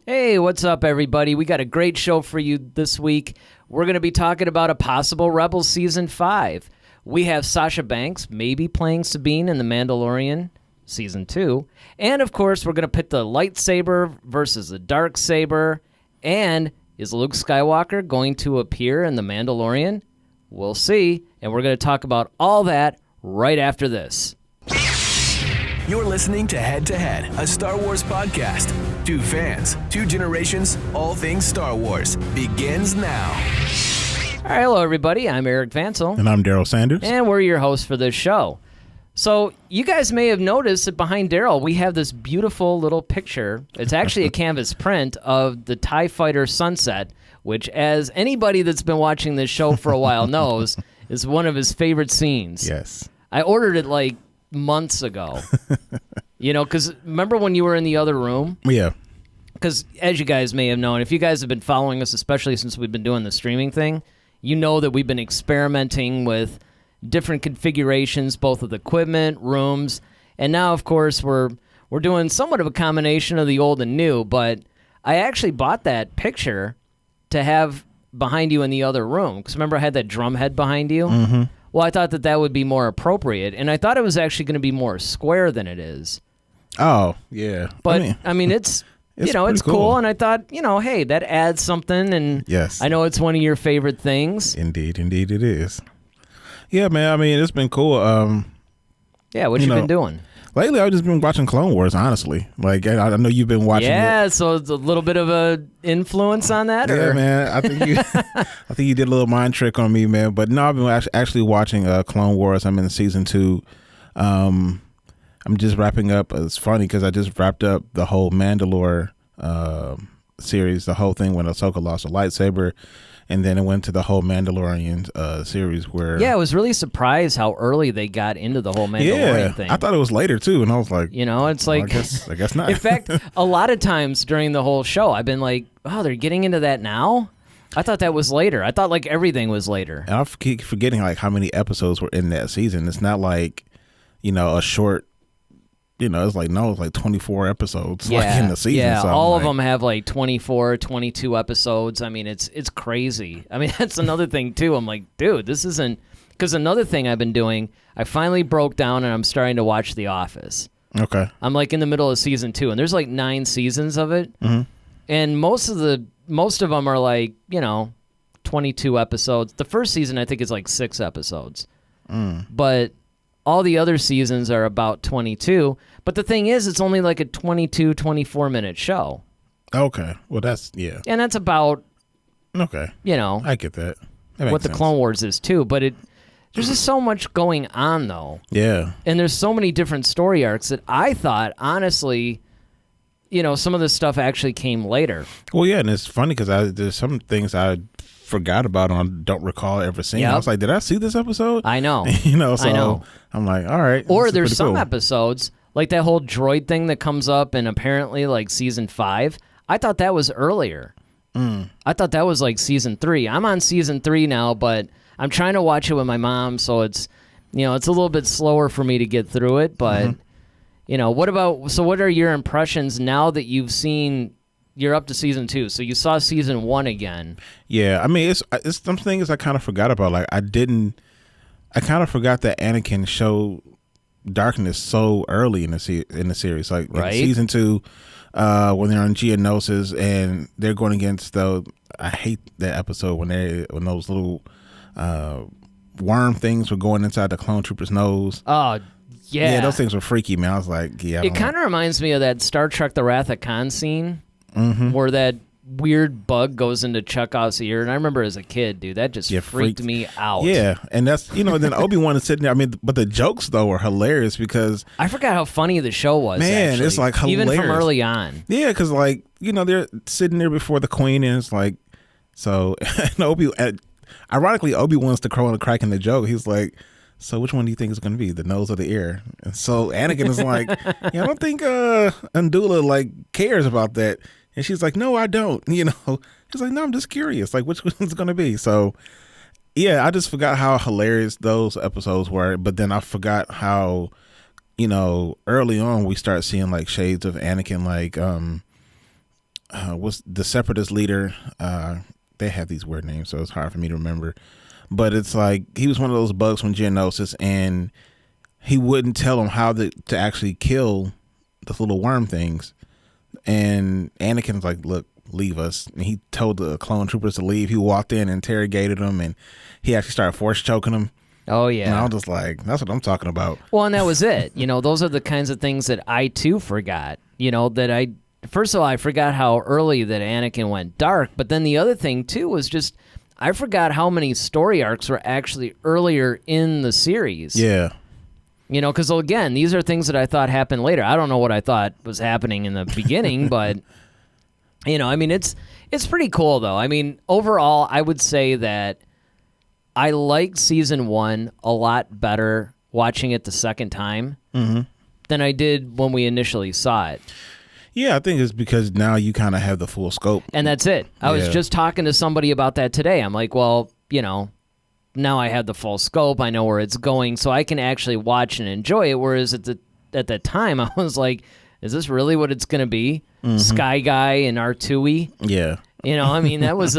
Hey, what's up, everybody? We got a great show for you this week. We're going to be talking about a possible Rebels Season 5. We have Sasha Banks maybe playing Sabine in The Mandalorian Season 2. And, of course, we're going to pit the Lightsaber versus the Darksaber. And is Luke Skywalker going to appear in The Mandalorian? We'll see. And we're going to talk about all that right after this. You're listening to Head to Head, a Star Wars podcast. Two fans, two generations, all things Star Wars begins now. All right, hello, everybody. I'm Eric Vansel. And I'm Daryl Sanders. And we're your hosts for this show. So you guys may have noticed that behind Daryl, we have this beautiful little picture. It's actually a canvas print of the TIE Fighter sunset, which, as anybody that's been watching this show for a while knows, is one of his favorite scenes. Yes. I ordered it like months ago. You know, because remember when you were in the other room? Yeah. Because as you guys may have known, if you guys have been following us, especially since we've been doing the streaming thing, you know that we've been experimenting with different configurations, both of the equipment, rooms, and now, of course, we're doing somewhat of a combination of the old and new, but I actually bought that picture to have behind you in the other room, because remember I had that drum head behind you? Mm-hmm. Well, I thought that would be more appropriate, and I thought it was actually going to be more square than it is. Oh, yeah. But, I mean it's it's cool, and I thought, hey, that adds something, and yes. I know it's one of your favorite things. Indeed it is. Yeah, man, I mean, it's been cool. Yeah, what you been doing? Lately, I've just been watching Clone Wars, honestly. Like, I know you've been watching it. So it's a little bit of a influence on that? Yeah, man, I think you did a little mind trick on me, man. But no, I've been actually watching Clone Wars. I'm in season 2. I'm just wrapping up. It's funny because I just wrapped up the whole Mandalore series, the whole thing when Ahsoka lost a lightsaber, and then it went to the whole Mandalorian series where... Yeah, I was really surprised how early they got into the whole Mandalorian thing. I thought it was later, too, and I was like... it's like... I guess not. In fact, a lot of times during the whole show, I've been like, oh, they're getting into that now? I thought that was later. I thought, like, everything was later. And I keep forgetting, like, how many episodes were in that season. It's not like, a short... it's like 24 episodes like in the season. Yeah, so all of them have like 24, 22 episodes. I mean, it's crazy. I mean, that's another thing, too. I'm like, dude, this isn't... Because another thing I've been doing, I finally broke down and I'm starting to watch The Office. Okay. I'm like in the middle of season 2, and there's like 9 seasons of it. Mm-hmm. And most of them are like, 22 episodes. The first season, I think, is like 6 episodes. But... all the other seasons are about 22. But the thing is, it's only like a 22, 24-minute show. Okay. Well, that's, yeah. And that's about, okay. I get that. What the Clone Wars is, too. But there's just so much going on, though. Yeah. And there's so many different story arcs that I thought, honestly, some of this stuff actually came later. Well, yeah, and it's funny because there's some things I forgot about and don't recall ever seeing. Yep. I was like, did I see this episode? I know. So I know. I'm like, all right. Or there's some episodes, like that whole droid thing that comes up in apparently like season 5. I thought that was earlier. I thought that was like season 3. I'm on season 3 now, but I'm trying to watch it with my mom, so it's it's a little bit slower for me to get through it. But what are your impressions now that you've seen? You're up to season 2, so you saw season 1 again. Yeah, I mean, it's some things I kind of forgot about. Like I kind of forgot that Anakin showed darkness so early in the series. Like in season 2, when they're on Geonosis and they're going against I hate that episode when those little worm things were going inside the clone trooper's nose. Oh. Yeah, those things were freaky, man. I was like, yeah. It kind of reminds me of that Star Trek: The Wrath of Khan scene. Mm-hmm. Where that weird bug goes into Chekhov's ear. And I remember as a kid, dude, that just freaked me out. Yeah, and that's, then Obi-Wan is sitting there. I mean, but the jokes, though, were hilarious because... I forgot how funny the show was, man, actually. it's like hilarious. Even from early on. Yeah, because, like, they're sitting there before the queen, and it's like... So, and ironically, Obi-Wan's the crow and the crack in the joke. He's like... So which one do you think is going to be, the nose or the ear? And so Anakin is like, I don't think Andula like cares about that. And she's like, no, I don't. She's like, no, I'm just curious, like which one's going to be. So yeah, I just forgot how hilarious those episodes were. But then I forgot how, early on we start seeing like shades of Anakin, like was the Separatist leader. They have these weird names, so it's hard for me to remember. But it's like he was one of those bugs from Geonosis, and he wouldn't tell them how to actually kill the little worm things. And Anakin's like, look, leave us. And he told the clone troopers to leave. He walked in, interrogated them, and he actually started force choking them. Oh, yeah. And I was just like, that's what I'm talking about. Well, and that was it. Those are the kinds of things that I, too, forgot. First of all, I forgot how early that Anakin went dark. But then the other thing, too, was just I forgot how many story arcs were actually earlier in the series. Yeah. Because, again, these are things that I thought happened later. I don't know what I thought was happening in the beginning, but, it's pretty cool, though. Overall, I would say that I liked season 1 a lot better watching it the second time than I did when we initially saw it. Yeah, I think it's because now you kind of have the full scope. And that's it. I was just talking to somebody about that today. I'm like, well, now I have the full scope. I know where it's going, so I can actually watch and enjoy it. Whereas at the time, I was like, is this really what it's going to be? Sky Guy and R2-y? Yeah. That was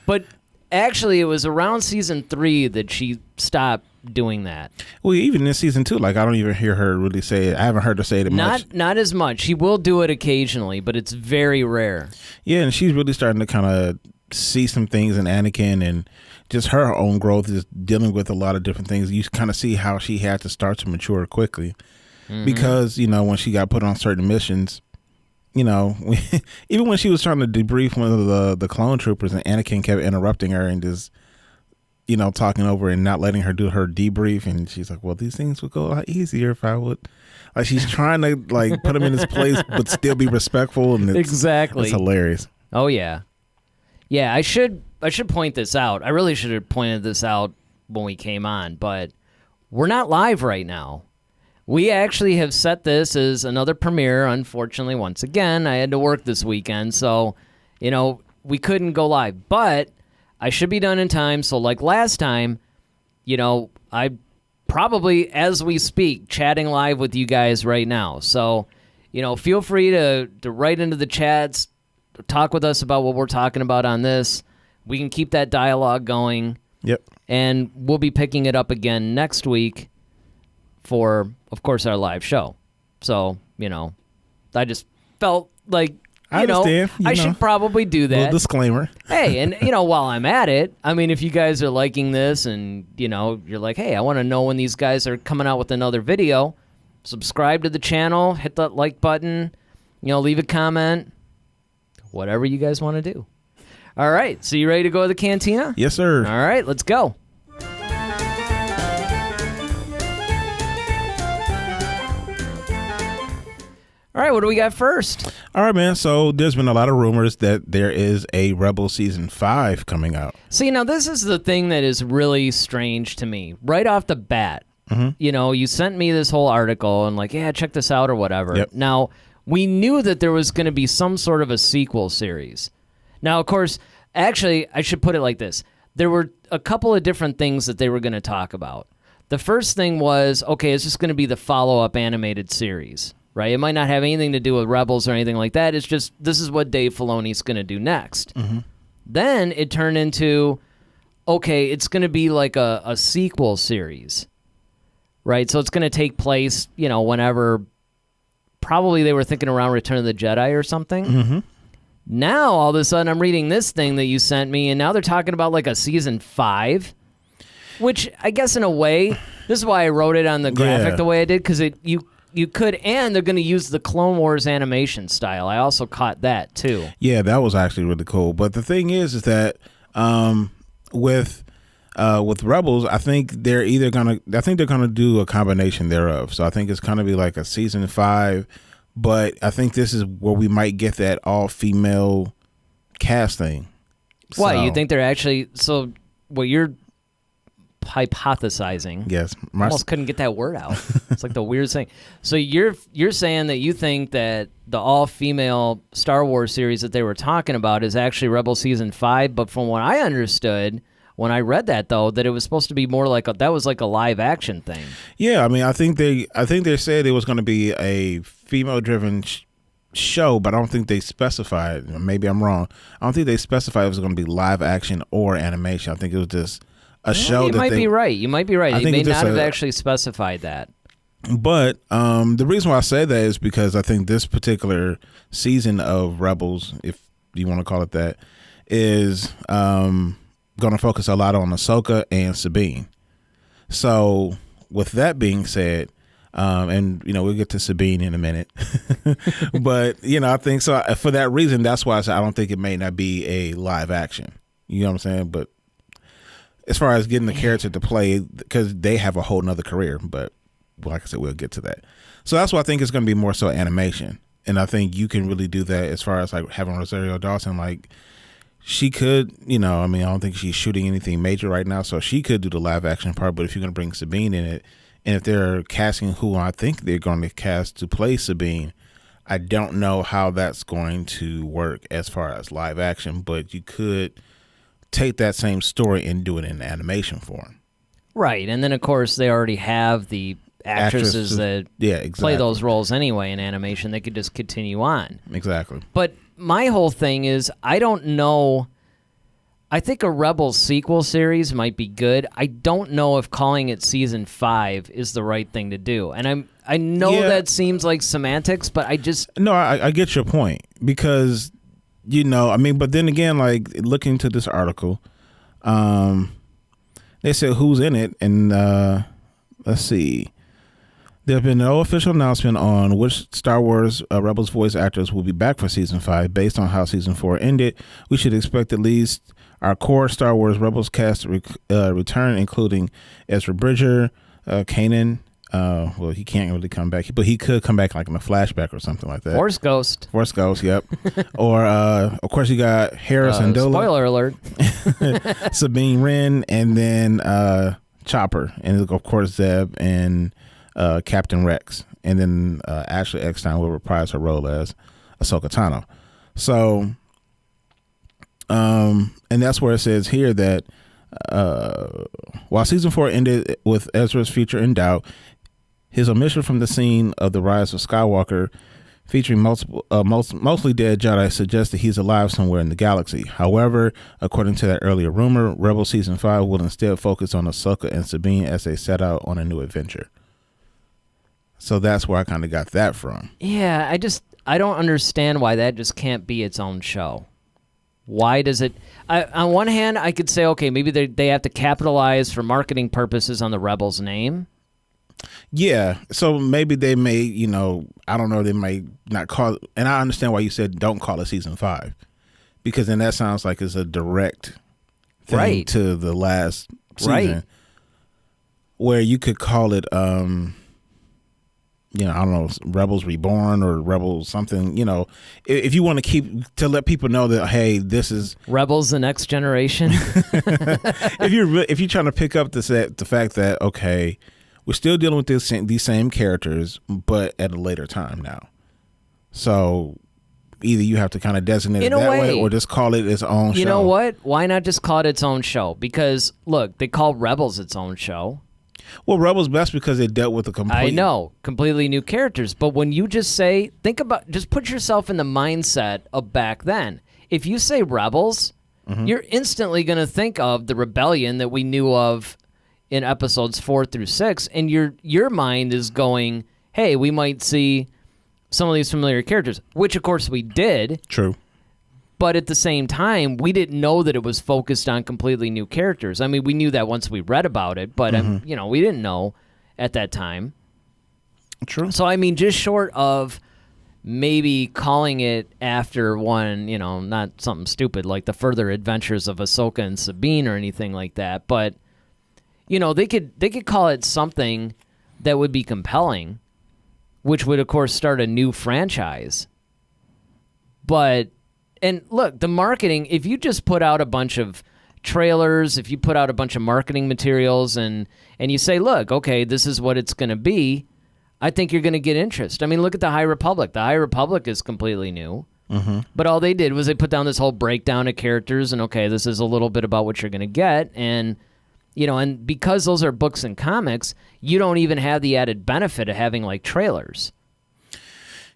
but actually, it was around season 3 that she stopped doing that. Well, even in season 2, I don't even hear her really say it. I haven't heard her say it much. Not as much. She will do it occasionally, but it's very rare. Yeah, and she's really starting to kind of see some things in Anakin and just her own growth is dealing with a lot of different things. You kind of see how she had to start to mature quickly because, when she got put on certain missions, even when she was trying to debrief one of the clone troopers and Anakin kept interrupting her and just, talking over and not letting her do her debrief. And she's like, well, these things would go a lot easier if I would. Like, she's trying to, put him in his place but still be respectful. And exactly. It's hilarious. Oh, yeah. Yeah, I should point this out. I really should have pointed this out when we came on, but we're not live right now. We actually have set this as another premiere. Unfortunately, once again, I had to work this weekend, so, we couldn't go live. But I should be done in time, so like last time, I probably, as we speak, chatting live with you guys right now. So, feel free to write into the chats, talk with us about what we're talking about on this. We can keep that dialogue going. Yep. And we'll be picking it up again next week for, of course, our live show. So, I just felt like, I should probably do that. Little disclaimer. Hey, and, while I'm at it, if you guys are liking this and, you're like, hey, I want to know when these guys are coming out with another video, subscribe to the channel, hit that like button, leave a comment, whatever you guys want to do. All right, so you ready to go to the Cantina? Yes, sir. All right, let's go. All right, what do we got first? All right, man. So there's been a lot of rumors that there is a Rebel Season 5 coming out. See, now this is the thing that is really strange to me. Right off the bat, you sent me this whole article and yeah, check this out or whatever. Yep. Now, we knew that there was going to be some sort of a sequel series. Now, of course, actually, I should put it like this. There were a couple of different things that they were going to talk about. The first thing was, okay, it's just going to be the follow-up animated series, right? It might not have anything to do with Rebels or anything like that. It's just, this is what Dave Filoni's going to do next. Then it turned into, okay, it's going to be like a sequel series, right? So it's going to take place, whenever, probably they were thinking around Return of the Jedi or something. Now, all of a sudden, I'm reading this thing that you sent me, and now they're talking about a season 5, which I guess in a way, this is why I wrote it on the graphic the way I did, because you could, and they're going to use the Clone Wars animation style. I also caught that too. Yeah, that was actually really cool. But the thing is that with Rebels, I think they're gonna do a combination thereof. So I think it's gonna be like a season 5. But I think this is where we might get that all-female casting. What, you think they're actually... So, what you're hypothesizing... Yes. I almost couldn't get that word out. It's like the weirdest thing. So, you're saying that you think that the all-female Star Wars series that they were talking about is actually Rebel Season 5, but from what I understood... When I read that, though, that it was supposed to be more like that was like a live action thing. Yeah, I think they said it was going to be a female-driven show, but I don't think they specified. Maybe I'm wrong. I don't think they specified if it was going to be live action or animation. I think it was just a show. You might be right. You might be right. They may not have actually specified that. But the reason why I say that is because I think this particular season of Rebels, if you want to call it that, is going to focus a lot on Ahsoka and Sabine. So with that being said, and we'll get to Sabine in a minute, but I think so. For that reason, that's why I said I don't think it may not be a live action. You know what I'm saying? But as far as getting the character to play, because they have a whole nother career, but like I said, we'll get to that. So that's why I think it's going to be more so animation, and I think you can really do that as far as like having Rosario Dawson. Like she could, I don't think she's shooting anything major right now, so she could do the live action part. But if you're going to bring Sabine in it, and if they're casting who I think they're going to cast to play Sabine, I don't know how that's going to work as far as live action, but you could take that same story and do it in animation form. Right. And then, of course, they already have the actresses that play those roles anyway in animation. They could just continue on. Exactly. But my whole thing is, I don't know. I think a Rebels sequel series might be good. I don't know if calling it season 5 is the right thing to do. And I know that seems like semantics, but I just... No, I get your point because, but then again, like looking into this article, they said who's in it, and let's see. There have been no official announcement on which Star Wars Rebels voice actors will be back for Season 5. Based on how Season 4 ended, we should expect at least our core Star Wars Rebels cast to return, including Ezra Bridger, Kanan. Well, he can't really come back, but he could come back like in a flashback or something like that. Force Ghost, yep. Or, of course, you got Harris and Dola. Spoiler alert. Sabine Wren, and then Chopper, and of course Zeb and Captain Rex, and then Ashley Eckstein will reprise her role as Ahsoka Tano. So, and that's where it says here that while Season 4 ended with Ezra's future in doubt, his omission from the scene of the Rise of Skywalker, featuring mostly dead Jedi, suggests that he's alive somewhere in the galaxy. However, according to that earlier rumor, Rebel Season 5 will instead focus on Ahsoka and Sabine as they set out on a new adventure. So that's where I kind of got that from. Yeah, I don't understand why that just can't be its own show. Why does it... on one hand, I could say, okay, maybe they have to capitalize for marketing purposes on the Rebels name. Yeah, so maybe they may, I don't know, they may not call... And I understand why you said don't call it Season 5. Because then that sounds like it's a direct thing to the last season. Right. Where you could call it... I don't know, Rebels Reborn or Rebels something, if you want to let people know that, hey, this is Rebels the Next Generation. if you're trying to pick up the fact that, okay, we're still dealing with these same characters, but at a later time now. So either you have to kind of designate it that way or just call it its own show. You know what? Why not just call it its own show? Because, look, they call Rebels its own show. Well, Rebels best because it dealt with completely new characters. But when you just just put yourself in the mindset of back then. If you say Rebels, you're instantly going to think of the rebellion that we knew of in episodes 4 through 6, and your mind is going, hey, we might see some of these familiar characters, which of course we did. True. But at the same time, we didn't know that it was focused on completely new characters. I mean, we knew that once we read about it, but we didn't know at that time. True. So I mean, just short of maybe calling it after one, not something stupid like the further adventures of Ahsoka and Sabine or anything like that, but they could call it something that would be compelling, which would of course start a new franchise. And look, the marketing, if you just put out a bunch of trailers, if you put out a bunch of marketing materials and you say, look, okay, this is what it's going to be, I think you're going to get interest. I mean, look at the High Republic. The High Republic is completely new. But all they did was they put down this whole breakdown of characters and, okay, this is a little bit about what you're going to get. And, and because those are books and comics, you don't even have the added benefit of having, like, trailers.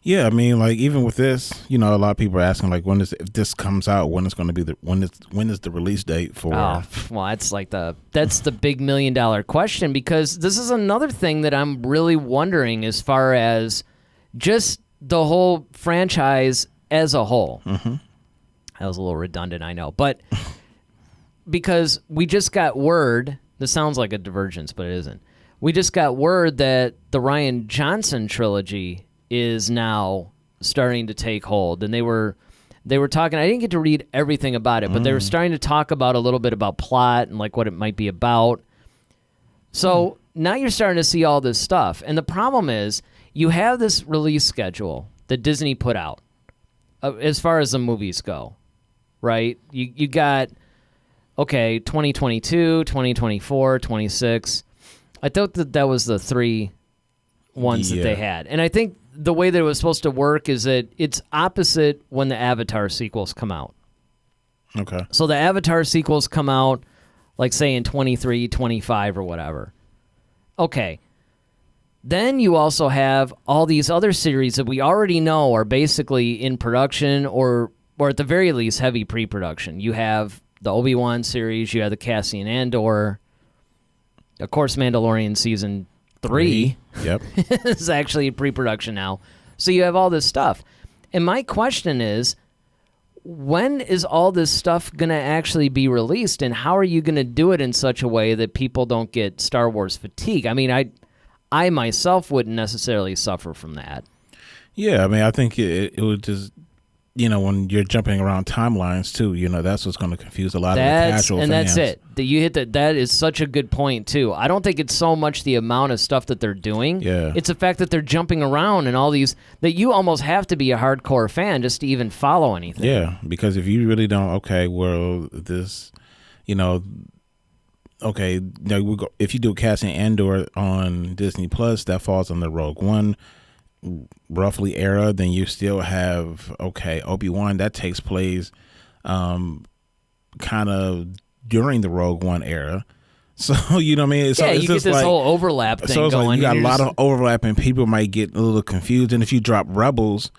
Yeah, I mean, like even with this, a lot of people are asking like if this comes out, when is the release date for? Oh, well, that's the big $1 million question, because this is another thing that I'm really wondering as far as just the whole franchise as a whole. Mm-hmm. That was a little redundant, I know, but because we just got word. This sounds like a divergence, but it isn't. We just got word that the Rian Johnson trilogy is now starting to take hold, and they were talking. I didn't get to read everything about it, but they were starting to talk about a little bit about plot and like what it might be about. So now you're starting to see all this stuff, and the problem is you have this release schedule that Disney put out as far as the movies go, right? You got 2022, 2024, 26. I thought that was the 3 ones that they had, and I think the way that it was supposed to work is that it's opposite when the Avatar sequels come out. Okay. So the Avatar sequels come out, like, say, in 23, 25, or whatever. Okay. Then you also have all these other series that we already know are basically in production or at the very least heavy pre-production. You have the Obi-Wan series, you have the Cassian Andor, of course, Mandalorian Season 3 Yep. is actually pre-production now. So you have all this stuff. And my question is, when is all this stuff going to actually be released, and how are you going to do it in such a way that people don't get Star Wars fatigue? I mean, I myself wouldn't necessarily suffer from that. Yeah, I mean, I think it would just, when you're jumping around timelines too, that's what's going to confuse a lot of the casual fans. And that's it. You hit that. That is such a good point too. I don't think it's so much the amount of stuff that they're doing. Yeah. It's the fact that they're jumping around and all these, that you almost have to be a hardcore fan just to even follow anything. Yeah, because if you really don't, this, if you do Cassian Andor on Disney Plus, that falls on the Rogue One roughly era. Then you still have Obi-Wan that takes place kind of during the Rogue One era. So you know what I mean? So you get this whole overlap thing going. Like you got a lot of overlap, and people might get a little confused. And if you drop Rebels,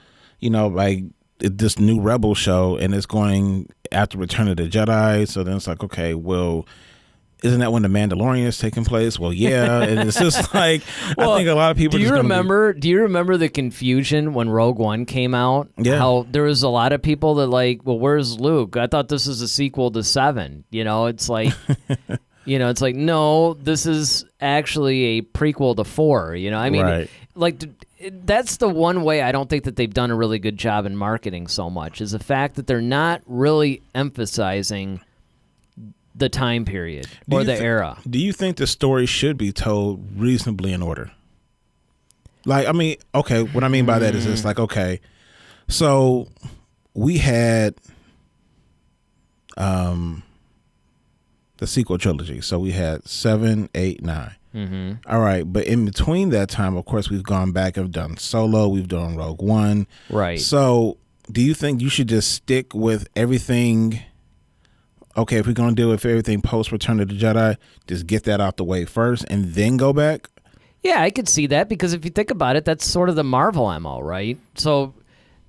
like this new Rebel show, and it's going after Return of the Jedi, so then it's like, okay, well, isn't that when the Mandalorian is taking place? Well, yeah, and it's just like, I think a lot of people. Do you remember the confusion when Rogue One came out? Yeah, how there was a lot of people that like, well, where's Luke? I thought this was a sequel to 7. It's like, it's like, no, this is actually a prequel to 4. I mean, right. Like, that's the one way I don't think that they've done a really good job in marketing so much, is the fact that they're not really emphasizing the time period or the era. Do you think the story should be told reasonably in order? Like, I mean, okay, what I mean by that is it's like, okay, so we had the sequel trilogy. So we had 7, 8, 9. Mm-hmm. All right, but in between that time, of course, we've gone back and done Solo, we've done Rogue One. Right. So do you think you should just stick with everything? Okay, if we're going to do it for everything post Return of the Jedi, just get that out the way first and then go back? Yeah, I could see that, because if you think about it, that's sort of the Marvel MO, right? So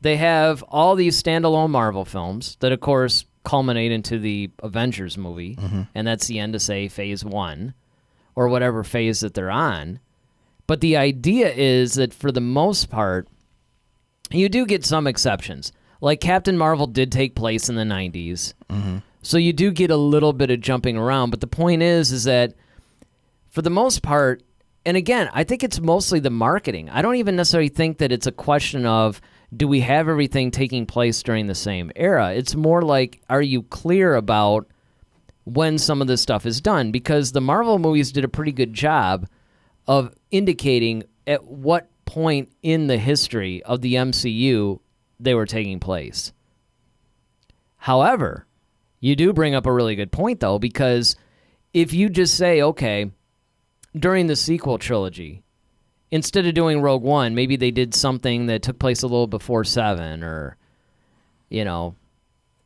they have all these standalone Marvel films that, of course, culminate into the Avengers movie, and that's the end of, say, Phase 1, or whatever phase that they're on. But the idea is that for the most part, you do get some exceptions. Like Captain Marvel did take place in the 90s. Mm-hmm. So you do get a little bit of jumping around, but the point is that for the most part, and again, I think it's mostly the marketing. I don't even necessarily think that it's a question of, do we have everything taking place during the same era? It's more like, are you clear about when some of this stuff is done? Because the Marvel movies did a pretty good job of indicating at what point in the history of the MCU they were taking place. However, you do bring up a really good point, though, because if you just say, okay, during the sequel trilogy, instead of doing Rogue One, maybe they did something that took place a little before 7, or,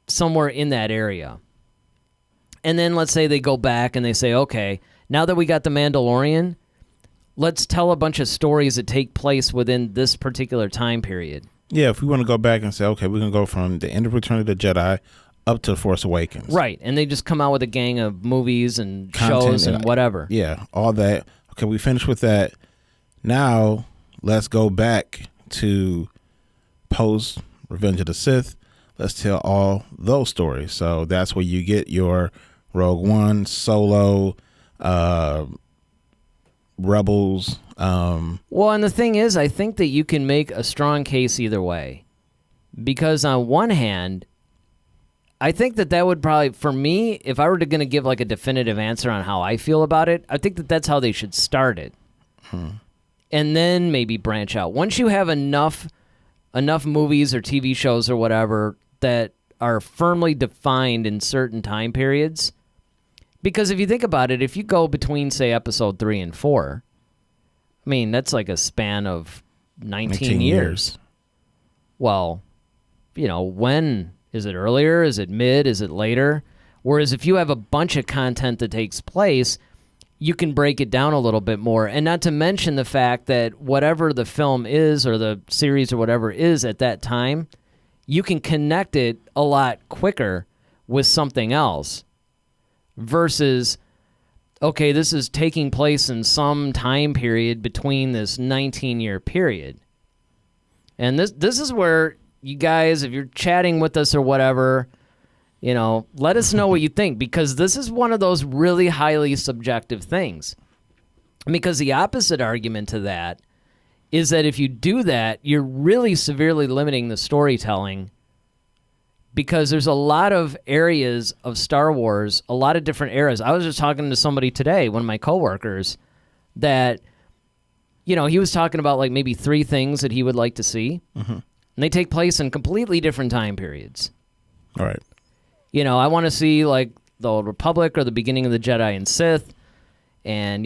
somewhere in that area. And then let's say they go back and they say, okay, now that we got the Mandalorian, let's tell a bunch of stories that take place within this particular time period. Yeah, if we want to go back and say, okay, we're going to go from the end of Return of the Jedi up to Force Awakens. Right, and they just come out with a gang of movies and Content shows and whatever. Yeah, all that. Okay, we finished with that. Now, let's go back to post Revenge of the Sith. Let's tell all those stories. So that's where you get your Rogue One, Solo, Rebels. Well, and the thing is, I think that you can make a strong case either way. Because on one hand, I think that would probably, for me, if I were going to give like a definitive answer on how I feel about it, I think that that's how they should start it. And then maybe branch out. Once you have enough movies or TV shows or whatever that are firmly defined in certain time periods, because if you think about it, if you go between, say, episode 3 and 4, I mean, that's like a span of 19 years. Well, when is it earlier? Is it mid? Is it later? Whereas if you have a bunch of content that takes place, you can break it down a little bit more. And not to mention the fact that whatever the film is or the series or whatever is at that time, you can connect it a lot quicker with something else versus, okay, this is taking place in some time period between this 19-year period. And this is where you guys, if you're chatting with us or whatever, let us know what you think, because this is one of those really highly subjective things. Because the opposite argument to that is that if you do that, you're really severely limiting the storytelling, because there's a lot of areas of Star Wars, a lot of different eras. I was just talking to somebody today, one of my coworkers, that, he was talking about like maybe 3 things that he would like to see. Mm-hmm. And they take place in completely different time periods. All right. I want to see like the Old Republic or the beginning of the Jedi and Sith. And,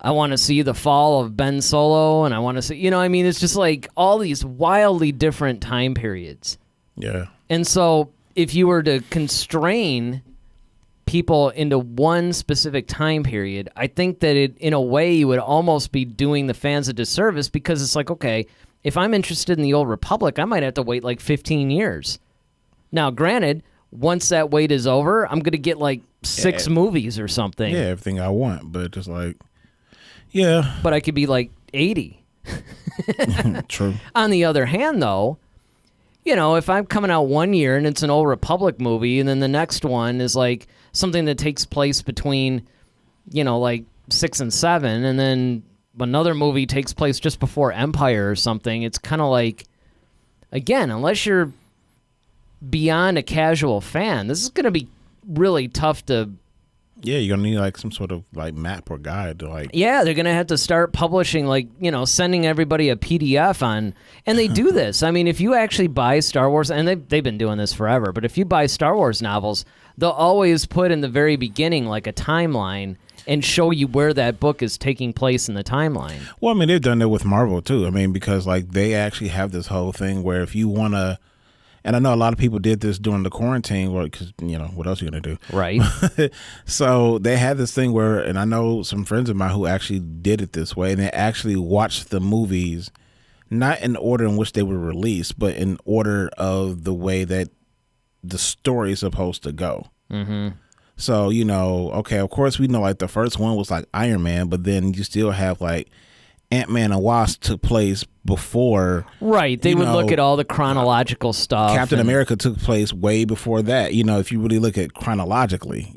I want to see the fall of Ben Solo. And I want to see, it's just like all these wildly different time periods. Yeah. And so if you were to constrain people into one specific time period, I think that in a way you would almost be doing the fans a disservice, because it's like, okay, if I'm interested in the Old Republic, I might have to wait like 15 years. Now, granted, once that wait is over, I'm going to get like 6 movies or something. Yeah, everything I want, but just like, yeah. But I could be like 80. True. On the other hand, though, if I'm coming out one year and it's an Old Republic movie, and then the next one is like something that takes place between, like 6 and 7, and then another movie takes place just before Empire or something, it's kind of like, again, unless you're beyond a casual fan, this is going to be really tough to... Yeah, you're going to need like some sort of like map or guide to like... Yeah, they're going to have to start publishing, like, sending everybody a PDF on... And they do this. I mean, if you actually buy Star Wars, and they've been doing this forever, but if you buy Star Wars novels, they'll always put in the very beginning like a timeline and show you where that book is taking place in the timeline. Well, I mean, they've done that with Marvel too. I mean, because like they actually have this whole thing where if you want to... And I know a lot of people did this during the quarantine, because, what else are you going to do? Right. So they had this thing where, and I know some friends of mine who actually did it this way, and they actually watched the movies, not in order in which they were released, but in order of the way that the story is supposed to go. Mm-hmm. So, okay, of course we know like the first one was like Iron Man, but then you still have like Ant-Man and Wasp took place before. Right. They would look at all the chronological stuff. Captain America took place way before that, if you really look at chronologically,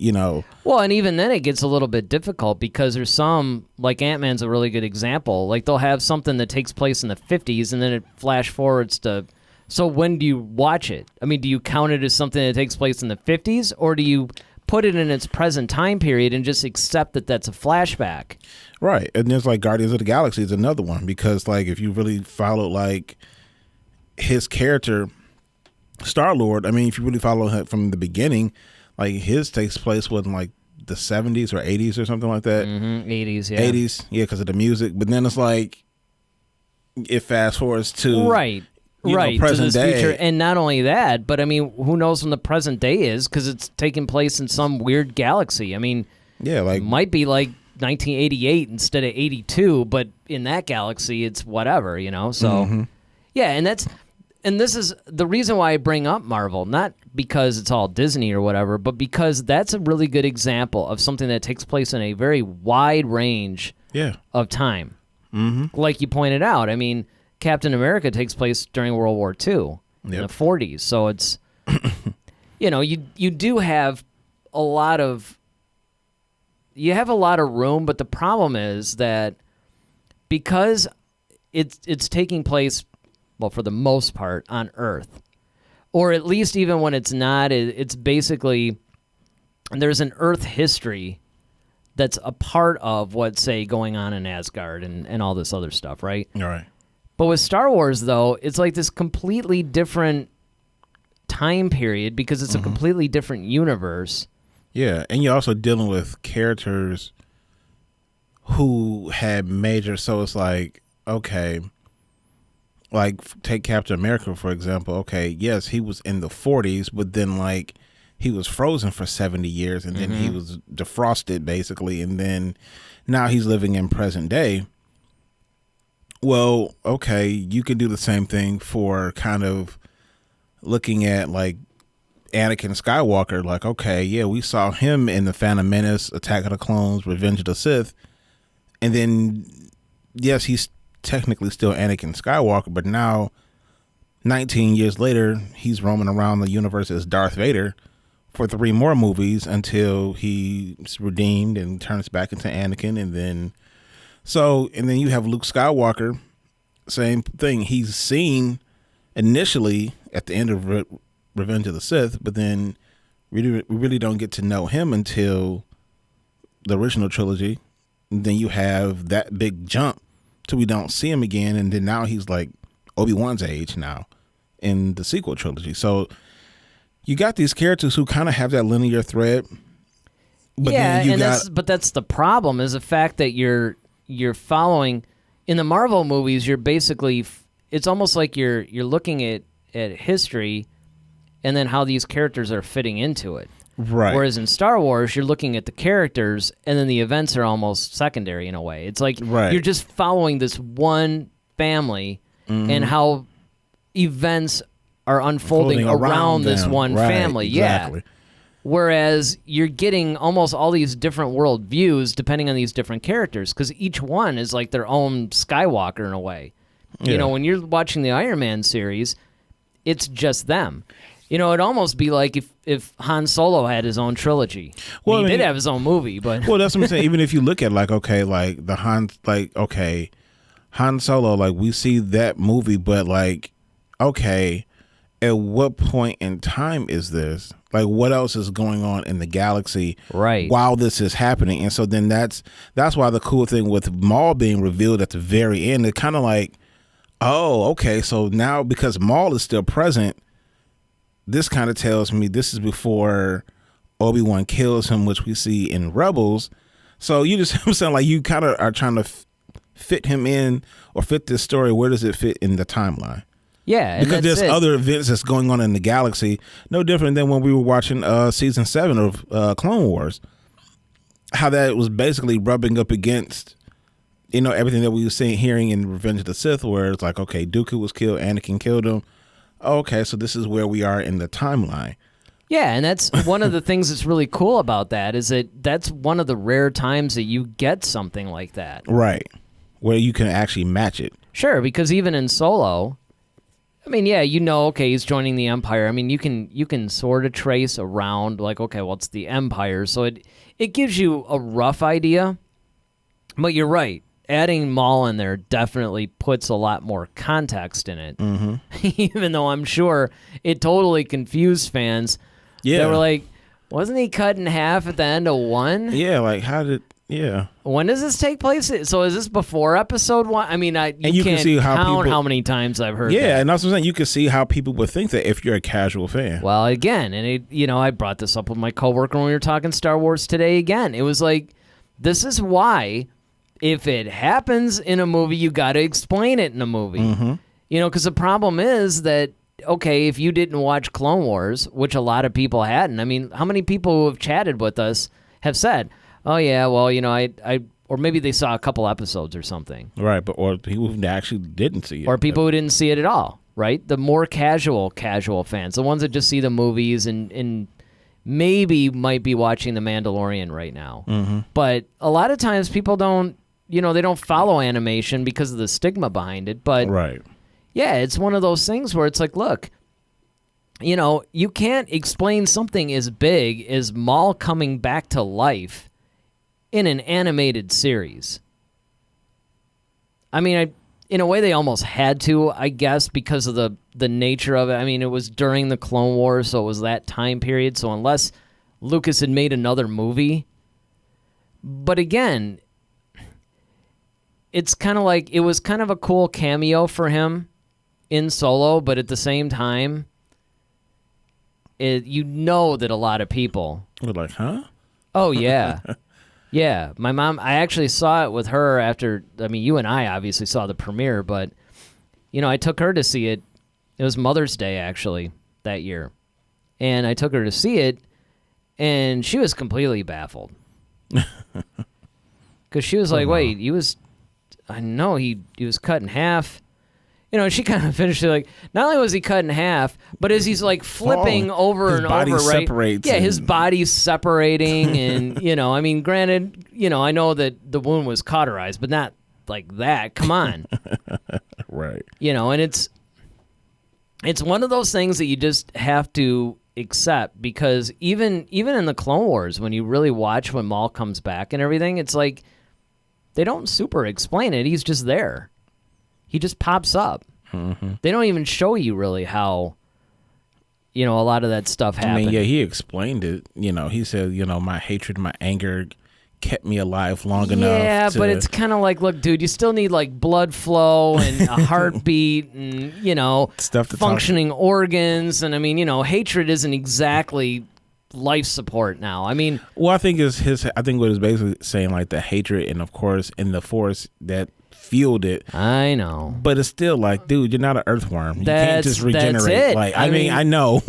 Well, and even then it gets a little bit difficult, because there's some, like Ant-Man's a really good example. Like they'll have something that takes place in the 50s and then it flash forwards to... So when do you watch it? I mean, do you count it as something that takes place in the 50s, or do you put it in its present time period and just accept that that's a flashback? Right. And there's like Guardians of the Galaxy is another one, because like if you really follow like his character, Star-Lord, I mean, if you really follow him from the beginning, like his takes place in like the 70s or 80s or something like that. Mm-hmm. 80s, yeah. 80s, yeah, because of the music. But then it's like it fast forwards to... Right. Right, to this future. And not only that, but I mean, who knows when the present day is, because it's taking place in some weird galaxy. I mean, yeah, like it might be like 1988 instead of 82, but in that galaxy, it's whatever, So, yeah, and this is the reason why I bring up Marvel, not because it's all Disney or whatever, but because that's a really good example of something that takes place in a very wide range of time. Like you pointed out, I mean, Captain America takes place during World War II in the 40s, so it's, you do have a lot of room, but the problem is that because it's taking place, well, for the most part, on Earth, or at least even when it's not, it's basically, there's an Earth history that's a part of what's, say, going on in Asgard and all this other stuff, right? All right. But with Star Wars, though, it's like this completely different time period because it's a completely different universe. Yeah, and you're also dealing with characters who had major, so it's like, okay, like take Captain America, for example. Okay, yes, he was in the 40s, but then like he was frozen for 70 years and then he was defrosted basically, and then now he's living in present day. Well, okay, you could do the same thing for kind of looking at like Anakin Skywalker. Like, okay, yeah, we saw him in the Phantom Menace, Attack of the Clones, Revenge of the Sith, and then yes, he's technically still Anakin Skywalker, but now 19 years later, he's roaming around the universe as Darth Vader for 3 more movies until he's redeemed and turns back into Anakin. And then you have Luke Skywalker, same thing. He's seen initially at the end of Revenge of the Sith, but then we really don't get to know him until the original trilogy. And then you have that big jump till we don't see him again, and then now he's like Obi-Wan's age now in the sequel trilogy. So you got these characters who kind of have that linear thread. But but that's the problem, is the fact that you're following in the Marvel movies. You're basically, it's almost like you're looking at history and then how these characters are fitting into it. Right. Whereas in Star Wars, you're looking at the characters, and then the events are almost secondary in a way. It's like you're just following this one family and how events are unfolding around this one family. Exactly. Yeah. Whereas you're getting almost all these different world views depending on these different characters, because each one is like their own Skywalker in a way. You know, when you're watching the Iron Man series, it's just them. You know, it'd almost be like if Han Solo had his own trilogy. Well, he did have his own movie, but well, that's what I'm saying. Even if you look at like, okay, like the Han Solo, like we see that movie, but like, okay, at what point in time is this? Like, what else is going on in the galaxy while this is happening? And so then that's why the cool thing with Maul being revealed at the very end, it kind of like, oh, okay, so now because Maul is still present, this kind of tells me this is before Obi-Wan kills him, which we see in Rebels. So you just sound like you kind of are trying to fit him in or fit this story. Where does it fit in the timeline? Yeah, because there's other events that's going on in the galaxy, no different than when we were watching season 7 of Clone Wars. How that was basically rubbing up against, you know, everything that we were hearing in Revenge of the Sith, where it's like, okay, Dooku was killed, Anakin killed him. Okay, so this is where we are in the timeline. Yeah, and that's one of the things that's really cool about that, is that that's one of the rare times that you get something like that. Right, where you can actually match it. Sure, because even in Solo, I mean, yeah, you know, okay, he's joining the Empire. I mean, you can sort of trace around, like, okay, well, it's the Empire, so it gives you a rough idea. But you're right. Adding Maul in there definitely puts a lot more context in it. Mm-hmm. Even though I'm sure it totally confused fans. Yeah. They were like, wasn't he cut in half at the end of 1? Yeah, like yeah. When does this take place? So is this before episode 1? I mean, you can't see how many times I've heard that. Yeah, and that's what I'm saying. You can see how people would think that if you're a casual fan. Well, again, and I brought this up with my coworker when we were talking Star Wars today again. It was like, this is why, if it happens in a movie, you got to explain it in a movie. Mm-hmm. You know, because the problem is that, okay, if you didn't watch Clone Wars, which a lot of people hadn't, I mean, how many people who have chatted with us have said, oh yeah, well, I or maybe they saw a couple episodes or something. Right, or people who actually didn't see it. Or people who didn't see it at all, right? The more casual fans, the ones that just see the movies and maybe might be watching The Mandalorian right now. Mm-hmm. But a lot of times people don't, they don't follow animation because of the stigma behind it. But right. Yeah, it's one of those things where it's like, look, you can't explain something as big as Maul coming back to life in an animated series. I mean, in a way they almost had to, I guess, because of the nature of it. I mean, it was during the Clone Wars, so it was that time period. So unless Lucas had made another movie. But again, it's kind of like, it was kind of a cool cameo for him in Solo, but at the same time, that a lot of people We're like, huh? Oh, yeah. Yeah. My mom, I actually saw it with her after, you and I obviously saw the premiere, but, I took her to see it. It was Mother's Day, actually, that year. And I took her to see it, and she was completely baffled. Because she was like, wait, I know he was cut in half. She kind of finished it like, not only was he cut in half, but as he's like flipping over and over, right? Separates yeah, his body's separating, and granted, I know that the wound was cauterized, but not like that. Come on, right? And it's one of those things that you just have to accept, because even in the Clone Wars, when you really watch when Maul comes back and everything, it's like they don't super explain it. He's just there. He just pops up. Mm-hmm. They don't even show you really how, a lot of that stuff happened. He explained it. He said, my hatred, my anger kept me alive long enough. Yeah, but it's kind of like, look, dude, you still need like blood flow and a heartbeat and, stuff to functioning organs. And hatred isn't exactly life support now. Well, I think I think what it's basically saying, like the hatred and of course in the Force that fueled it. I know, but it's still like, dude, you're not an earthworm. You can't just regenerate. That's it. Like, I know.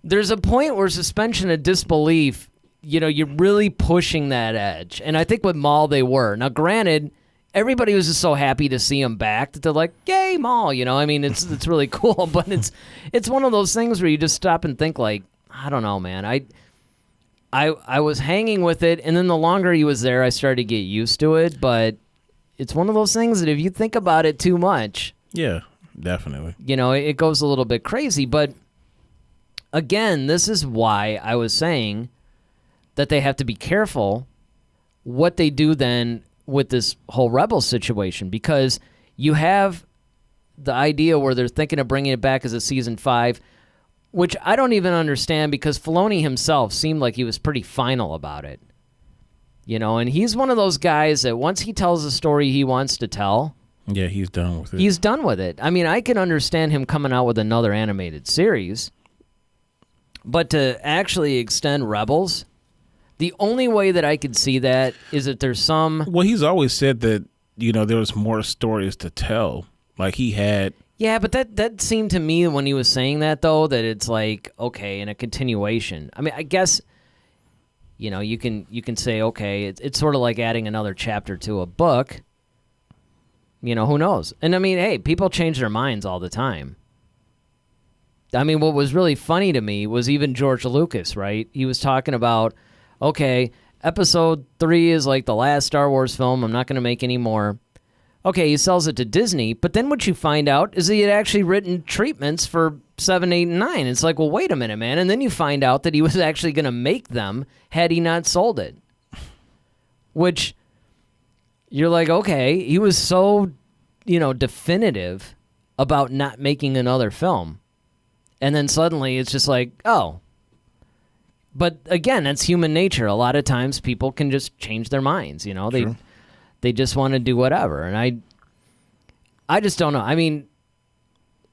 There's a point where suspension of disbelief. You're really pushing that edge, and I think with Maul they were. Now, granted, everybody was just so happy to see him back that they're like, "Yay, Maul!" It's really cool, but it's one of those things where you just stop and think, like, I don't know, man. I was hanging with it, and then the longer he was there, I started to get used to it, but it's one of those things that if you think about it too much... Yeah, definitely. It goes a little bit crazy. But, again, this is why I was saying that they have to be careful what they do then with this whole Rebel situation. Because you have the idea where they're thinking of bringing it back as a Season 5, which I don't even understand, because Filoni himself seemed like he was pretty final about it. And he's one of those guys that once he tells the story he wants to tell... Yeah, he's done with it. He's done with it. I can understand him coming out with another animated series, but to actually extend Rebels, the only way that I could see that is that there's some... Well, he's always said that, there was more stories to tell. Like, he had... Yeah, but that seemed to me when he was saying that, though, that it's like, okay, in a continuation. I guess... you can say, okay, it's sort of like adding another chapter to a book. Who knows? And hey, people change their minds all the time. What was really funny to me was even George Lucas, right? He was talking about, okay, Episode 3 is like the last Star Wars film. I'm not going to make any more. Okay, he sells it to Disney, but then what you find out is he had actually written treatments for 7, 8, and 9. It's like, well, wait a minute, man. And then you find out that he was actually going to make them had he not sold it. Which, you're like, okay, he was so, definitive about not making another film. And then suddenly it's just like, oh. But again, that's human nature. A lot of times people can just change their minds, Sure. They just want to do whatever. And I just don't know.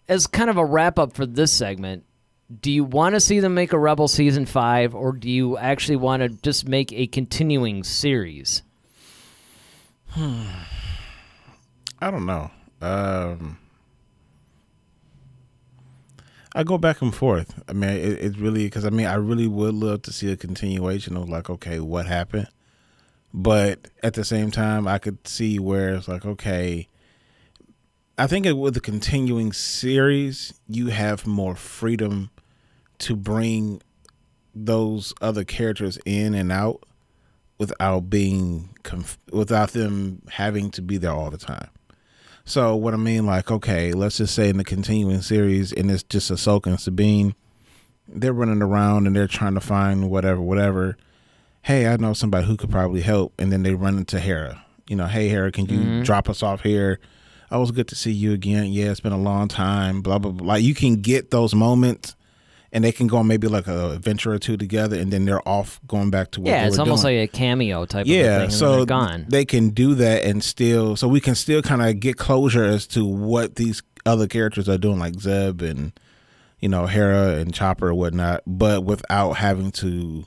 As kind of a wrap-up for this segment, do you want to see them make a Rebel Season 5, or do you actually want to just make a continuing series? I don't know. I go back and forth. I mean, it really, because I mean, I really would love to see a continuation of like, okay, what happened? But at the same time, I could see where it's like, okay, I think with the continuing series, you have more freedom to bring those other characters in and out without being without them having to be there all the time. So what I mean, like, okay, let's just say in the continuing series, and it's just Ahsoka and Sabine, they're running around and they're trying to find whatever. Hey, I know somebody who could probably help. And then they run into Hera. You know, hey, Hera, can you drop us off here? Oh, it was good to see you again. Yeah, it's been a long time, blah, blah, blah. Like, you can get those moments and they can go on maybe like an adventure or two together, and then they're off going back to what they were doing. Yeah, it's almost like a cameo type of thing, and so then they're gone. They can do that and still, so we can still kind of get closure as to what these other characters are doing, like Zeb and, you know, Hera and Chopper or whatnot, but without having to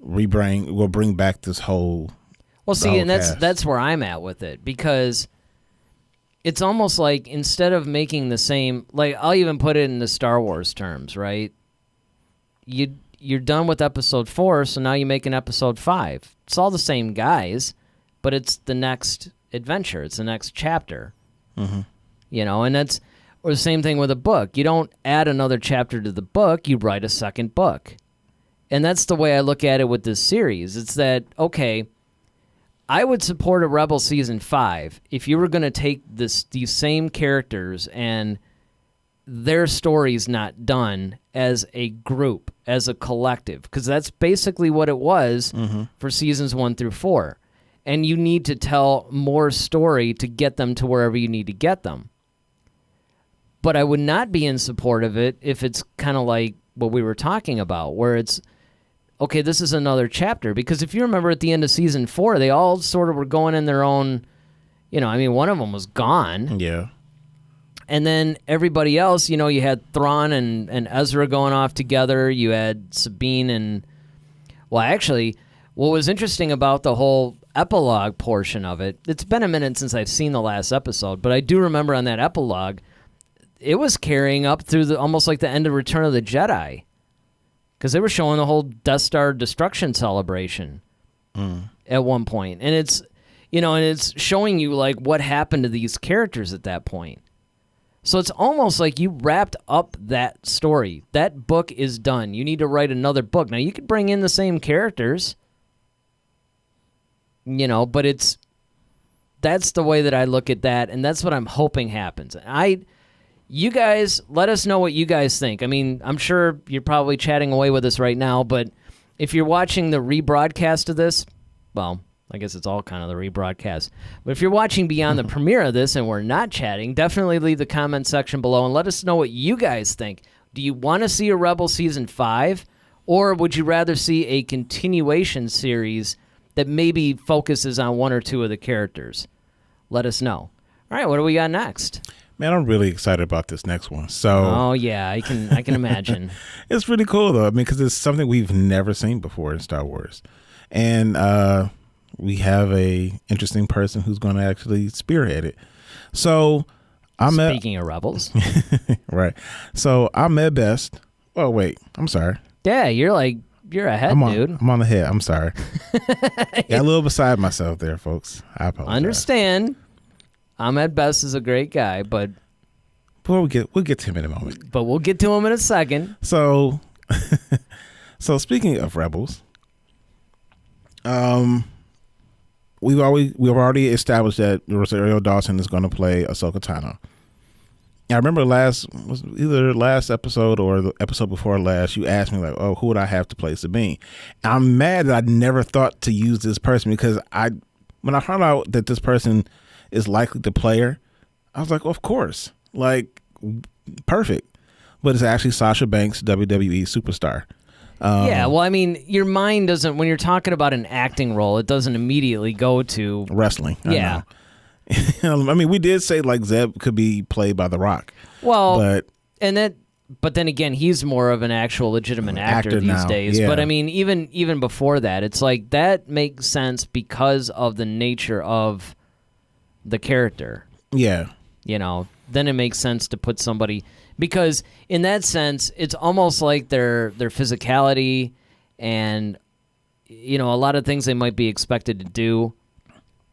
bring back this whole see, and cast. that's where I'm at with it, because it's almost like instead of making the same, like I'll even put it in the Star Wars terms, right? You're done with episode 4, so now you make an episode 5. It's all the same guys, but it's the next adventure. It's the next chapter. Mm-hmm. You know, and that's, or the same thing with a book. You don't add another chapter to the book, you write a second book. And that's the way I look at it with this series. It's that, okay, I would support a Rebel Season 5 if you were going to take these same characters and their stories not done as a group, as a collective, because that's basically what it was for seasons 1 through 4. And you need to tell more story to get them to wherever you need to get them. But I would not be in support of it if it's kind of like what we were talking about, where it's, okay, this is another chapter. Because if you remember at the end of season 4, they all sort of were going in their own, you know, I mean, one of them was gone. Yeah. And then everybody else, you know, you had Thrawn and Ezra going off together. You had Sabine and, well, actually, what was interesting about the whole epilogue portion of it, it's been a minute since I've seen the last episode, but I do remember on that epilogue, it was carrying up through almost like the end of Return of the Jedi. Because they were showing the whole Death Star destruction celebration at one point. And it's, you know, and it's showing you like what happened to these characters at that point. So it's almost like you wrapped up that story. That book is done. You need to write another book. Now, you could bring in the same characters, you know, but that's the way that I look at that, and that's what I'm hoping happens. You guys, let us know what you guys think. I mean, I'm sure you're probably chatting away with us right now, but if you're watching the rebroadcast of this, well, I guess it's all kind of the rebroadcast. But if you're watching beyond the premiere of this and we're not chatting, definitely leave the comment section below and let us know what you guys think. Do you want to see a Rebel Season 5, or would you rather see a continuation series that maybe focuses on one or two of the characters? Let us know. All right, what do we got next? Man, I'm really excited about this next one. So, oh yeah, I can imagine. It's really cool though. I mean, because it's something we've never seen before in Star Wars, and we have a interesting person who's going to actually spearhead it. So, Speaking of Rebels, right? So Ahmed Best. Oh wait, I'm sorry. Yeah, you're ahead, dude. I'm on the head. I'm sorry. Got a little beside myself there, folks. I apologize. Understand. Ahmed Best is a great guy, but we'll get to him in a moment. But we'll get to him in a second. So, speaking of Rebels, we've already established that Rosario Dawson is going to play Ahsoka Tano. I remember either last episode or the episode before last, you asked me like, "Oh, who would I have to play Sabine?" And I'm mad that I never thought to use this person, because when I found out that this person is likely to play her, I was like, well, of course, like, perfect. But it's actually Sasha Banks, WWE superstar. Yeah, well, I mean, your mind doesn't, when you're talking about an acting role, it doesn't immediately go to wrestling. Yeah. I mean, we did say like Zeb could be played by The Rock. Well, but then again, he's more of an actual legitimate actor these days. Yeah. But I mean, even before that, it's like that makes sense because of the nature of the character. Yeah. You know, then it makes sense to put somebody, Because in that sense, it's almost like their physicality and, a lot of things they might be expected to do,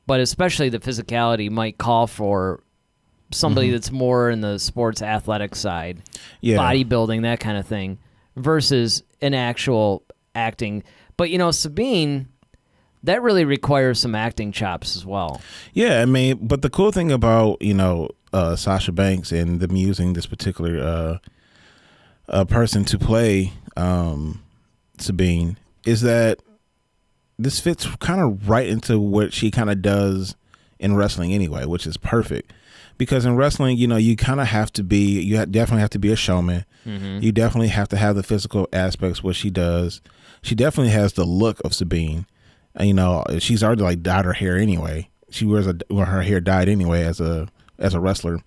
but especially the physicality might call for somebody that's more in the sports athletic side, bodybuilding, that kind of thing, versus an actual acting. But, Sabine, that really requires some acting chops as well. Yeah, I mean, but the cool thing about, Sasha Banks and them using this particular person to play Sabine is that this fits kind of right into what she kind of does in wrestling anyway, which is perfect. Because in wrestling, you kind of have to be, definitely have to be a showman. Mm-hmm. You definitely have to have the physical aspects, what she does. She definitely has the look of Sabine. She's already dyed her hair anyway. She wears her hair dyed anyway as a wrestler.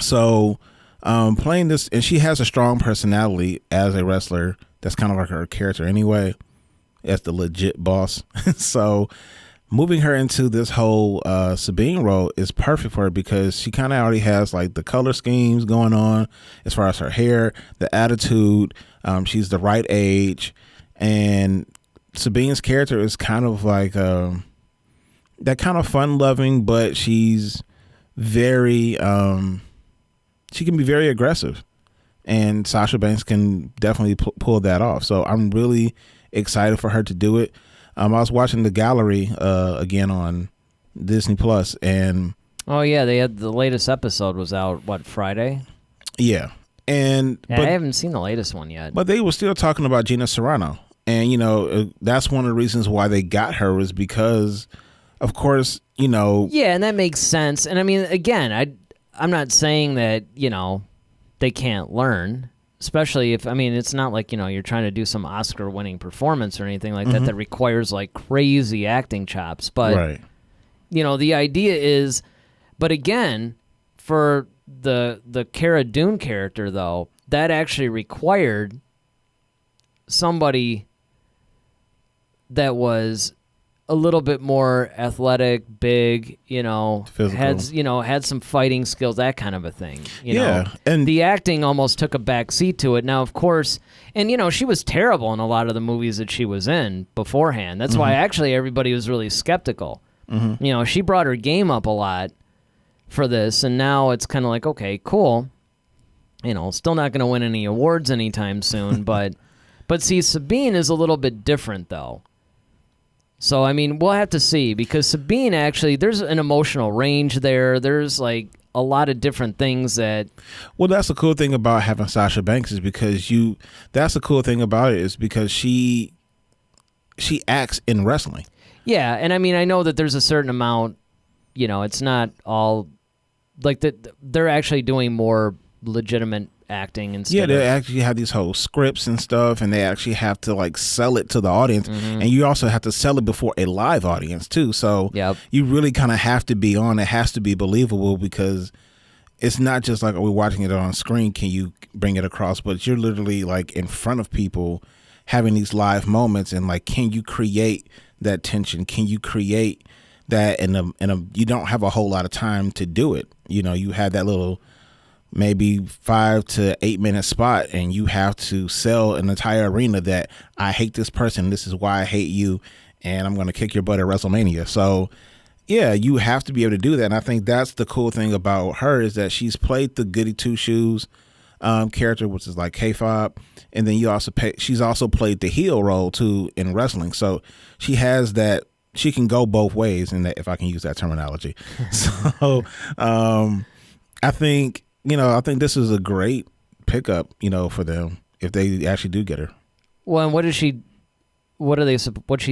So playing this, and she has a strong personality as a wrestler. That's kind of like her character anyway, as the legit boss. So moving her into this whole Sabine role is perfect for her because she kind of already has the color schemes going on as far as her hair, the attitude. She's the right age, and Sabine's character is kind of like that kind of fun-loving, but she's very she can be very aggressive, and Sasha Banks can definitely pull that off. So I'm really excited for her to do it. I was watching The Gallery again on Disney Plus, and they had the latest episode was out Friday? Yeah, but I haven't seen the latest one yet. But they were still talking about Gina Carano, and that's one of the reasons why they got her was because, of course, Yeah, and that makes sense. And I mean, again, I'm not saying that they can't learn. Especially if, it's not like, you're trying to do some Oscar-winning performance or anything like that requires, crazy acting chops. But, right. The idea is, but again, for the Cara Dune character, though, that actually required somebody that was a little bit more athletic, big, physical. had some fighting skills, that kind of a thing. And the acting almost took a back seat to it. Now, of course, and she was terrible in a lot of the movies that she was in beforehand. That's why actually everybody was really skeptical. Mm-hmm. She brought her game up a lot for this, and now it's kind of like, okay, cool. Still not going to win any awards anytime soon, but see, Sabine is a little bit different though. So, we'll have to see, because Sabine, actually, there's an emotional range there. There's, a lot of different things that... Well, that's the cool thing about having Sasha Banks is because that's the cool thing about it is because she acts in wrestling. Yeah, and I know that there's a certain amount, it's not all... they're actually doing more legitimate acting and stuff. Yeah, they actually have these whole scripts and stuff, and they actually have to sell it to the audience, and you also have to sell it before a live audience too. So you really kind of have to be on. It has to be believable because it's not just we're watching it on screen. Can you bring it across? But you're literally in front of people having these live moments, and can you create that tension? Can you create that in a you don't have a whole lot of time to do it. You had that little maybe 5 to 8 minute spot, and you have to sell an entire arena that I hate this person, this is why I hate you, and I'm going to kick your butt at WrestleMania. So yeah, you have to be able to do that, and I think that's the cool thing about her is that she's played the goody two shoes character, which is K-Fob, and then she's also played the heel role too in wrestling. So she has that, she can go both ways, in that, if I can use that terminology. So I think this is a great pickup, for them if they actually do get her. Well, and what's she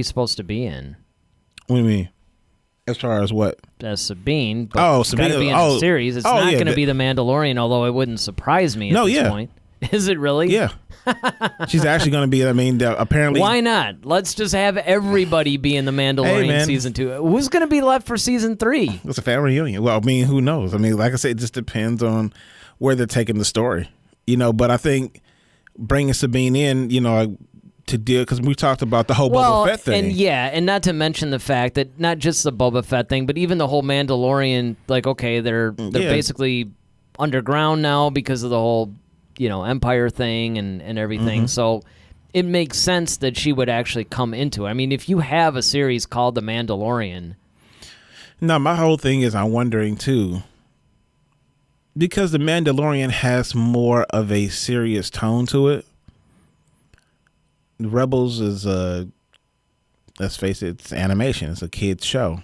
supposed to be in? What do you mean? As far as what? As Sabine. But Sabine. It's got to be in the series. It's not going to be the Mandalorian, although it wouldn't surprise me at this point. Is it really? Yeah. She's actually going to be, apparently. Why not? Let's just have everybody be in the Mandalorian season 2. Who's going to be left for season 3? It's a family reunion. Well, who knows? Like I said, it just depends on where they're taking the story. But I think bringing Sabine in, to deal, because we talked about the whole Boba Fett thing. And not to mention the fact that not just the Boba Fett thing, but even the whole Mandalorian, they're basically underground now because of the whole, Empire thing and everything. So it makes sense that she would actually come into it. I mean, if you have a series called The Mandalorian. No, my whole thing is I'm wondering, too, because The Mandalorian has more of a serious tone to it. Rebels is let's face it, it's animation. It's a kid's show.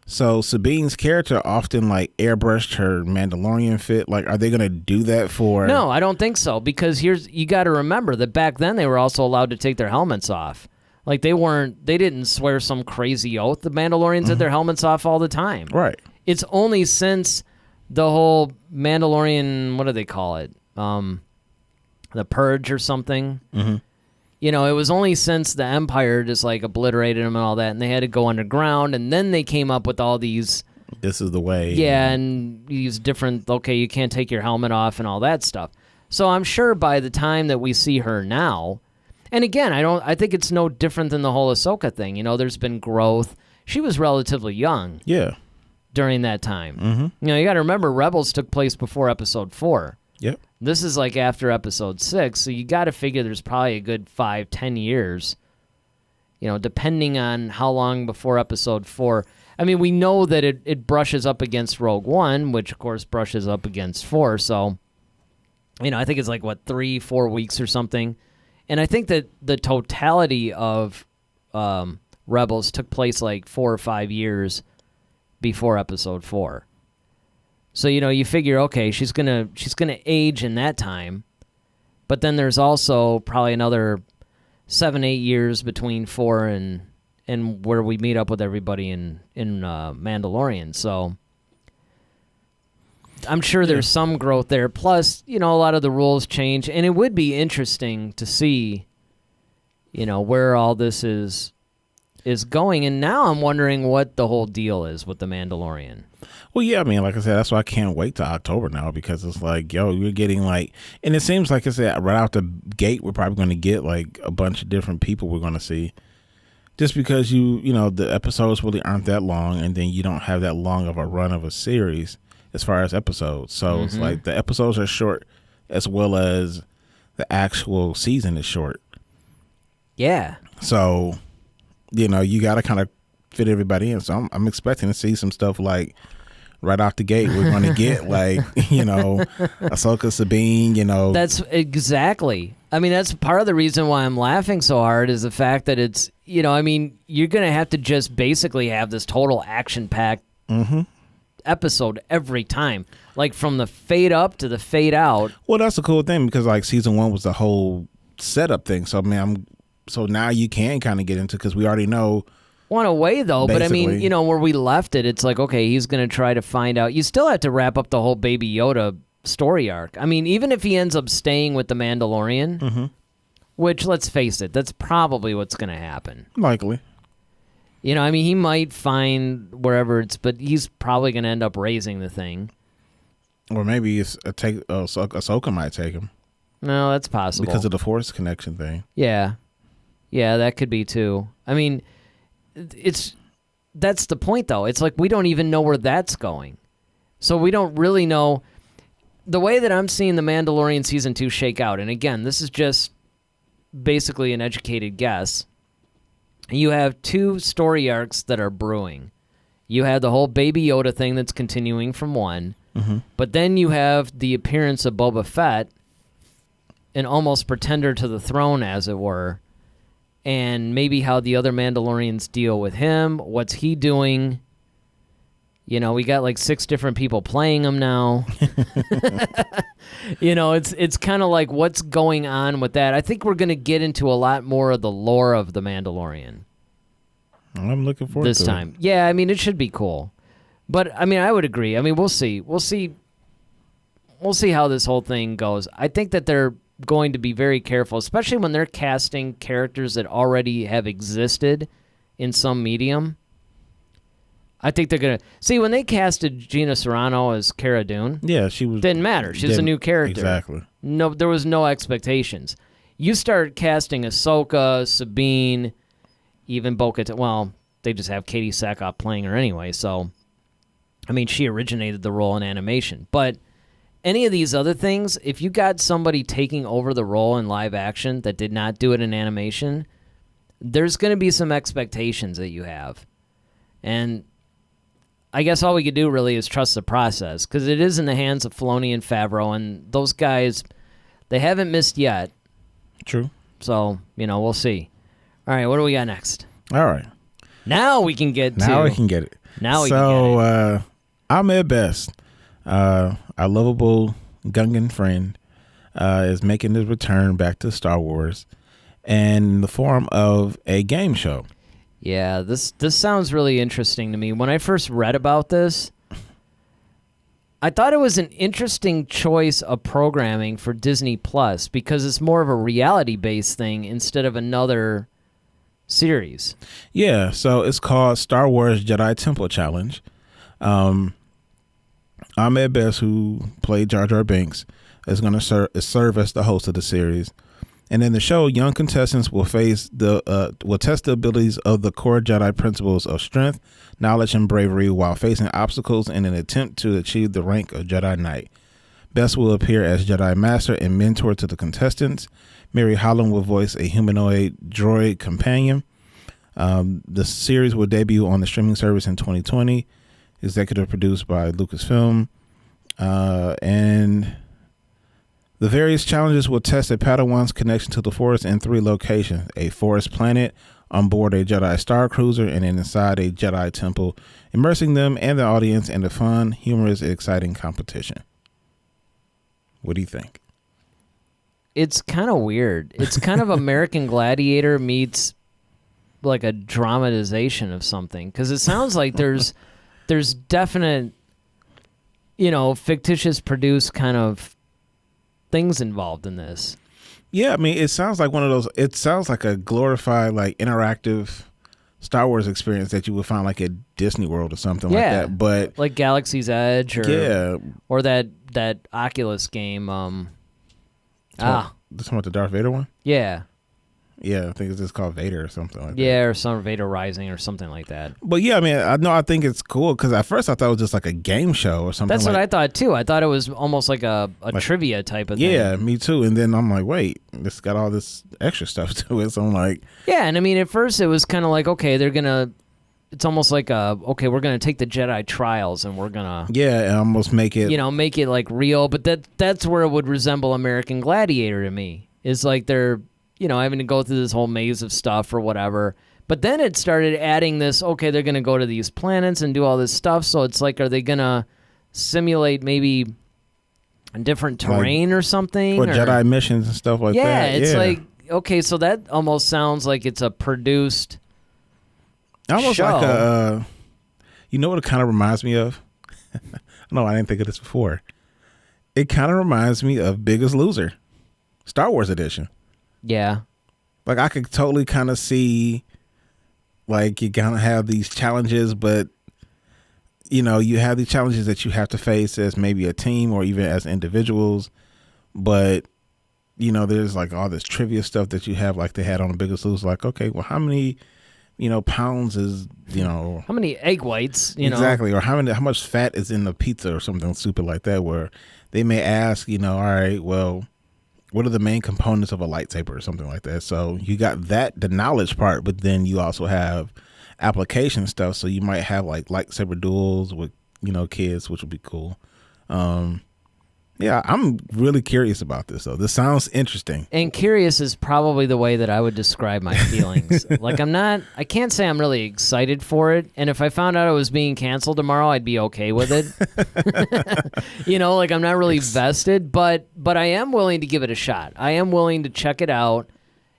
So Sabine's character often like airbrushed her Mandalorian fit. Like, are they going to do that for? No, I don't think so, because you got to remember that back then they were also allowed to take their helmets off. Like they didn't swear some crazy oath. The Mandalorians had their helmets off all the time. Right. It's only since the whole Mandalorian, what do they call it? The Purge or something. Mm-hmm. It was only since the Empire just like obliterated them and all that, and they had to go underground, and then they came up with all these. This is the way. Yeah, and these different. Okay, you can't take your helmet off and all that stuff. So I'm sure by the time that we see her now, and again, I think it's no different than the whole Ahsoka thing. There's been growth. She was relatively young. Yeah. During that time. Mm-hmm. You got to remember, Rebels took place before Episode 4. Yep. This is like after Episode 6, so you got to figure there's probably a good 5-10 years, depending on how long before Episode 4. I mean, we know that it brushes up against Rogue One, which, of course, brushes up against 4, so, I think it's like, 3-4 weeks or something. And I think that the totality of Rebels took place like 4 or 5 years before Episode 4. So, you figure, okay, she's gonna age in that time, but then there's also probably another 7-8 years between 4 and where we meet up with everybody in Mandalorian. So I'm sure there's some growth there. Plus, a lot of the rules change, and it would be interesting to see, where all this is going. And now I'm wondering what the whole deal is with the Mandalorian. Well, yeah, I mean, like I said, that's why I can't wait till October now, because it's like, you're getting like, and it seems like I said, right out the gate, we're probably going to get like a bunch of different people we're going to see, just because the episodes really aren't that long, and then you don't have that long of a run of a series as far as episodes. So it's like the episodes are short as well as the actual season is short. Yeah. So, you got to kind of fit everybody in. So I'm expecting to see some stuff like right off the gate. We're going to get like, Ahsoka, Sabine, That's exactly. I mean, that's part of the reason why I'm laughing so hard is the fact that it's, you're going to have to just basically have this total action-packed episode every time. Like from the fade up to the fade out. Well, that's a cool thing because like season 1 was the whole setup thing. So, I mean, so now you can kind of get into, because we already know. One away, though, basically. But I mean, where we left it, it's like, okay, he's going to try to find out. You still have to wrap up the whole Baby Yoda story arc. I mean, even if he ends up staying with the Mandalorian, which, let's face it, that's probably what's going to happen. Likely. I mean, he might find wherever but he's probably going to end up raising the thing. Or maybe Ahsoka might take him. No, that's possible. Because of the Force connection thing. Yeah. Yeah, that could be too. I mean, that's the point, though. It's like we don't even know where that's going. So we don't really know. The way that I'm seeing The Mandalorian Season 2 shake out, and again, this is just basically an educated guess, you have 2 story arcs that are brewing. You have the whole Baby Yoda thing that's continuing from 1, but then you have the appearance of Boba Fett, an almost pretender to the throne, as it were, and maybe how the other Mandalorians deal with him. What's he doing? We got like 6 different people playing him now. It's kind of like what's going on with that. I think we're going to get into a lot more of the lore of the Mandalorian. I'm looking forward to this time. Yeah, I mean, it should be cool. But I mean, I would agree. I mean, we'll see. We'll see how this whole thing goes. I think that they're going to be very careful, especially when they're casting characters that already have existed in some medium. I think they're going to... See, when they casted Gina Carano as Cara Dune... Yeah, she was... Didn't matter. She was a new character. Exactly. No, there was no expectations. You start casting Ahsoka, Sabine, even Bo-Katan... Well, they just have Katie Sackhoff playing her anyway, so... I mean, she originated the role in animation. But any of these other things, if you got somebody taking over the role in live action that did not do it in animation, there's going to be some expectations that you have. And I guess all we could do really is trust the process, because it is in the hands of Filoni and Favreau, and those guys, they haven't missed yet. True. So, we'll see. All right, what do we got next? All right. Now we can get Now we can get it. Now we can get it. Ahmed Best, our lovable Gungan friend, is making his return back to Star Wars in the form of a game show. Yeah, this sounds really interesting to me. When I first read about this, I thought it was an interesting choice of programming for Disney Plus because it's more of a reality-based thing instead of another series. Yeah, so it's called Star Wars Jedi Temple Challenge. Ahmed Best, who played Jar Jar Binks, is going to serve as the host of the series. And in the show, young contestants will test the abilities of the core Jedi principles of strength, knowledge, and bravery while facing obstacles in an attempt to achieve the rank of Jedi Knight. Best will appear as Jedi Master and mentor to the contestants. Mary Holland will voice a humanoid droid companion. The series will debut on the streaming service in 2020. Executive produced by Lucasfilm. And the various challenges will test a Padawan's connection to the Force in 3 locations: a forest planet, on board a Jedi Star Cruiser, and inside a Jedi temple, immersing them and the audience in a fun, humorous, exciting competition. What do you think? It's kind of weird. It's kind of American Gladiator meets like a dramatization of something, because it sounds like there's definite, fictitious produced kind of things involved in this. Yeah, I mean, it sounds like one of those. It sounds like a glorified, like, interactive Star Wars experience that you would find like at Disney World or something like that. But like Galaxy's Edge, or that Oculus game. This one with the Darth Vader one. Yeah. Yeah, I think it's just called Vader or something like that. Yeah, or some Vader Rising or something like that. But yeah, I mean, I think it's cool because at first I thought it was just like a game show or something. That's what I thought too. I thought it was almost like a trivia type of thing. Yeah, me too. And then I'm like, wait, this got all this extra stuff to it. So I'm like, yeah, and I mean, at first it was kind of like, okay, it's almost like okay, we're gonna take the Jedi trials and we're gonna and almost make it, make it like real. But that's where it would resemble American Gladiator to me. Is like they're having to go through this whole maze of stuff or whatever. But then it started adding this, okay, they're going to go to these planets and do all this stuff. So it's like, are they going to simulate maybe a different terrain or something? Or Jedi missions and stuff like that. Yeah, it's like, okay, so that almost sounds like it's a produced almost show. Like what it kind of reminds me of? No, I didn't think of this before. It kind of reminds me of Biggest Loser, Star Wars edition. Yeah. Like, I could totally kind of see, like, you kind of have these challenges, but, you have these challenges that you have to face as maybe a team or even as individuals. But, there's, like, all this trivia stuff that you have, like they had on The Biggest Loser. Like, okay, well, how many, pounds is, how many egg whites, Exactly. Or how much fat is in the pizza or something stupid like that, where they may ask, all right, well, what are the main components of a lightsaber or something like that? So you got the knowledge part, but then you also have application stuff. So you might have like lightsaber duels with, kids, which would be cool. Yeah, I'm really curious about this, though. This sounds interesting. And curious is probably the way that I would describe my feelings. Like, I can't say I'm really excited for it. And if I found out it was being canceled tomorrow, I'd be okay with it. Like, I'm not really vested, but I am willing to give it a shot. I am willing to check it out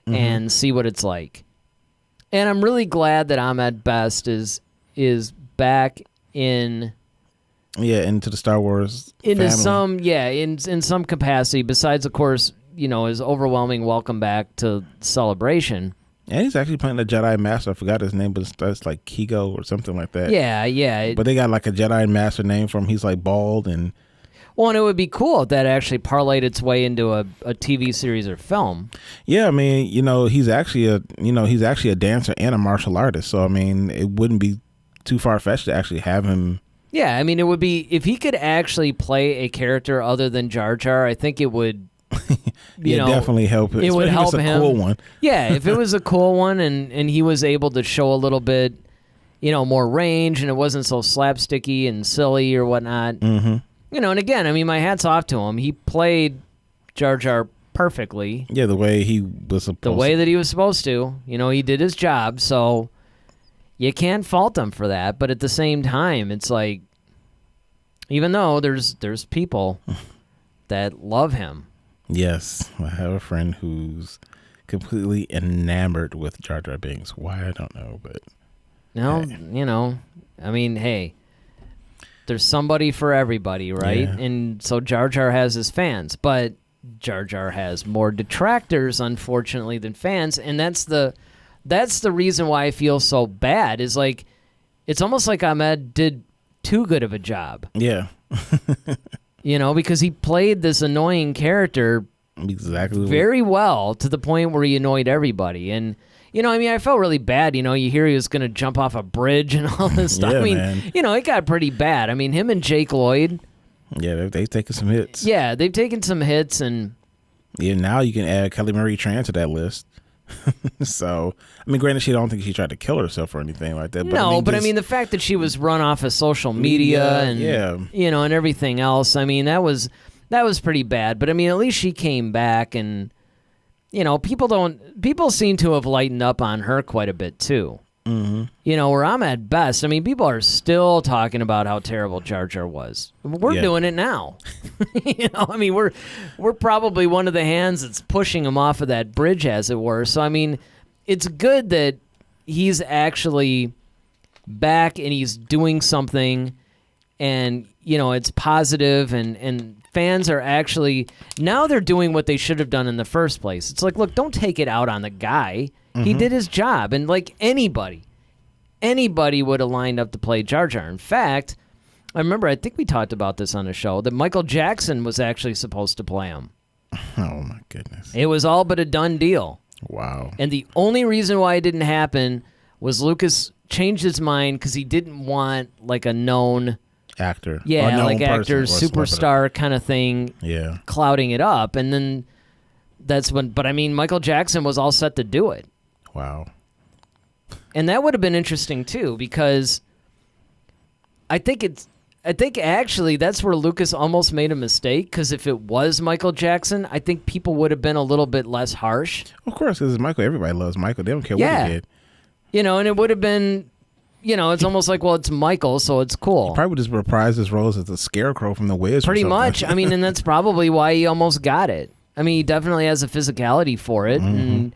and see what it's like. And I'm really glad that Ahmed Best is back in... Yeah, into the Star Wars into family. in some capacity. Besides, of course, his overwhelming welcome back to Celebration. And he's actually playing the Jedi Master. I forgot his name, but it's like Kigo or something like that. Yeah. But they got like a Jedi Master name for him. He's like bald and. Well, and it would be cool if that actually parlayed its way into a TV series or film. Yeah, I mean, he's actually a dancer and a martial artist. So I mean, it wouldn't be too far fetched to actually have him Yeah, I mean, it would be if he could actually play a character other than Jar Jar. I think it would, definitely help. It would help if it's a him. Cool one. Yeah, if it was a cool one and he was able to show a little bit, more range and it wasn't so slapsticky and silly or whatnot. Mm-hmm. And again, I mean, my hat's off to him. He played Jar Jar perfectly. Yeah, the way he was supposed. The way that he was supposed to. He did his job, so. You can't fault him for that, but at the same time, it's like, even though there's people that love him. Yes, I have a friend who's completely enamored with Jar Jar Binks. Why, I don't know, but... No, hey. I mean, hey, there's somebody for everybody, right? Yeah. And so Jar Jar has his fans, but Jar Jar has more detractors, unfortunately, than fans, and that's the reason why I feel so bad, is like, it's almost like Ahmed did too good of a job. Yeah. Because he played this annoying character exactly very well to the point where he annoyed everybody. And, I felt really bad. You hear he was going to jump off a bridge and all this stuff. Yeah, I mean, man. It got pretty bad. I mean, him and Jake Lloyd. Yeah, they've taken some hits. Yeah, they've taken some hits. And yeah, now you can add Kelly Marie Tran to that list. So, I mean, granted, I don't think she tried to kill herself or anything like that. But I mean, the fact that she was run off of social media and and everything else, I mean, that was pretty bad. But I mean, at least she came back, and people seem to have lightened up on her quite a bit too. Mm-hmm. Where I'm at best, I mean, people are still talking about how terrible Jar Jar was. We're doing it now. I mean, we're probably one of the hands that's pushing him off of that bridge, as it were. So, I mean, it's good that he's actually back and he's doing something, and, it's positive, and fans are actually, now they're doing what they should have done in the first place. It's like, look, don't take it out on the guy. Mm-hmm. He did his job, and like anybody would have lined up to play Jar Jar. In fact, I think we talked about this on the show, that Michael Jackson was actually supposed to play him. Oh, my goodness. It was all but a done deal. Wow. And the only reason why it didn't happen was Lucas changed his mind because he didn't want like a known actor. Yeah, known like actor, superstar kind of thing clouding it up. And then that's when, but I mean, Michael Jackson was all set to do it. Wow. And that would have been interesting too, because I think actually that's where Lucas almost made a mistake, because if it was Michael Jackson, I think people would have been a little bit less harsh. Of course, because it's Michael. Everybody loves Michael. They don't care what he did. And it would have been, it's almost like, well, it's Michael, so it's cool. He probably just reprised his roles as the Scarecrow from The Wiz. Pretty much. I mean, and that's probably why he almost got it. I mean, he definitely has a physicality for it, and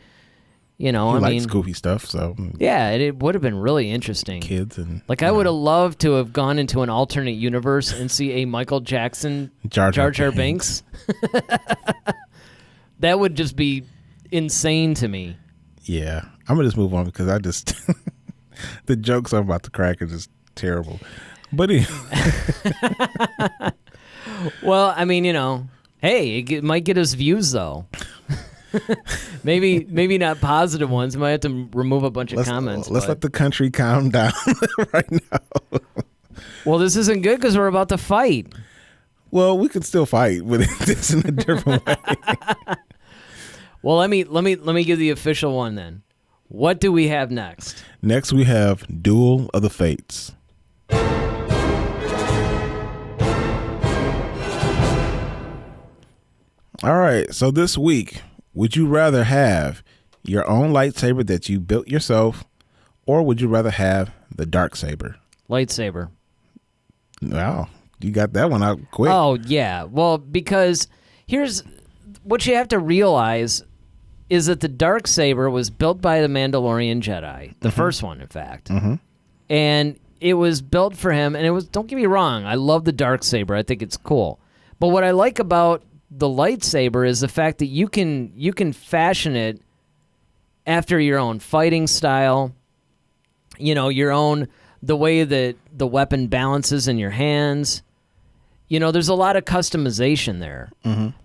he likes goofy stuff, so yeah, it would have been really interesting. Kids and like, I would have loved to have gone into an alternate universe and see a Michael Jackson Jar Jar Binks. That would just be insane to me. Yeah, I'm gonna just move on because I just the jokes I'm about to crack are just terrible. But well, I mean, hey, it might get us views though. maybe not positive ones. We might have to remove a bunch of comments. Let's let the country calm down right now. Well, this isn't good because we're about to fight. Well, we could still fight, but it's in a different way. Well, let me give the official one then. What do we have next? Next, we have Duel of the Fates. All right, so this week, would you rather have your own lightsaber that you built yourself, or would you rather have the Darksaber? Lightsaber. Wow, you got that one out quick. Oh, yeah. Well, because here's what you have to realize is that the Darksaber was built by the Mandalorian Jedi, the first one, in fact. Mm-hmm. And it was built for him, and it was, don't get me wrong, I love the Darksaber. I think it's cool. But what I like about the lightsaber is the fact that you can fashion it after your own fighting style, your own, the way that the weapon balances in your hands. There's a lot of customization there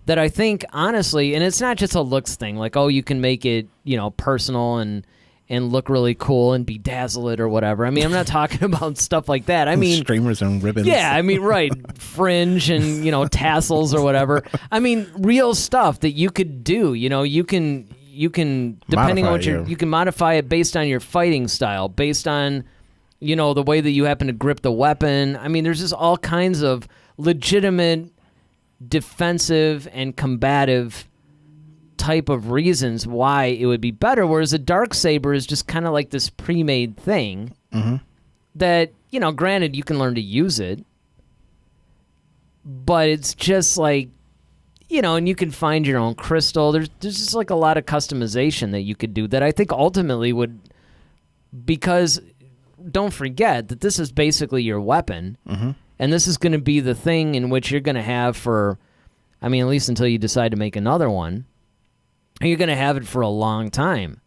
that I think, honestly, and it's not just a looks thing, like, oh, you can make it, personal and and look really cool and bedazzle it or whatever. I mean, I'm not talking about stuff like that. I mean, streamers and ribbons. Yeah, I mean, right, fringe and tassels or whatever. I mean, real stuff that you could do. You can depending on what you can modify it based on your fighting style, based on the way that you happen to grip the weapon. I mean, there's just all kinds of legitimate defensive and combative type of reasons why it would be better, whereas a Darksaber is just kind of like this pre-made thing that, granted, you can learn to use it, but it's just like, and you can find your own crystal. There's just like a lot of customization that you could do that I think ultimately would, because don't forget that this is basically your weapon, and this is going to be the thing in which you're going to have for, at least until you decide to make another one. You're going to have it for a long time.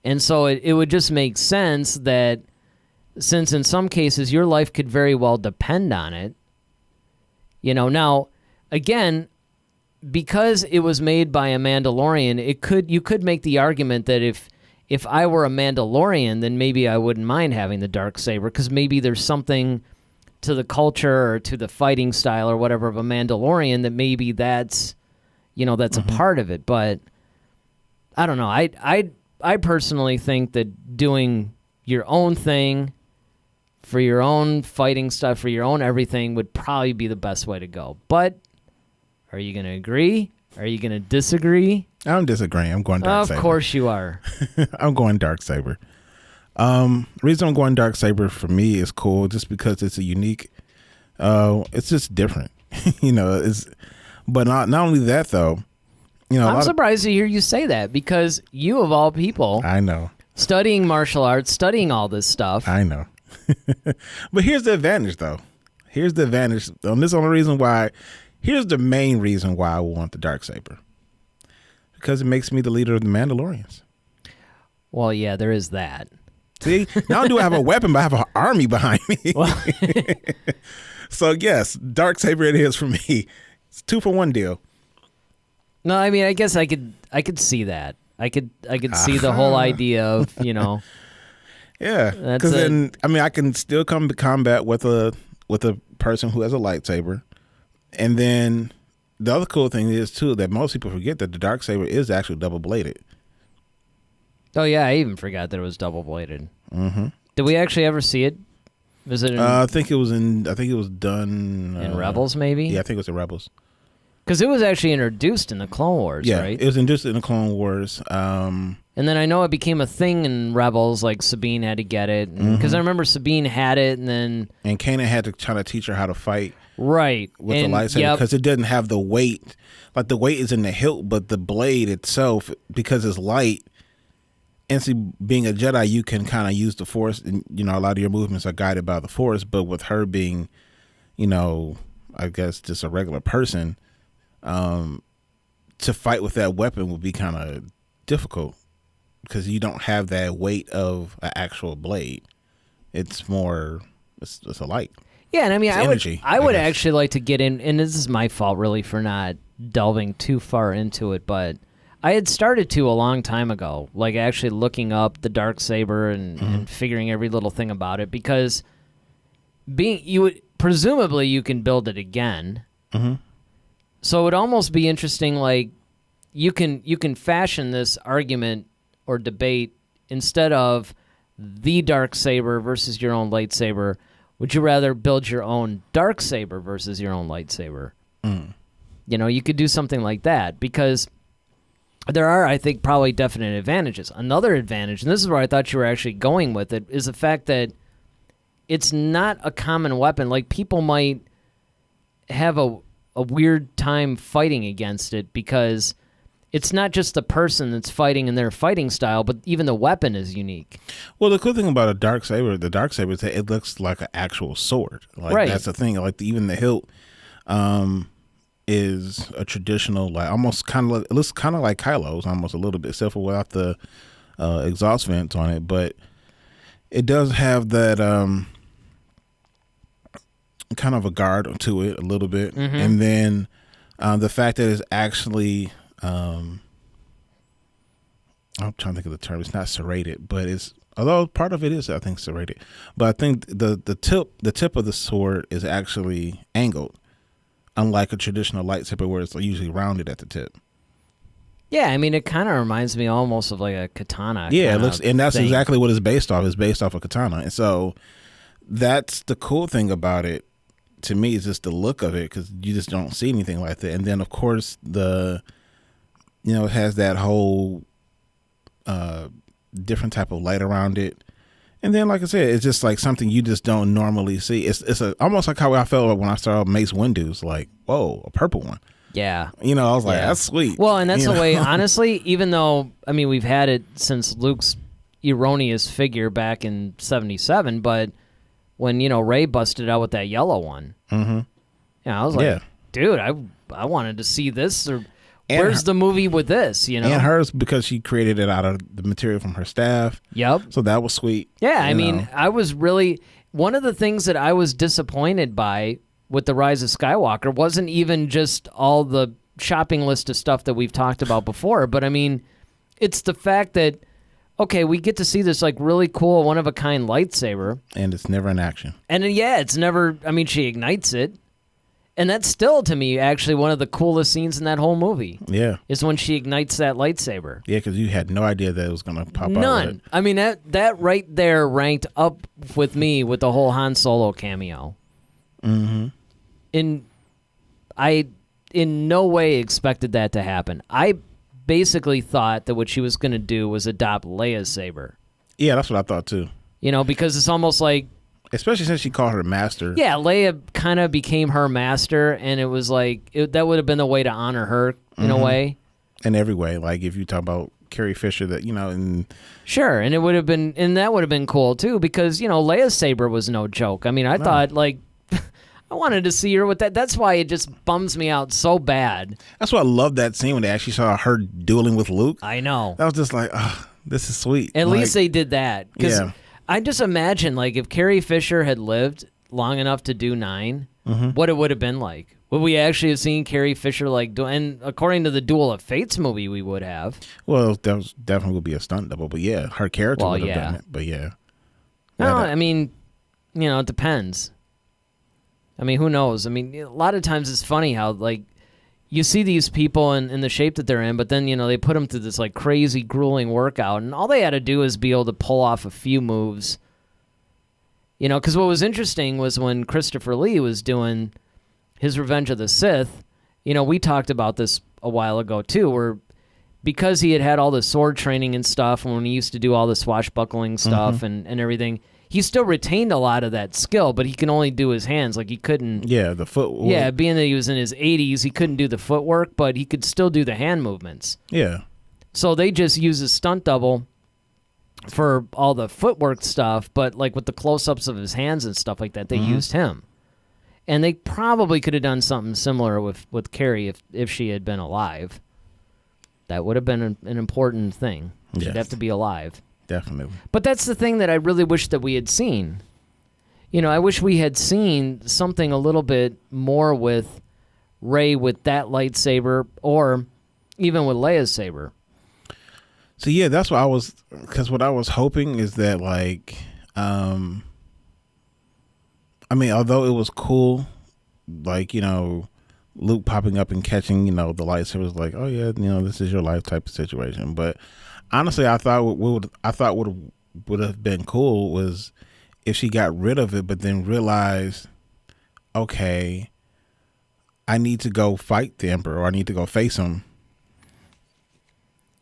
And so it would just make sense that since in some cases your life could very well depend on it, now, again, because it was made by a Mandalorian, you could make the argument that if I were a Mandalorian, then maybe I wouldn't mind having the Darksaber, because maybe there's something to the culture or to the fighting style or whatever of a Mandalorian that maybe that's a part of it. But I don't know. I personally think that doing your own thing for your own fighting stuff, for your own everything, would probably be the best way to go. But are you going to agree? Are you going to disagree? I'm disagreeing. I'm going Darksaber. Of course you are. I'm going Darksaber. The reason I'm going Darksaber for me is cool just because it's a unique, it's just different, but not only that though, I'm surprised to hear you say that, because you of all people, I know, studying martial arts, studying all this stuff. I know. But here's the advantage though. Here's the advantage. Here's the main reason why I want the Darksaber. Because it makes me the leader of the Mandalorians. Well, yeah, there is that. See, not only do I have a weapon, but I have an army behind me. Well, so yes, Darksaber it is for me. It's 2-for-1 deal. No, I guess I could see that. I could see the whole idea of, Yeah, because then I can still come to combat with a person who has a lightsaber, and then the other cool thing is too that most people forget that the Darksaber is actually double bladed. Oh yeah, I even forgot that it was double bladed. Mm-hmm. Did we actually ever see it? Was it? I think it was done in Rebels, maybe. Yeah, I think it was in Rebels. Because it was actually introduced in the Clone Wars, right? It was introduced in the Clone Wars. And then I know it became a thing in Rebels, like Sabine had to get it. Because I remember Sabine had it, and then... And Kanan had to try to teach her how to fight. Right. With the lightsaber, because it doesn't have the weight. Like, the weight is in the hilt, but the blade itself, because it's light, and see, being a Jedi, you can kind of use the Force, and, a lot of your movements are guided by the Force, but with her being, I guess just a regular person... to fight with that weapon would be kind of difficult because you don't have that weight of an actual blade. It's more, it's a light. Yeah, and I would actually like to get in, and this is my fault really for not delving too far into it, but I had started to a long time ago, like actually looking up the Darksaber and figuring every little thing about it, because presumably you can build it again. Mm-hmm. So it would almost be interesting, like, you can fashion this argument or debate instead of the Darksaber versus your own lightsaber. Would you rather build your own Darksaber versus your own lightsaber? You could do something like that, because there are, I think, probably definite advantages. Another advantage, and this is where I thought you were actually going with it, is the fact that it's not a common weapon. Like, people might have a weird time fighting against it because it's not just the person that's fighting in their fighting style, but even the weapon is unique. Well, the cool thing about the Darksaber is that it looks like an actual sword. Like, right. That's the thing. Like, even the hilt is a traditional, like, almost kind of, it looks kind of like Kylo's, almost a little bit, except for without the exhaust vents on it. But it does have that kind of a guard to it a little bit, and then the fact that it's actually I'm trying to think of the term. It's not serrated, but it's, although part of it is, I think, serrated. But I think the tip of the sword is actually angled, unlike a traditional lightsaber where it's usually rounded at the tip. Yeah, I mean, it kind of reminds me almost of like a katana. Yeah, it looks, and that's thing. exactly what it's based off. It's based off a katana, and so that's the cool thing about it. To me, is just the look of it, because you just don't see anything like that. And then, of course, it has that whole different type of light around it. And then, like I said, it's just like something you just don't normally see. It's almost like how I felt when I saw Mace Windu's, like, whoa, a purple one. Yeah. I was like, that's sweet. Well, and that's the way, honestly, even though, I mean, we've had it since Luke's erroneous figure back in 77, but when, Rey busted out with that yellow one, I was like, dude, I wanted to see this, or where's the movie with this, And hers, because she created it out of the material from her staff. Yep. So that was sweet. Yeah, I mean, I was really, one of the things that I was disappointed by with The Rise of Skywalker wasn't even just all the shopping list of stuff that we've talked about before, but I mean, it's the fact that, okay, we get to see this like really cool one-of-a-kind lightsaber. And it's never in action. And it's never, I mean, she ignites it. And that's still, to me, actually one of the coolest scenes in that whole movie. Yeah. Is when she ignites that lightsaber. Yeah, because you had no idea that it was going to pop out. None. I mean, that right there ranked up with me with the whole Han Solo cameo. Mm-hmm. I in no way expected that to happen. I basically thought that what she was going to do was adopt Leia's saber. Yeah, that's what I thought too. Because it's almost like, especially since she called her master. Yeah, Leia kind of became her master, and it was like that would have been the way to honor her in a way. In every way, like if you talk about Carrie Fisher, that and sure, and it would have been, and that would have been cool too, because Leia's saber was no joke. I mean, I thought like. I wanted to see her with that. That's why it just bums me out so bad. That's why I love that scene when they actually saw her dueling with Luke. I know. That was just like, this is sweet. At least they did that. Because yeah. I just imagine, like, if Carrie Fisher had lived long enough to do 9, what it would have been like. Would we actually have seen Carrie Fisher, like, and according to the Duel of Fates movie, we would have. Well, that was definitely would be a stunt double. But yeah, her character would have done it. But yeah. No, I mean, it depends. I mean, who knows? I mean, a lot of times it's funny how, like, you see these people in the shape that they're in, but then, they put them through this, like, crazy, grueling workout, and all they had to do is be able to pull off a few moves. Because what was interesting was when Christopher Lee was doing his Revenge of the Sith, we talked about this a while ago, too, where because he had all the sword training and stuff, and when he used to do all the swashbuckling stuff and everything, he still retained a lot of that skill, but he can only do his hands. Like, he couldn't... Yeah, the footwork. Yeah, being that he was in his 80s, he couldn't do the footwork, but he could still do the hand movements. Yeah. So they just use a stunt double for all the footwork stuff, but, like, with the close-ups of his hands and stuff like that, they used him. And they probably could have done something similar with Carrie if she had been alive. That would have been an important thing. She'd have to be alive. Definitely. But that's the thing that I really wish that we had seen. I wish we had seen something a little bit more with Rey with that lightsaber, or even with Leia's saber. So yeah, that's what what I was hoping is that, like, I mean, although it was cool, like, Luke popping up and catching, the lightsaber was like, oh yeah, this is your life type of situation. But honestly, I thought what would have been cool was if she got rid of it, but then realized, okay, I need to go fight the Emperor, or I need to go face him.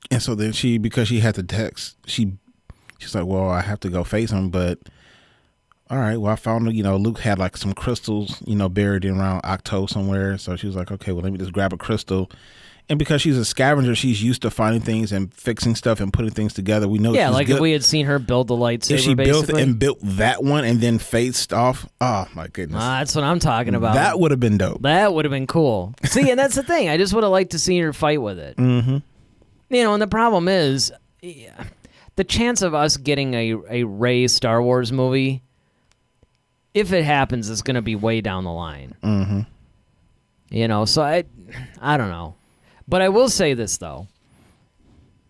And so then because she had the text, she's like, well, I have to go face him, but all right, well, I found, Luke had like some crystals, buried in around Octo somewhere. So she was like, okay, well, let me just grab a crystal. And because she's a scavenger, she's used to finding things and fixing stuff and putting things together. We know yeah, she's like good. if we had seen her build the lightsaber, if she basically. built that one and then faced off, oh my goodness. That's what I'm talking about. That would have been dope. That would have been cool. See, and that's the thing. I just would have liked to see her fight with it. Mm-hmm. And the problem is, the chance of us getting a Rey Star Wars movie, if it happens, is going to be way down the line. Mm-hmm. So I don't know. But I will say this, though.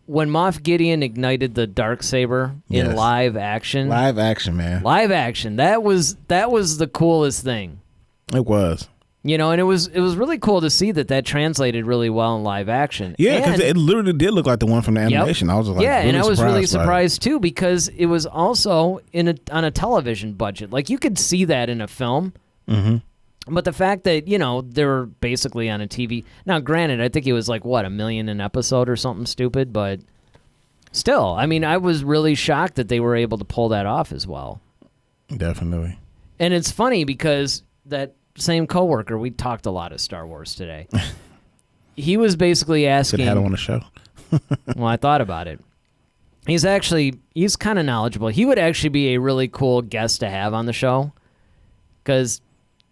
when Moff Gideon ignited the Darksaber in live action. Live action, man. Live action. That was the coolest thing. It was. You know, and it was really cool to see that translated really well in live action. Yeah, because it literally did look like the one from the animation. I was like, yeah, really and I was really surprised surprised too, because it was also on a television budget. Like, you could see that in a film. Mm-hmm. But the fact that, you know, they were basically on a TV. Now, granted, I think it was like, what, $1 million an episode or something stupid, but still, I mean, I was really shocked that they were able to pull that off as well. Definitely. And it's funny because that same coworker, we talked a lot of Star Wars today. He was basically asking. Could have had him on the show. Well, I thought about it. He's kind of knowledgeable. He would actually be a really cool guest to have on the show, because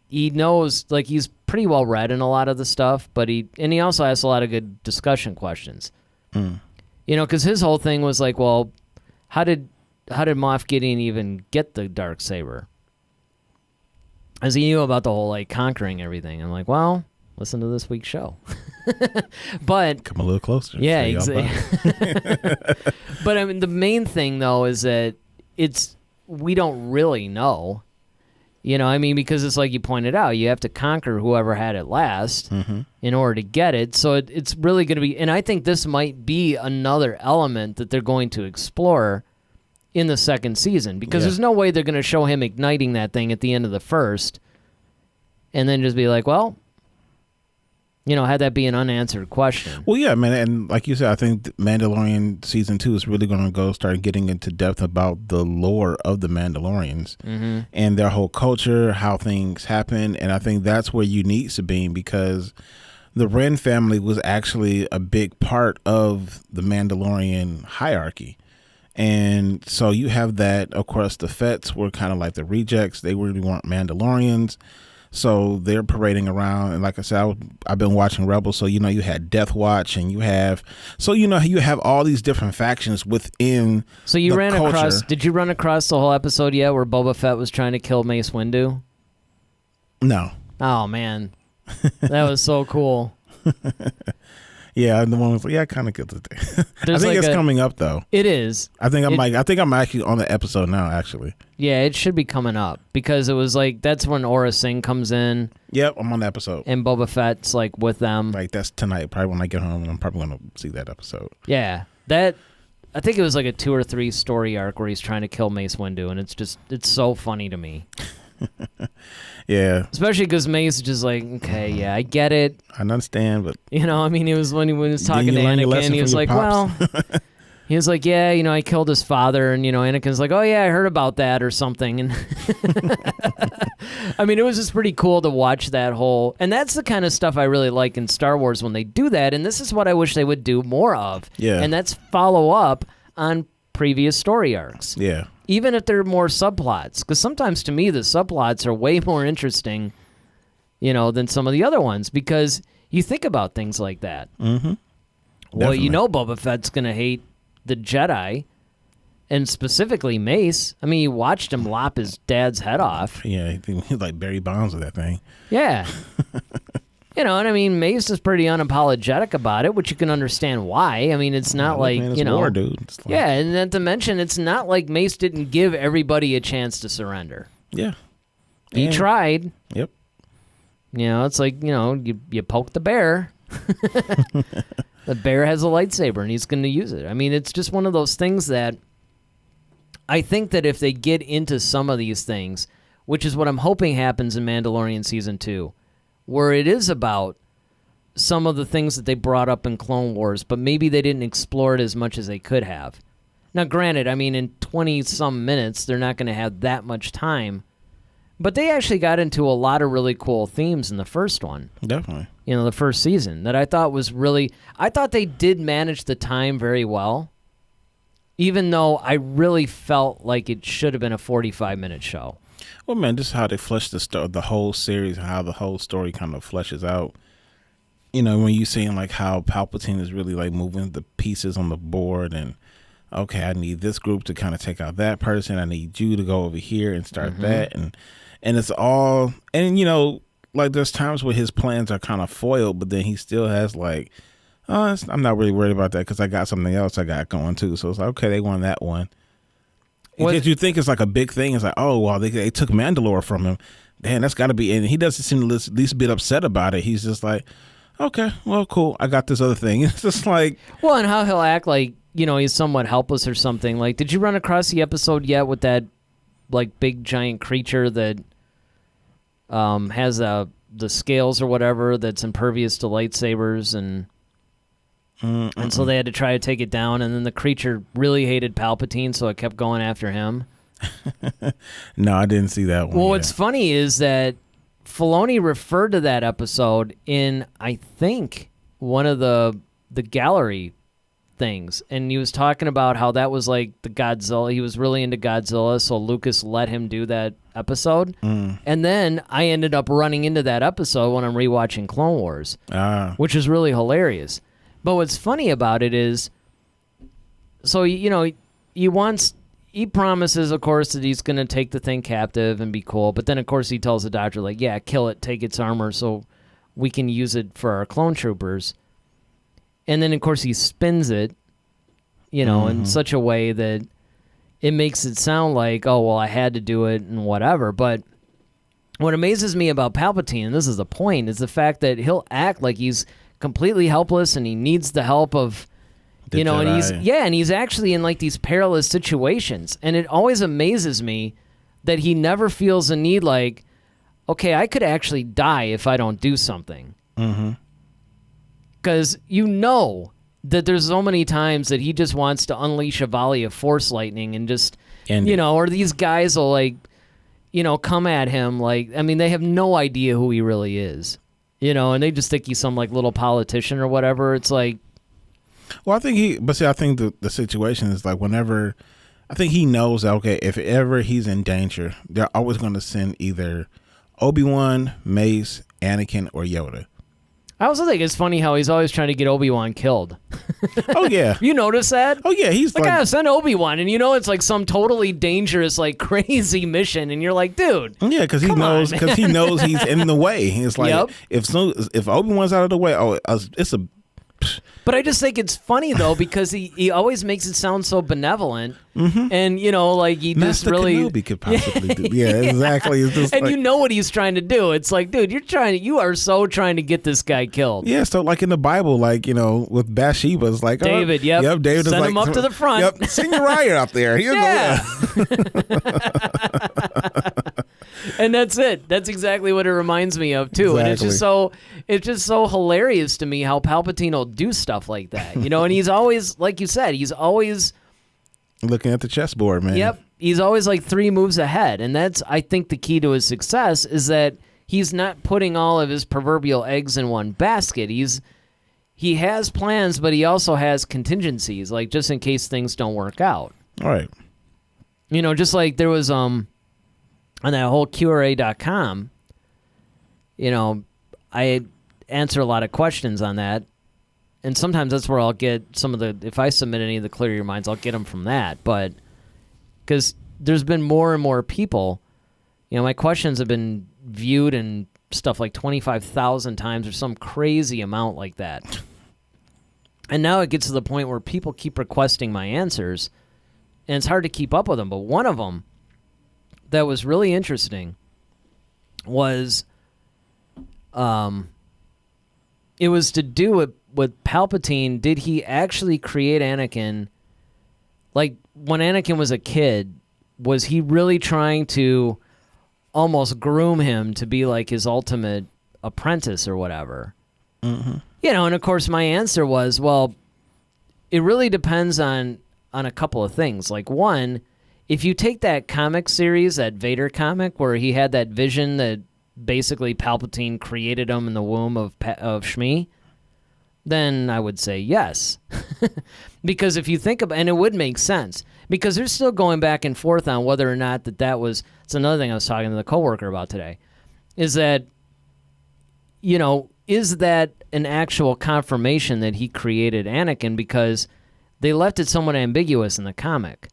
he knows, like, he's pretty well read in a lot of the stuff, but he also asks a lot of good discussion questions. You know, because his whole thing was like, well, how did Moff Gideon even get the Darksaber? As he knew about the whole, like, conquering everything. I'm like, well, listen to this week's show. But come a little closer. Yeah, exactly. But I mean, the main thing though is that we don't really know. You know, I mean, because it's like you pointed out, you have to conquer whoever had it last in order to get it. So it's really going to be, and I think this might be another element that they're going to explore in the second season, because there's no way they're going to show him igniting that thing at the end of the first and then just be like, well, you know, had that be an unanswered question. Well, yeah, man, and like you said, I think Mandalorian Season 2 is really going to start getting into depth about the lore of the Mandalorians and their whole culture, how things happen, and I think that's where you need Sabine, because the Wren family was actually a big part of the Mandalorian hierarchy. And so you have that. Of course, the Fets were kind of like the rejects. They really weren't Mandalorians. So they're parading around. And like I said, I've been watching Rebels. So, you know, you had Death Watch and you have all these different factions within So you the culture. Did you run across the whole episode yet where Boba Fett was trying to kill Mace Windu? No. Oh, man. That was so cool. Yeah, the one was like, yeah, I kind of get the thing. I think it's coming up though. It is. I think I'm actually on the episode now. Actually. Yeah, it should be coming up, because it was like that's when Aura Singh comes in. Yep, I'm on the episode. And Boba Fett's like with them. Like that's tonight. Probably when I get home, I'm probably going to see that episode. Yeah, I think it was like a 2 or 3 story arc where he's trying to kill Mace Windu, and it's so funny to me. Yeah, especially because Mace is just like, okay, yeah, I get it. I understand, but you know, I mean, it was when he was talking to Anakin, he was like, well, he was like, yeah, you know, I killed his father, and you know, Anakin's like, oh yeah, I heard about that or something, and I mean, it was just pretty cool to watch that whole, and that's the kind of stuff I really like in Star Wars when they do that, and this is what I wish they would do more of. Yeah, and that's follow up on previous story arcs. Yeah. Even if they're more subplots, because sometimes to me the subplots are way more interesting, you know, than some of the other ones, because you think about things like that. Mm-hmm. Well, you know Boba Fett's going to hate the Jedi, and specifically Mace. I mean, you watched him lop his dad's head off. Yeah, he's like Barry Bonds with that thing. Yeah. You know, and I mean, Mace is pretty unapologetic about it, which you can understand why. I mean, it's not like, man, it's you know. war, dude. Like, yeah, and then to mention, it's not like Mace didn't give everybody a chance to surrender. Yeah. He tried. Yep. You know, it's like, you know, you poke the bear. The bear has a lightsaber, and he's going to use it. I mean, it's just one of those things that I think that if they get into some of these things, which is what I'm hoping happens in Mandalorian Season 2, where it is about some of the things that they brought up in Clone Wars, but maybe they didn't explore it as much as they could have. Now, granted, I mean, in 20-some minutes, they're not going to have that much time, but they actually got into a lot of really cool themes in the first one. Definitely. You know, the first season, that I thought was really... I thought they did manage the time very well, even though I really felt like it should have been a 45-minute show. Well, man, just how they flesh the whole series, how the whole story kind of fleshes out. You know, when you're seeing like how Palpatine is really like moving the pieces on the board, and okay, I need this group to kind of take out that person. I need you to go over here and start that, and it's all, and you know, like there's times where his plans are kind of foiled, but then he still has like, I'm not really worried about that because I got something else I got going too. So it's like, okay, they won that one. Because you think it's like a big thing. It's like, oh, well, they took Mandalore from him. Damn, that's got to be. And he doesn't seem at least a bit upset about it. He's just like, okay, well, cool. I got this other thing. It's just like. Well, and how he'll act like, he's somewhat helpless or something. Like, did you run across the episode yet with that, like, big giant creature that has the scales or whatever that's impervious to lightsabers and so they had to try to take it down, and then the creature really hated Palpatine, so it kept going after him? No, I didn't see that one. Well, what's funny is that Filoni referred to that episode in, I think, one of the gallery things, and he was talking about how that was like the Godzilla. He was really into Godzilla, so Lucas let him do that episode. And then I ended up running into that episode when I'm rewatching Clone Wars, which is really hilarious. But what's funny about it is, so, he promises, of course, that he's going to take the thing captive and be cool. But then, of course, he tells the doctor, like, yeah, kill it, take its armor so we can use it for our clone troopers. And then, of course, he spins it, in such a way that it makes it sound like, oh, well, I had to do it and whatever. But what amazes me about Palpatine, and this is the point, is the fact that he'll act like he's completely helpless and he needs the help of and he's actually in like these perilous situations, and it always amazes me that he never feels a need like, okay, I could actually die if I don't do something, because that there's so many times that he just wants to unleash a volley of force lightning and just or these guys will like come at him like, I mean, they have no idea who he really is. And they just think he's some like little politician or whatever. It's like, well, I think I think the situation is like whenever, I think he knows that, okay, if ever he's in danger, they're always going to send either Obi-Wan, Mace, Anakin, or Yoda. I also think it's funny how he's always trying to get Obi-Wan killed. Oh, yeah. You notice that? Oh, yeah. He's like, send Obi-Wan. And it's like some totally dangerous, like crazy mission. And you're like, dude. Yeah, because he knows he's in the way. It's like, if Obi-Wan's out of the way, it's a... But I just think it's funny, though, because he always makes it sound so benevolent. And, like he Master just really... Kenobi could possibly do. Yeah, exactly. It's just and like, what he's trying to do. It's like, dude, you are so trying to get this guy killed. Yeah, so like in the Bible, like, with Bathsheba, it's like... David, David send him up to the front. Yep, send Uriah up there. Yeah. And that's it. That's exactly what it reminds me of, too. Exactly. And it's just so hilarious to me how Palpatine will do stuff like that. And he's always, like you said, he's always... looking at the chessboard, man. Yep. He's always like 3 moves ahead. And that's, I think, the key to his success is that he's not putting all of his proverbial eggs in one basket. He has plans, but he also has contingencies, like just in case things don't work out. All right. Just like there was... on that whole QRA.com, I answer a lot of questions on that, and sometimes that's where I'll get some of the, if I submit any of the Clear Your Minds, I'll get them from that, but because there's been more and more people, my questions have been viewed and stuff like 25,000 times or some crazy amount like that, and now it gets to the point where people keep requesting my answers, and it's hard to keep up with them, but one of them that was really interesting was it was to do with Palpatine. Did he actually create Anakin? Like, when Anakin was a kid, was he really trying to almost groom him to be like his ultimate apprentice or whatever? And of course my answer was, well, it really depends on a couple of things. Like, one, if you take that comic series, that Vader comic, where he had that vision that basically Palpatine created him in the womb of Shmi, then I would say yes. Because if you think about, and it would make sense, because they're still going back and forth on whether or not that was, it's another thing I was talking to the coworker about today, is that, is that an actual confirmation that he created Anakin? Because they left it somewhat ambiguous in the comic.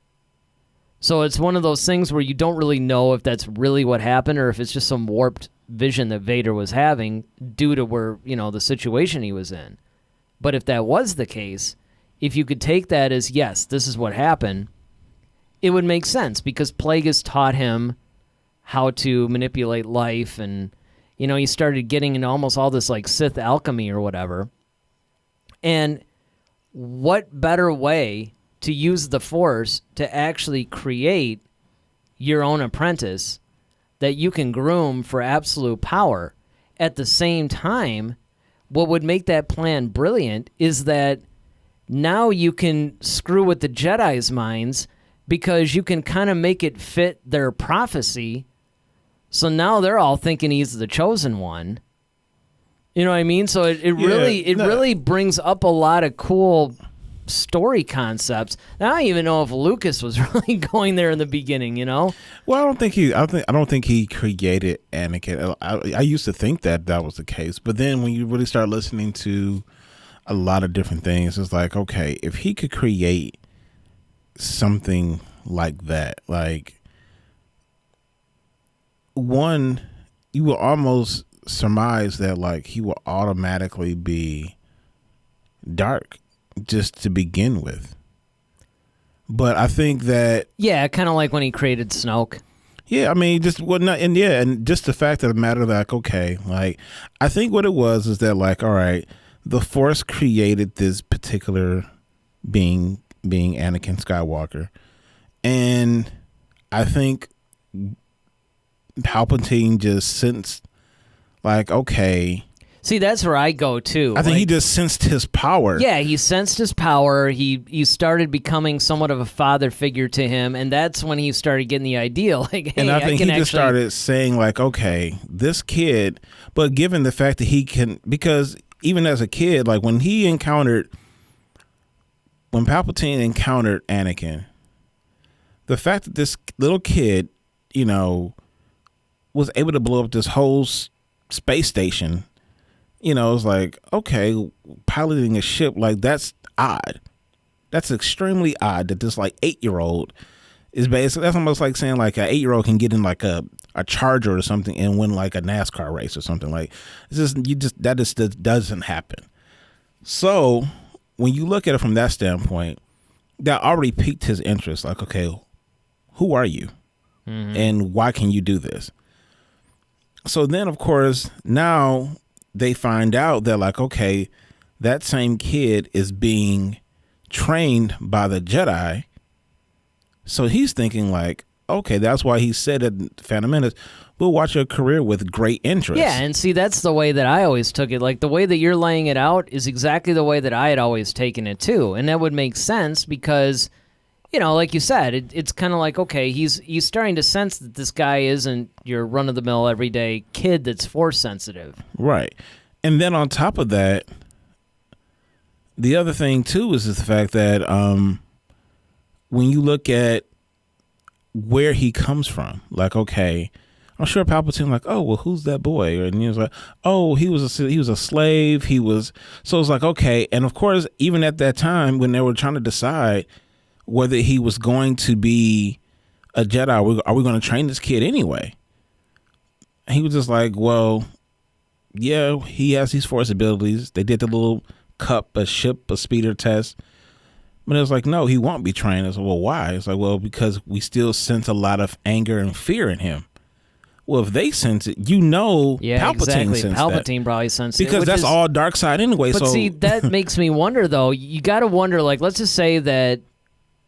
So it's one of those things where you don't really know if that's really what happened or if it's just some warped vision that Vader was having due to where, the situation he was in. But if that was the case, if you could take that as, yes, this is what happened, it would make sense because Plagueis taught him how to manipulate life, and, you know, he started getting into almost all this like Sith alchemy or whatever. And what better way to use the Force to actually create your own apprentice that you can groom for absolute power? At the same time, what would make that plan brilliant is that now you can screw with the Jedi's minds because you can kind of make it fit their prophecy. So now they're all thinking he's the chosen one. You know what I mean? So it really brings up a lot of cool story concepts. And I don't even know if Lucas was really going there in the beginning, you know? Well, I don't think he created Anakin. I used to think that was the case, but then when you really start listening to a lot of different things, it's like, okay, if he could create something like that, like, one, you will almost surmise that like he will automatically be dark just to begin with. But I think that, yeah, kind of like when he created Snoke. Yeah, I mean, just what not, and yeah, and just the fact of the matter, like, okay, like, I think what it was is that, like, all right, the Force created this particular being Anakin Skywalker, and I think Palpatine just sensed, like, okay. See, that's where I go too. I think he just sensed his power. Yeah, he sensed his power. He started becoming somewhat of a father figure to him, and that's when he started getting the idea. Like, hey, and I think he just actually started saying, like, okay, this kid. But given the fact that he can, because even as a kid, like when Palpatine encountered Anakin, the fact that this little kid, you know, was able to blow up this whole space station. You know, it's like, okay, piloting a ship, like, that's odd. That's extremely odd that this, like, 8-year-old is basically, that's almost like saying, like, an 8-year-old can get in, like, a Charger or something and win, like, a NASCAR race or something. Like, that just doesn't happen. So, when you look at it from that standpoint, that already piqued his interest. Like, okay, who are you? Mm-hmm. And why can you do this? So then, of course, now they find out that, like, okay, that same kid is being trained by the Jedi. So he's thinking, like, okay, that's why he said at Phantom Menace, we'll watch your career with great interest. Yeah, and see, that's the way that I always took it. Like, the way that you're laying it out is exactly the way that I had always taken it, too. And that would make sense because, you know, like you said, it's kind of like, okay, he's starting to sense that this guy isn't your run-of-the-mill everyday kid that's Force-sensitive. Right. And then on top of that, the other thing, too, is the fact that when you look at where he comes from, like, okay, I'm sure Palpatine, like, oh, well, who's that boy? And he was like, oh, he was a slave. So it's like, okay. And of course, even at that time when they were trying to decide whether he was going to be a Jedi, are we going to train this kid anyway? And he was just like, well, yeah, he has these Force abilities. They did the little a speeder test. But it was like, no, he won't be trained. I said, well, why? It's like, well, because we still sense a lot of anger and fear in him. Well, if they sense it, you know, yeah, Palpatine exactly. sensed Palpatine that. Probably sensed it. Because that's all dark side anyway. But so see, that makes me wonder, though. You got to wonder, like, let's just say that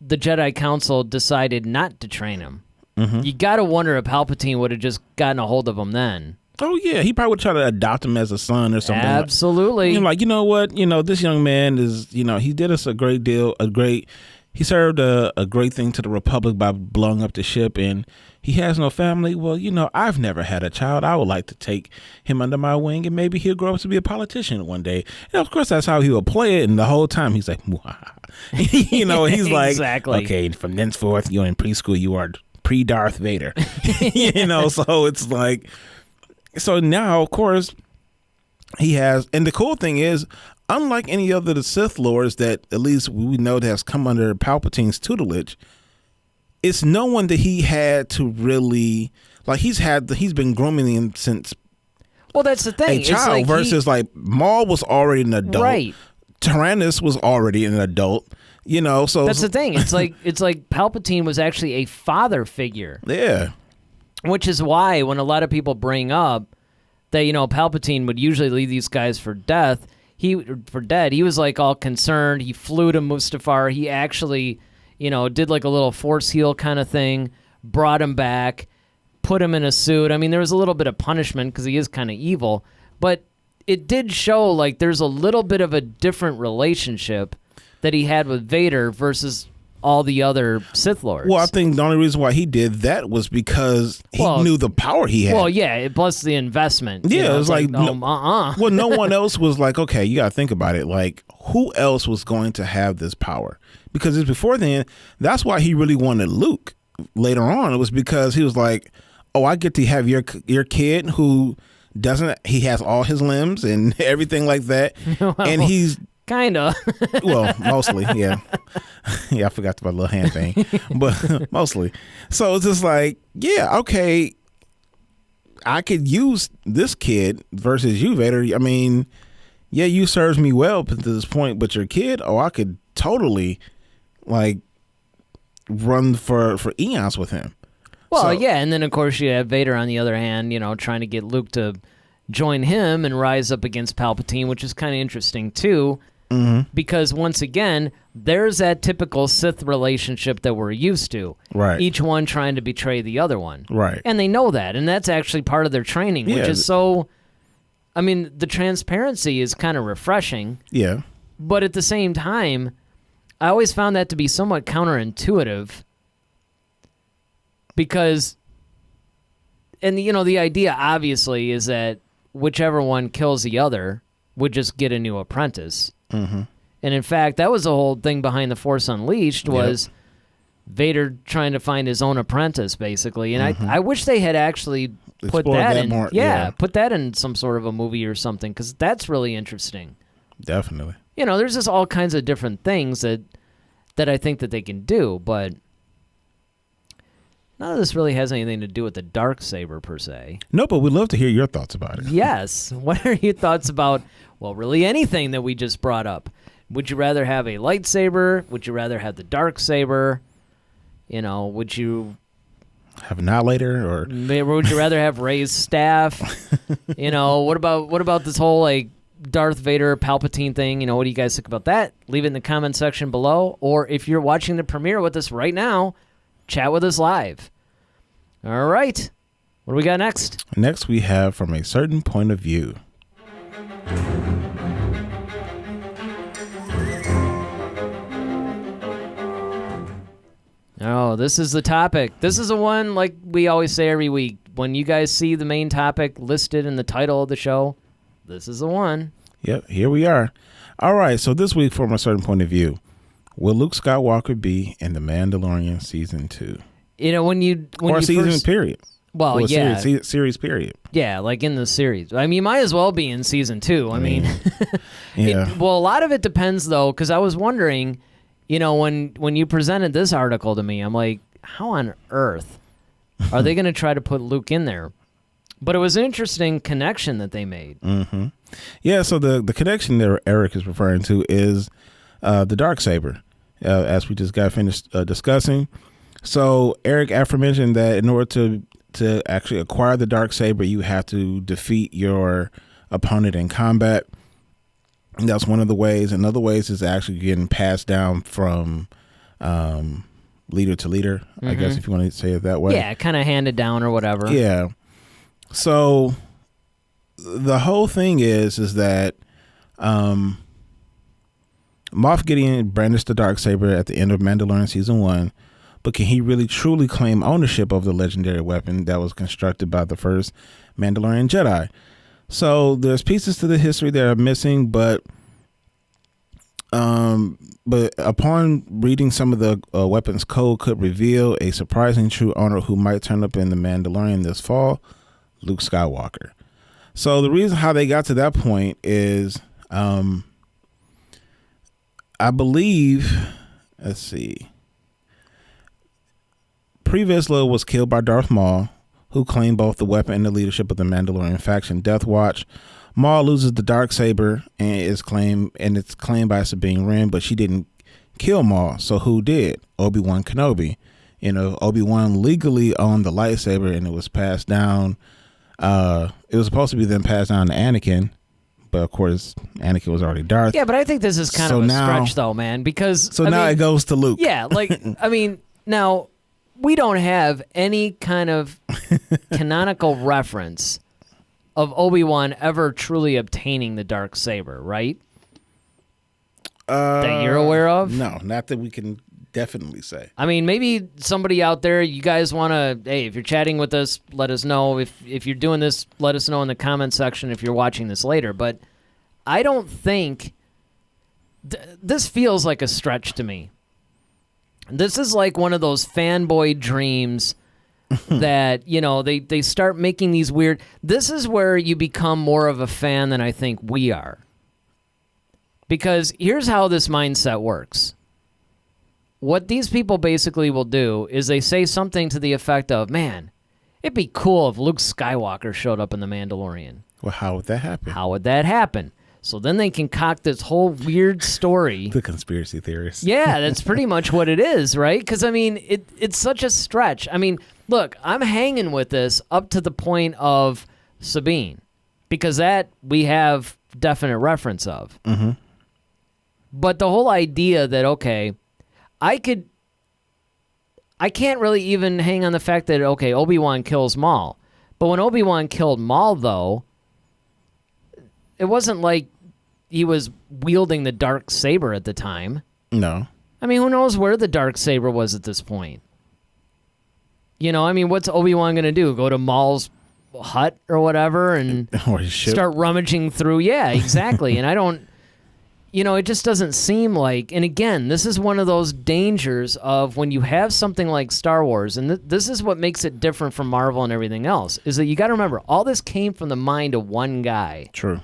the Jedi Council decided not to train him. Mm-hmm. You got to wonder if Palpatine would have just gotten a hold of him then. Oh, yeah. He probably would try to adopt him as a son or something. Absolutely. Like, you know what? You know, this young man is, you know, he did us a great deal, he served a great thing to the Republic by blowing up the ship, and he has no family. Well, you know, I've never had a child. I would like to take him under my wing, and maybe he'll grow up to be a politician one day. And of course, that's how he will play it. And the whole time, he's like, you know, he's like, exactly. Okay, from thenceforth, you're in preschool, you are pre-Darth Vader. You know, so it's like, so now, of course, he has, and the cool thing is, unlike any other of the Sith Lords that at least we know that has come under Palpatine's tutelage, it's no one that he had to really, like, he's been grooming him since well, that's the thing. a child, it's like versus like Maul was already an adult. Right. Tyrannus was already an adult, so That's the thing. It's like Palpatine was actually a father figure. Yeah. Which is why when a lot of people bring up that, Palpatine would usually leave these guys for dead, he was like all concerned. He flew to Mustafar. He actually, did like a little force heal kind of thing, brought him back, put him in a suit. I mean, there was a little bit of punishment because he is kind of evil, but it did show like there's a little bit of a different relationship that he had with Vader versus all the other Sith Lords. Well, I think the only reason why he did that was because he knew the power he had. Well, yeah, plus the investment. Yeah, it was like, well, no one else was like, okay, you got to think about it. Like, who else was going to have this power? Because it's before then, that's why he really wanted Luke later on. It was because he was like, oh, I get to have your kid who he has all his limbs and everything like that. Well, and he's kind of. Well, mostly, yeah. Yeah, I forgot about the little hand thing. But mostly. So it's just like, yeah, okay, I could use this kid versus you, Vader. I mean, yeah, you served me well up to this point, but your kid, I could totally, like, run for eons with him. Well, yeah, and then, of course, you have Vader on the other hand, trying to get Luke to join him and rise up against Palpatine, which is kind of interesting, too. Mm-hmm. Because once again, there's that typical Sith relationship that we're used to. Right. Each one trying to betray the other one. Right. And they know that, and that's actually part of their training, which is so... I mean, the transparency is kind of refreshing. Yeah. But at the same time, I always found that to be somewhat counterintuitive because... And, the idea, obviously, is that whichever one kills the other would just get a new apprentice. Mm-hmm. And in fact, that was the whole thing behind The Force Unleashed was Vader trying to find his own apprentice, basically. And I wish they had actually put that in. More, put that in some sort of a movie or something, because that's really interesting. Definitely. There's just all kinds of different things that I think that they can do, but none of this really has anything to do with the Darksaber, per se. No, but we'd love to hear your thoughts about it. Yes. What are your thoughts about, well, really anything that we just brought up? Would you rather have a lightsaber? Would you rather have the Darksaber? Would you... have Annihilator? Or would you rather have Rey's staff? What about this whole, like, Darth Vader Palpatine thing? What do you guys think about that? Leave it in the comment section below. Or if you're watching the premiere with us right now, chat with us live. All right. What do we got next? Next, we have From a Certain Point of View. Oh, this is the topic. This is the one, like we always say every week. When you guys see the main topic listed in the title of the show, this is the one. Yep, here we are. All right, so this week, From a Certain Point of View, will Luke Skywalker be in The Mandalorian Season 2? Or season first, period. Well, yeah. Series period. Yeah, like in the series. I mean, might as well be in Season 2. I mean, yeah. A lot of it depends, though, because I was wondering, when you presented this article to me, I'm like, how on earth are they going to try to put Luke in there? But it was an interesting connection that they made. Mm-hmm. Yeah, so the connection that Eric is referring to is the Darksaber, as we just got finished discussing. So Eric aforementioned that in order to actually acquire the Darksaber, you have to defeat your opponent in combat. And that's one of the ways. Another ways is actually getting passed down from leader to leader, I guess, if you want to say it that way. Yeah, kind of handed down or whatever. Yeah. So the whole thing is that Moff Gideon brandished the Darksaber at the end of Mandalorian Season 1, but can he really truly claim ownership of the legendary weapon that was constructed by the first Mandalorian Jedi? So there's pieces to the history that are missing, but upon reading some of the weapons code could reveal a surprising true owner who might turn up in The Mandalorian this fall, Luke Skywalker. So the reason how they got to that point is, I believe, let's see, Pre Vizsla was killed by Darth Maul, who claimed both the weapon and the leadership of the Mandalorian faction Death Watch. Maul loses the Darksaber and it's claimed by Sabine Wren, but she didn't kill Maul. So who did? Obi-Wan Kenobi. Obi-Wan legally owned the lightsaber, and it was passed down. It was supposed to be then passed down to Anakin, but of course Anakin was already Darth. Yeah, but I think this is kind of a stretch, though, man. Because now it goes to Luke. Yeah, now we don't have any kind of canonical reference of Obi-Wan ever truly obtaining the Darksaber, right? That you're aware of? No, not that we can definitely say. I mean, maybe somebody out there, you guys want to, hey, if you're chatting with us, let us know. If you're doing this, let us know in the comment section if you're watching this later. But I don't think, this feels like a stretch to me. This is like one of those fanboy dreams that, they start making these weird, this is where you become more of a fan than I think we are. Because here's how this mindset works. What these people basically will do is they say something to the effect of, man, it'd be cool if Luke Skywalker showed up in The Mandalorian. Well, how would that happen? How would that happen? So then they concoct this whole weird story. The conspiracy theorists. Yeah, that's pretty much what it is, right? Because, I mean, it's such a stretch. I mean, look, I'm hanging with this up to the point of Sabine. Because that we have definite reference of. Mm-hmm. But the whole idea that, okay, I can't really even hang on the fact that, okay, Obi-Wan kills Maul. But when Obi-Wan killed Maul, though, it wasn't like he was wielding the Darksaber at the time. No. I mean, who knows where the Darksaber was at this point? What's Obi-Wan going to do? Go to Maul's hut or whatever and or his ship. Start rummaging through? Yeah, exactly. And I don't... it just doesn't seem like, and again, this is one of those dangers of when you have something like Star Wars, and this is what makes it different from Marvel and everything else, is that you got to remember, all this came from the mind of one guy. True.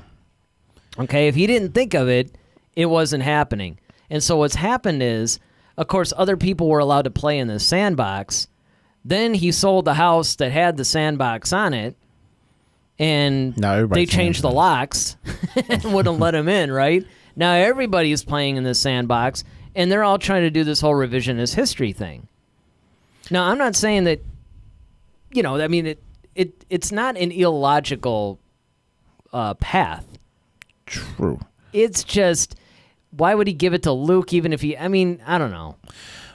Okay, if he didn't think of it, it wasn't happening. And so what's happened is, of course, other people were allowed to play in the sandbox. Then he sold the house that had the sandbox on it, and they changed the locks and wouldn't let him in, right? Now everybody's playing in the sandbox, and they're all trying to do this whole revisionist history thing. Now, I'm not saying that, it's not an illogical path. True. It's just, why would he give it to Luke even if I don't know.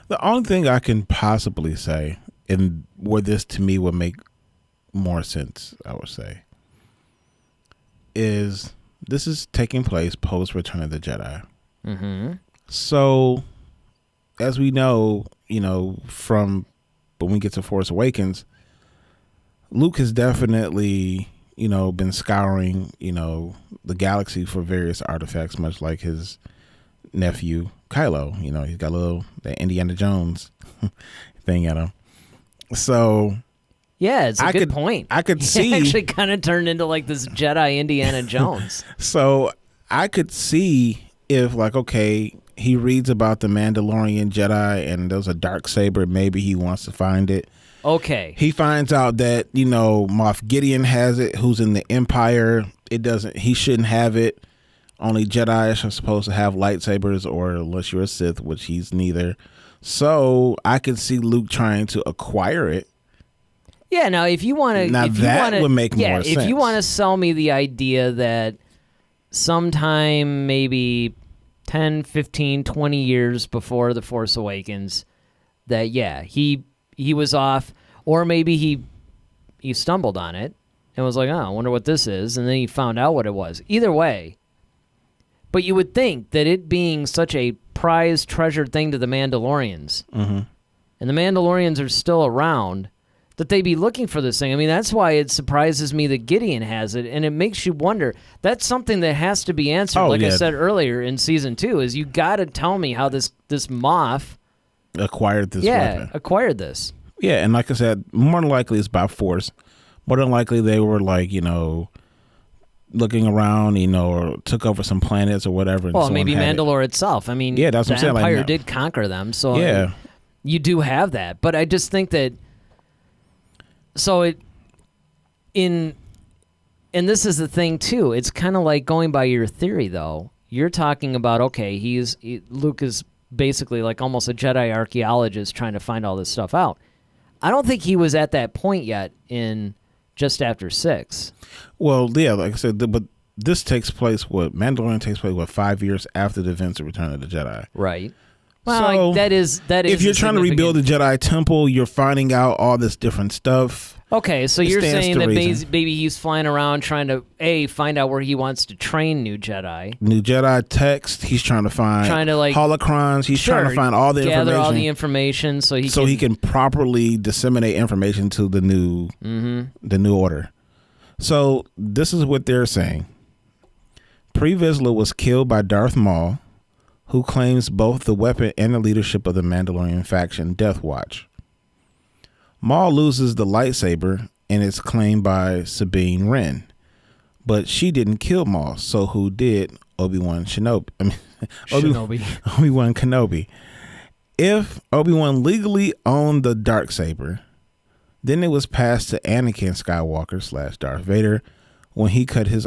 The only thing I can possibly say, and where this to me would make more sense, I would say, is this is taking place post Return of the Jedi. Mm-hmm. So, as we know, from when we get to Force Awakens, Luke has definitely, been scouring, the galaxy for various artifacts, much like his nephew Kylo. He's got a little that Indiana Jones thing at him. So, yeah, it's a good point. I could see. It actually kind of turned into like this Jedi Indiana Jones. So I could see if, okay, he reads about the Mandalorian Jedi and there's a Darksaber, maybe he wants to find it. Okay. He finds out that, Moff Gideon has it, who's in the Empire. He shouldn't have it. Only Jedi are supposed to have lightsabers, or unless you're a Sith, which he's neither. So I could see Luke trying to acquire it. Yeah, now if you want to... that would make more sense. If you want to sell me the idea that sometime maybe 10, 15, 20 years before The Force Awakens, that, yeah, he was off, or maybe he stumbled on it and was like, oh, I wonder what this is, and then he found out what it was. Either way. But you would think that it being such a prized, treasured thing to the Mandalorians, mm-hmm. and the Mandalorians are still around, that they'd be looking for this thing. That's why it surprises me that Gideon has it, and it makes you wonder. That's something that has to be answered, I said earlier in Season 2, is you got to tell me how this Moff... acquired this weapon. Yeah, acquired this. Yeah, and like I said, more than likely it's by force. More than likely they were looking around, or took over some planets or whatever. Well, maybe Mandalore itself. Yeah, that's what I'm saying. The Empire did conquer them, so yeah, you do have that. But I just think that, and And this is the thing, too. It's kind of like going by your theory, though. You're talking about, okay, Luke is basically like almost a Jedi archaeologist trying to find all this stuff out. I don't think he was at that point yet in just after 6. Well, yeah, like I said, but this takes place, Mandalorian takes place, 5 years after the events of Return of the Jedi. Right. Well, so, that is. If you're trying to rebuild the Jedi Temple, you're finding out all this different stuff. Okay, so you're saying that maybe he's flying around trying to find out where he wants to train new Jedi. New Jedi text. He's trying to find holocrons. He's trying to find all the information. Gather all the information so he can properly disseminate information to the new order. So this is what they're saying. Pre Vizsla was killed by Darth Maul, who claims both the weapon and the leadership of the Mandalorian faction Death Watch. Maul loses the lightsaber and it's claimed by Sabine Wren, but she didn't kill Maul, so who did? Obi-Wan Kenobi. Obi-Wan Kenobi. If Obi-Wan legally owned the Darksaber, then it was passed to Anakin Skywalker / Darth Vader when he cut his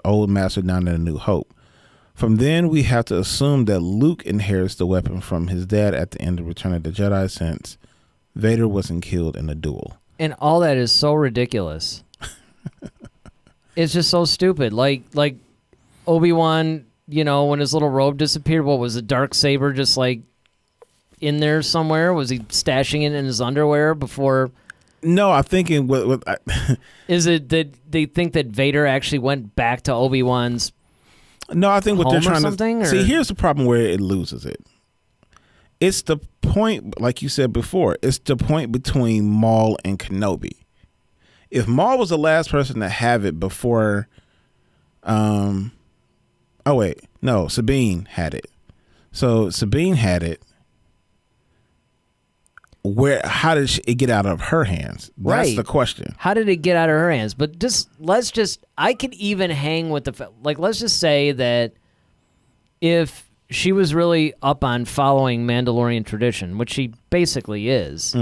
old master down in A New Hope. From then, we have to assume that Luke inherits the weapon from his dad at the end of Return of the Jedi, since Vader wasn't killed in a duel. And all that is so ridiculous. It's just so stupid. Like Obi-Wan, when his little robe disappeared, what was the Darksaber just like in there somewhere? Was he stashing it in his underwear before? No, I'm thinking. Is it that they think that Vader actually went back to Obi-Wan's? No, I think what they're trying to see, here's the problem where it loses it. It's the point, like you said before, it's the point between Maul and Kenobi. If Maul was the last person to have it before, Sabine had it. So Sabine had it. How did it get out of her hands? That's the question. How did it get out of her hands? But I could even hang with let's just say that if she was really up on following Mandalorian tradition, which she basically is,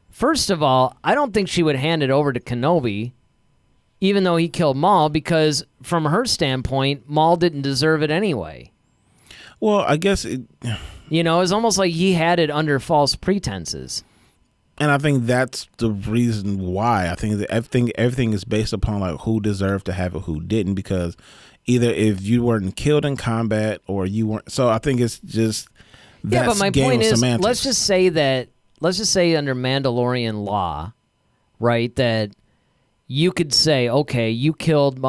first of all, I don't think she would hand it over to Kenobi, even though he killed Maul, because from her standpoint, Maul didn't deserve it anyway. Well, I guess it's almost like he had it under false pretenses. And I think that's the reason why. I think that everything is based upon like who deserved to have it, who didn't, because either if you weren't killed in combat or you weren't. So I think it's just but my point is, semantics. let's just say under Mandalorian law, right, that you could say, okay, you killed.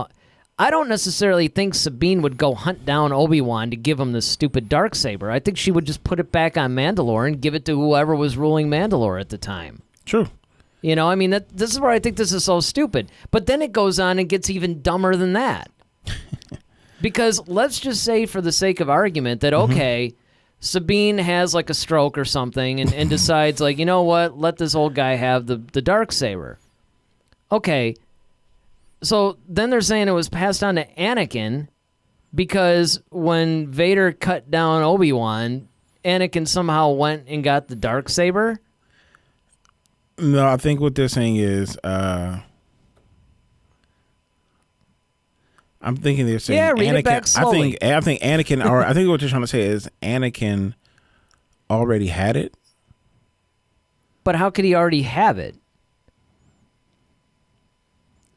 I don't necessarily think Sabine would go hunt down Obi-Wan to give him the stupid Darksaber. I think she would just put it back on Mandalore and give it to whoever was ruling Mandalore at the time. True. This is where I think this is so stupid. But then it goes on and gets even dumber than that. Because let's just say, for the sake of argument, that, okay, Sabine has like a stroke or something and decides, like, you know what, let this old guy have the Darksaber. Okay. So then they're saying it was passed on to Anakin because when Vader cut down Obi-Wan, Anakin somehow went and got the Darksaber? No, I think what they're saying is, I'm thinking they're saying read Anakin. It back slowly. I think Anakin, or I think what they're trying to say is Anakin already had it. But how could he already have it?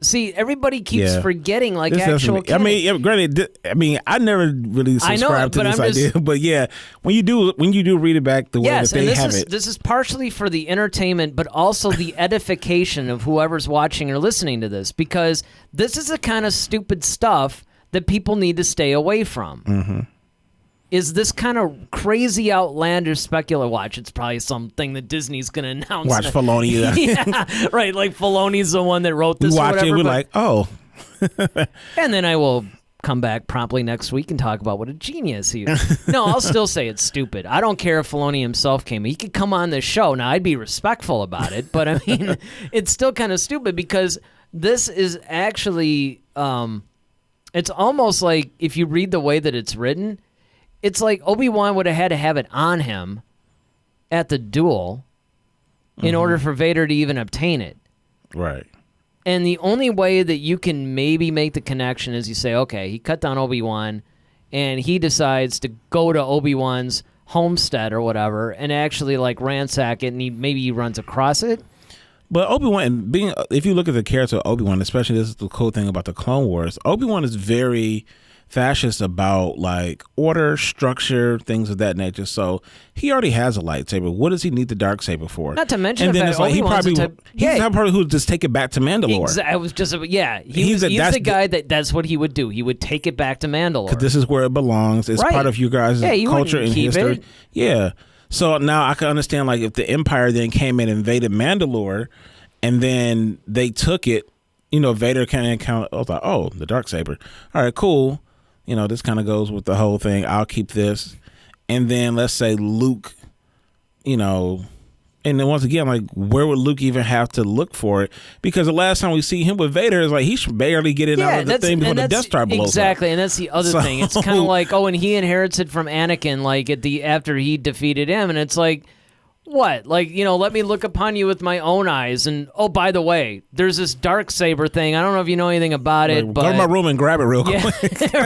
See, everybody keeps forgetting like actual canon. Granted, I never really subscribed to this idea, but yeah, when you do read it back the way that they have it. This is partially for the entertainment, but also the edification of whoever's watching or listening to this, because this is the kind of stupid stuff that people need to stay away from. Mm-hmm. Is this kind of crazy, outlandish speculative? Watch, it's probably something that Disney's going to announce. Watch Filoni. Yeah, right. Like Filoni's the one that wrote this. We watch it, we're like, oh. And then I will come back promptly next week and talk about what a genius he is. No, I'll still say it's stupid. I don't care if Filoni himself came. He could come on this show. Now, I'd be respectful about it, but I mean, it's still kind of stupid because this is actually, it's almost like if you read the way that it's written, it's like Obi-Wan would have had to have it on him at the duel in order for Vader to even obtain it. Right. And the only way that you can maybe make the connection is you say, okay, he cut down Obi-Wan, and he decides to go to Obi-Wan's homestead or whatever and actually like ransack it, and maybe he runs across it. But Obi-Wan, if you look at the character of Obi-Wan, especially this is the cool thing about the Clone Wars, Obi-Wan is very fascist about like order, structure, things of that nature. So he already has a lightsaber. What does he need the Darksaber for? Not to mention and the then fact it's like he's the type who would just take it back to Mandalore. I was just he's the guy that's what he would do. He would take it back to Mandalore. Because this is where it belongs. It's part of you guys' culture and history. It. Yeah. So now I can understand like if the Empire then came in and invaded Mandalore, and then they took it. Vader kind of encountered. I was like, oh, the Darksaber. All right, cool. This kind of goes with the whole thing. I'll keep this. And then let's say Luke, and then once again, like, where would Luke even have to look for it? Because the last time we see him with Vader is like he should barely get it out of the thing before the Death Star blows up. Exactly, and that's the other thing. It's kind of like, and he inherits it from Anakin, like after he defeated him, and it's like, what? Like, let me look upon you with my own eyes. And, oh, by the way, there's this Darksaber thing. I don't know if you know anything about it, but... Go to my room and grab it real quick.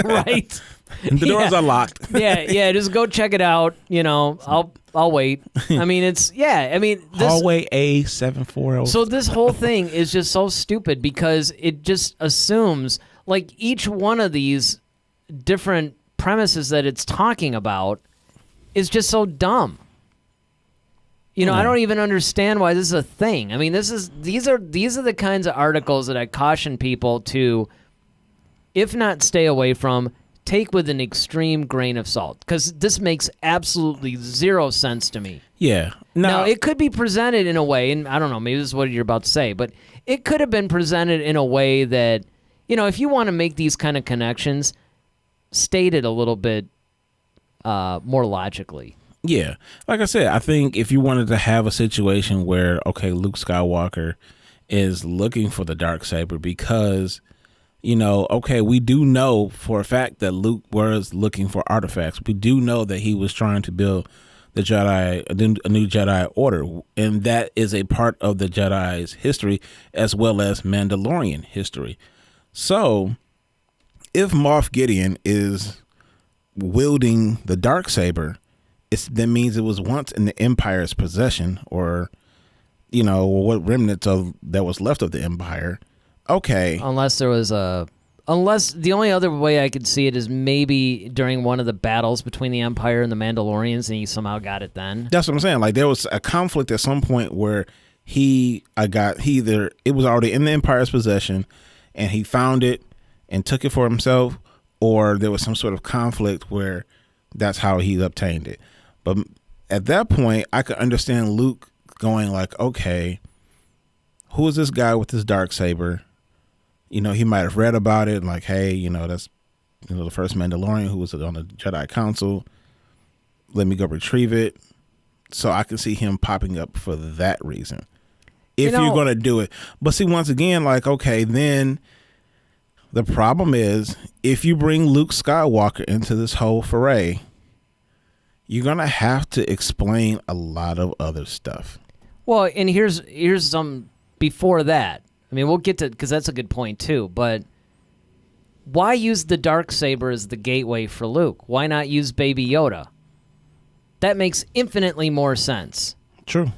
Right. And the doors are locked. yeah, just go check it out. I'll wait. I mean, it's... Yeah, I mean... Hallway A740. So this whole thing is just so stupid because it just assumes, like, each one of these different premises that it's talking about is just so dumb. I don't even understand why this is a thing. I mean, these are the kinds of articles that I caution people to, if not stay away from, take with an extreme grain of salt, because this makes absolutely zero sense to me. Yeah. Now, it could be presented in a way, and I don't know, maybe this is what you're about to say, but it could have been presented in a way that, if you want to make these kind of connections, state it a little bit more logically. Yeah. Like I said, I think if you wanted to have a situation where, okay, Luke Skywalker is looking for the Darksaber because, okay, we do know for a fact that Luke was looking for artifacts. We do know that he was trying to build the Jedi, a new Jedi Order, and that is a part of the Jedi's history as well as Mandalorian history. So, if Moff Gideon is wielding the Darksaber, that means it was once in the Empire's possession, or what remnants of that was left of the Empire. Okay, unless the only other way I could see it is maybe during one of the battles between the Empire and the Mandalorians, and he somehow got it then. That's what I'm saying. Like, there was a conflict at some point where it was already in the Empire's possession, and he found it and took it for himself, or there was some sort of conflict where that's how he obtained it. But at that point, I could understand Luke going like, okay, who is this guy with this Darksaber? He might have read about it, like, hey, that's the first Mandalorian who was on the Jedi Council. Let me go retrieve it. So I can see him popping up for that reason, if you're going to do it. But see, once again, like, okay, then the problem is if you bring Luke Skywalker into this whole foray, you're going to have to explain a lot of other stuff. Well, and here's some before that. I mean, we'll get to, because that's a good point too, but why use the Darksaber as the gateway for Luke? Why not use Baby Yoda? That makes infinitely more sense. True.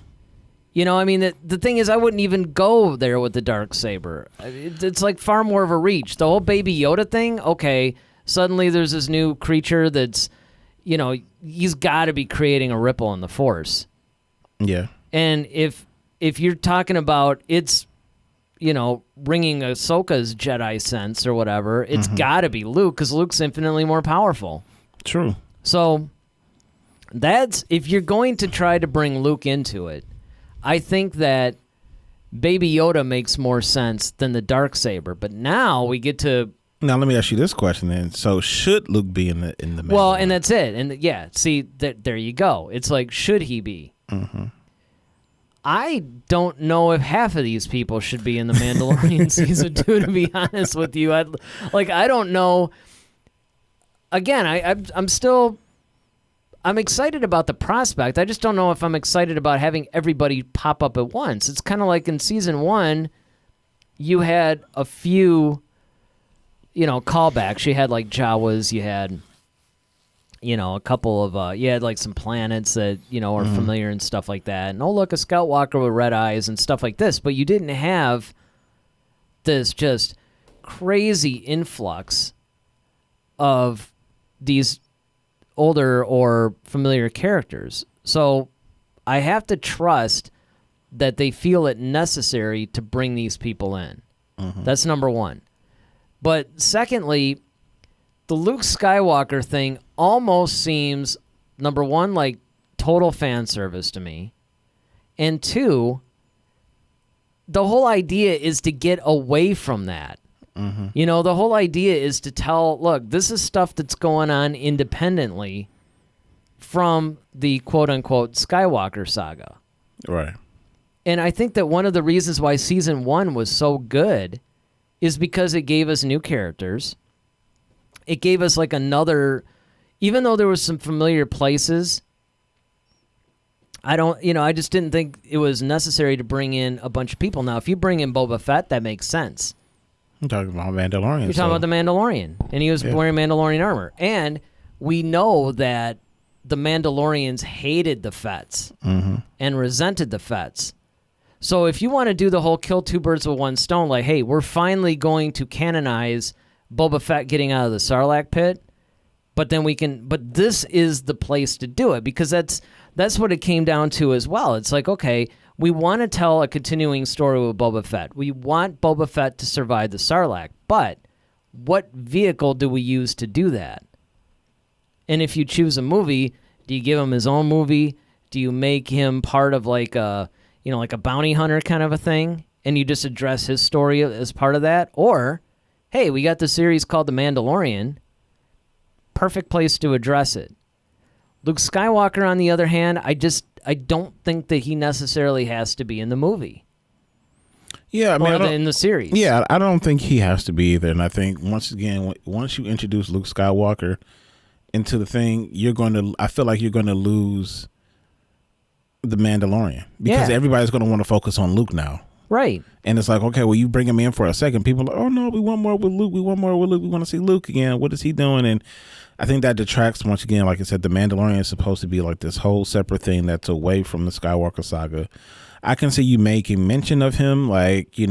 I mean, the thing is, I wouldn't even go there with the Darksaber. It's like far more of a reach. The whole Baby Yoda thing, okay, suddenly there's this new creature that's, he's got to be creating a ripple in the Force. Yeah. And if you're talking about it's, ringing Ahsoka's Jedi sense or whatever, it's got to be Luke, because Luke's infinitely more powerful. True. So if you're going to try to bring Luke into it, I think that Baby Yoda makes more sense than the Darksaber. But now we get to... Now let me ask you this question then. So should Luke be in the Well, and that's it. And yeah, see, there you go. It's like, should he be? Mm-hmm. I don't know if half of these people should be in the Mandalorian season 2, to be honest with you. I don't know. Again, I'm excited about the prospect. I just don't know if I'm excited about having everybody pop up at once. It's kind of like in season 1, you had a few, callbacks. You had like Jawas. You had, a couple of, you had like some planets that, are familiar and stuff like that. And look, a Scout Walker with red eyes and stuff like this. But you didn't have this just crazy influx of these older or familiar characters. So I have to trust that they feel it necessary to bring these people in. That's number one. But secondly, the Luke Skywalker thing almost seems, number one, like total fan service to me. And two, the whole idea is to get away from that. The whole idea is to tell, look, this is stuff that's going on independently from the quote-unquote Skywalker saga. Right. And I think that one of the reasons why season 1 was so good is because it gave us new characters. It gave us like another, even though there was some familiar places, I just didn't think it was necessary to bring in a bunch of people. Now, if you bring in Boba Fett, that makes sense. I'm talking about Mandalorian. You're talking about the Mandalorian, and he was wearing Mandalorian armor. And we know that the Mandalorians hated the Fetts and resented the Fetts. So if you want to do the whole kill two birds with one stone, like, hey, we're finally going to canonize Boba Fett getting out of the Sarlacc pit, but this is the place to do it, because that's what it came down to as well. It's like, okay, we want to tell a continuing story with Boba Fett. We want Boba Fett to survive the Sarlacc, but what vehicle do we use to do that? And if you choose a movie, do you give him his own movie? Do you make him part of like a bounty hunter kind of a thing, and you just address his story as part of that? Or, hey, we got the series called The Mandalorian. Perfect place to address it. Luke Skywalker, on the other hand, I don't think that he necessarily has to be in the movie. Yeah, I mean, in the series. Yeah, I don't think he has to be either. And I think once you introduce Luke Skywalker into the thing, I feel like you're going to lose the Mandalorian, because everybody's going to want to focus on Luke now. Right. And it's like, okay, well, you bring him in for a second. People are like, oh, no, we want more with Luke. We want more with Luke. We want to see Luke again. What is he doing? And I think that detracts, once again, like I said, the Mandalorian is supposed to be like this whole separate thing that's away from the Skywalker saga. I can see you making mention of him, like, you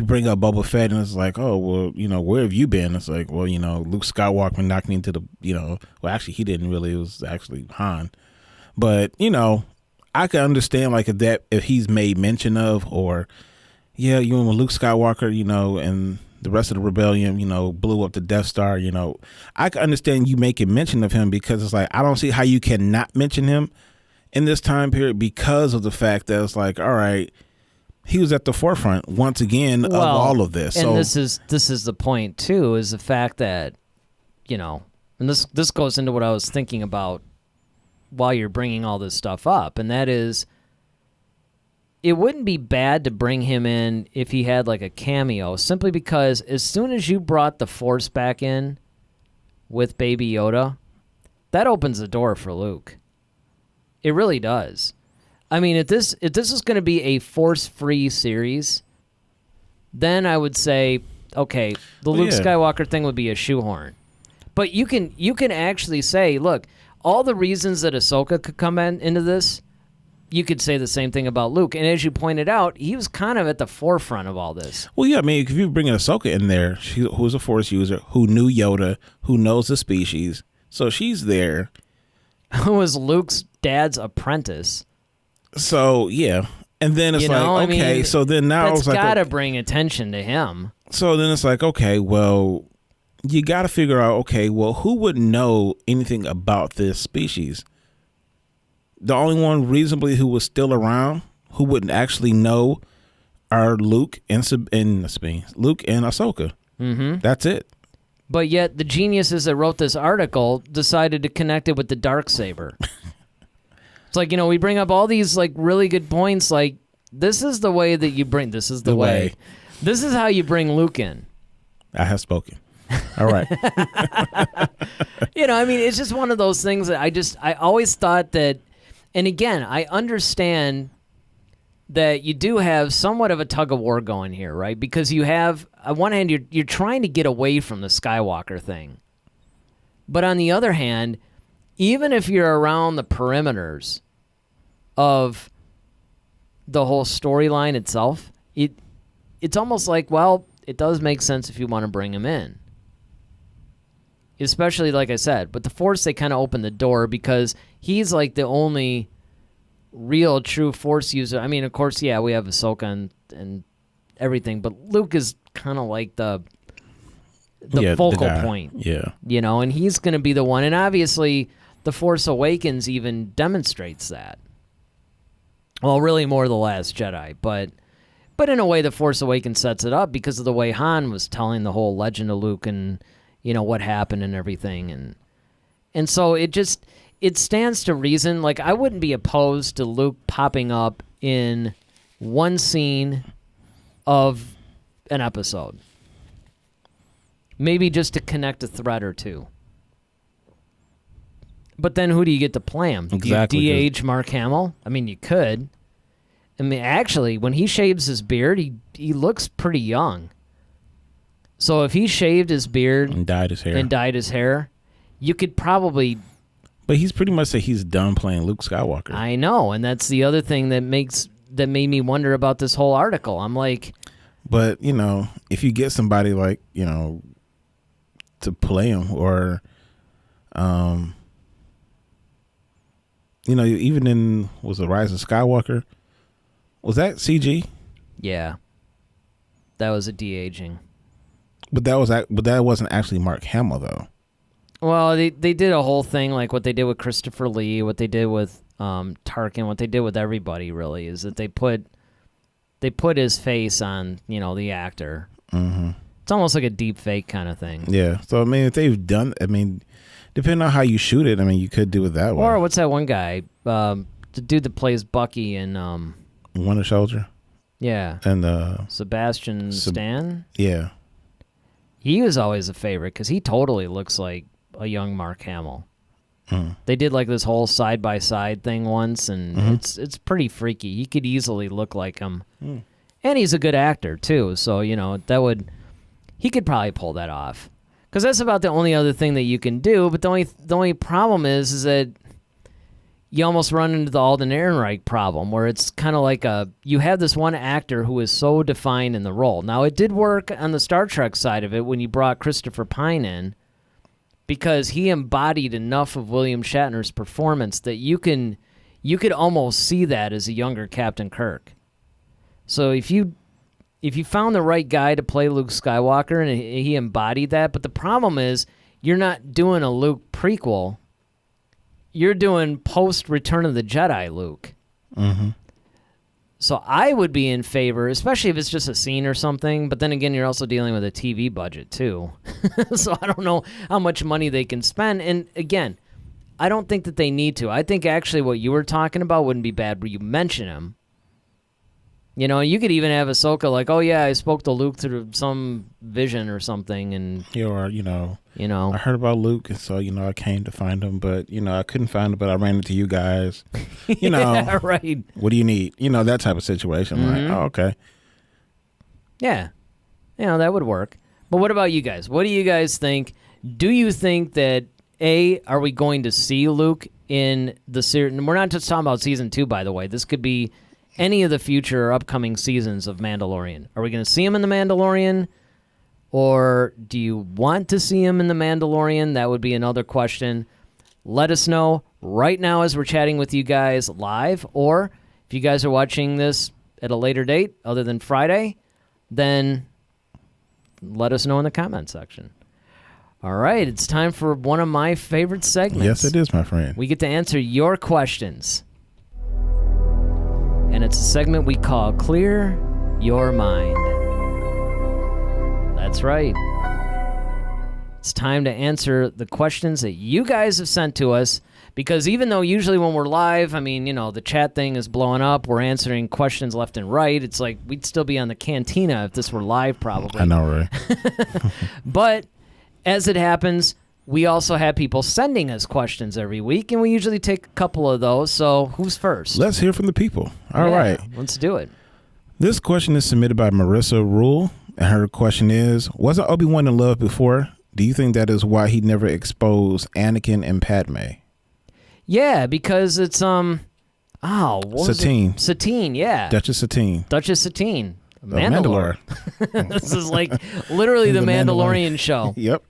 bring up Boba Fett, and it's like, oh, well, where have you been? It's like, well, Luke Skywalker knocked me into the, well, actually, he didn't really. It was actually Han. But, I can understand, like, if he's made mention of, or, yeah, when Luke Skywalker, and the rest of the rebellion, blew up the Death Star, I can understand you making mention of him, because it's like, I don't see how you can not mention him in this time period, because of the fact that it's like, all right, he was at the forefront once again of all of this. And this is the point too, is the fact that, and this goes into what I was thinking about while you're bringing all this stuff up, and that is, it wouldn't be bad to bring him in if he had like a cameo, simply because as soon as you brought the Force back in with Baby Yoda, that opens the door for Luke. It really does. I mean, if this is going to be a Force-free series, then I would say, okay, the Luke Skywalker thing would be a shoehorn. But you can actually say, look, all the reasons that Ahsoka could come into this, you could say the same thing about Luke. And as you pointed out, he was kind of at the forefront of all this. Well, yeah, I mean, if you bring Ahsoka in there, who's a Force user, who knew Yoda, who knows the species, so she's there. Who was Luke's dad's apprentice. So, yeah. And then it's like, okay, so then now it's like, got to bring attention to him. So then it's like, okay, well, you got to figure out, okay, well, who would know anything about this species? The only one reasonably who was still around, who wouldn't actually know, are Luke and Sabine. Luke and Ahsoka. Mm-hmm. That's it. But yet the geniuses that wrote this article decided to connect it with the Darksaber. It's like, we bring up all these like really good points, like, this is the way that you bring, this is the way. This is how you bring Luke in. I have spoken. All right. I mean, it's just one of those things that I always thought that, and again, I understand that you do have somewhat of a tug of war going here, right? Because you have, on one hand, you're trying to get away from the Skywalker thing. But on the other hand, even if you're around the perimeters of the whole storyline itself, it's almost like, well, it does make sense if you want to bring him in. Especially, like I said, but the Force, they kind of open the door because he's like the only real, true Force user. I mean, of course, yeah, we have Ahsoka and everything, but Luke is kind of like the focal point. Yeah. You know, and he's going to be the one. And obviously, The Force Awakens even demonstrates that. Well, really more The Last Jedi, but in a way, The Force Awakens sets it up because of the way Han was telling the whole legend of Luke and, you know, what happened and everything. And so it stands to reason. Like, I wouldn't be opposed to Luke popping up in one scene of an episode. Maybe just to connect a thread or two. But then who do you get to play him? Exactly. Do you de-age Mark Hamill? I mean, you could. I mean, actually, when he shaves his beard, he looks pretty young. So if he shaved his beard and dyed his hair, you could probably... But he's pretty much said he's done playing Luke Skywalker. I know, and that's the other thing that made me wonder about this whole article. I'm like... But, you know, if you get somebody like, you know, to play him or... you know, even in The Rise of Skywalker, was that CG? Yeah, that was a de-aging. But that wasn't actually Mark Hamill though. Well, they did a whole thing like what they did with Christopher Lee, what they did with Tarkin, what they did with everybody. Really, is that they put his face on, you know, the actor. Mm-hmm. It's almost like a deep fake kind of thing. Yeah. So I mean, if they've done, I mean, depending on how you shoot it, I mean, you could do it that way. Or what's that one guy, the dude that plays Bucky in Winter Soldier? Yeah. And Sebastian Stan? Yeah. He was always a favorite because he totally looks like a young Mark Hamill. Mm. They did like this whole side-by-side thing once, and it's pretty freaky. He could easily look like him. Mm. And he's a good actor, too, so, you know, he could probably pull that off. Because that's about the only other thing that you can do, but the only problem is that you almost run into the Alden Ehrenreich problem, where it's kind of like you have this one actor who is so defined in the role. Now, it did work on the Star Trek side of it when you brought Christopher Pine in, because he embodied enough of William Shatner's performance that you could almost see that as a younger Captain Kirk. So if you found the right guy to play Luke Skywalker and he embodied that, but the problem is you're not doing a Luke prequel. You're doing post-Return of the Jedi Luke. Mm-hmm. So I would be in favor, especially if it's just a scene or something, but then again, you're also dealing with a TV budget too. So I don't know how much money they can spend. And again, I don't think that they need to. I think actually what you were talking about wouldn't be bad, where you mention him. You know, you could even have Ahsoka like, oh yeah, I spoke to Luke through some vision or something, and or you know, I heard about Luke, and so you know, I came to find him, but you know, I couldn't find him, but I ran into you guys. You know, yeah, right? What do you need? You know, that type of situation. Mm-hmm. Like, oh, okay, yeah, you know, that would work. But what about you guys? What do you guys think? Do you think that are we going to see Luke in the series? And we're not just talking about season 2, by the way. This could be any of the future or upcoming seasons of Mandalorian. Are we going to see him in The Mandalorian? Or do you want to see him in The Mandalorian? That would be another question. Let us know right now as we're chatting with you guys live. Or if you guys are watching this at a later date other than Friday, then let us know in the comment section. All right, it's time for one of my favorite segments. Yes, it is, my friend. We get to answer your questions. And it's a segment we call Clear Your Mind. That's right. It's time to answer the questions that you guys have sent to us, because even though usually when we're live, I mean, you know, the chat thing is blowing up, we're answering questions left and right. It's like we'd still be on the Cantina if this were live, probably. I know, right? But as it happens, we also have people sending us questions every week, and we usually take a couple of those. So who's first? Let's hear from the people. All right. Let's do it. This question is submitted by Marissa Rule, and her question is, wasn't Obi-Wan in love before? Do you think that is why he never exposed Anakin and Padme? Yeah, because it's Satine. Satine, yeah. Duchess Satine. Mandalore. This is like literally the Mandalorian show. Yep.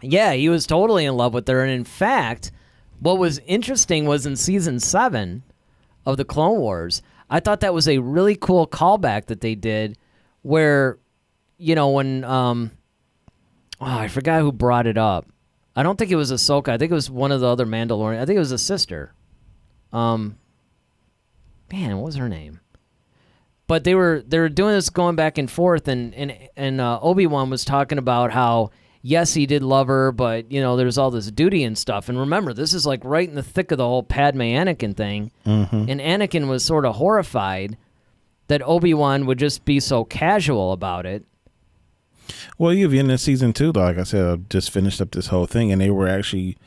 Yeah, he was totally in love with her. And in fact, what was interesting was in season 7 of the Clone Wars, I thought that was a really cool callback that they did where, when, I forgot who brought it up. I don't think it was Ahsoka. I think it was one of the other Mandalorian. I think it was a sister. Man, what was her name? But they were doing this going back and forth, and Obi-Wan was talking about how, yes, he did love her, but, there's all this duty and stuff. And remember, this is like right in the thick of the whole Padme-Anakin thing. Mm-hmm. And Anakin was sort of horrified that Obi-Wan would just be so casual about it. Well, you've in season 2, though, like I said, I just finished up this whole thing, and they were actually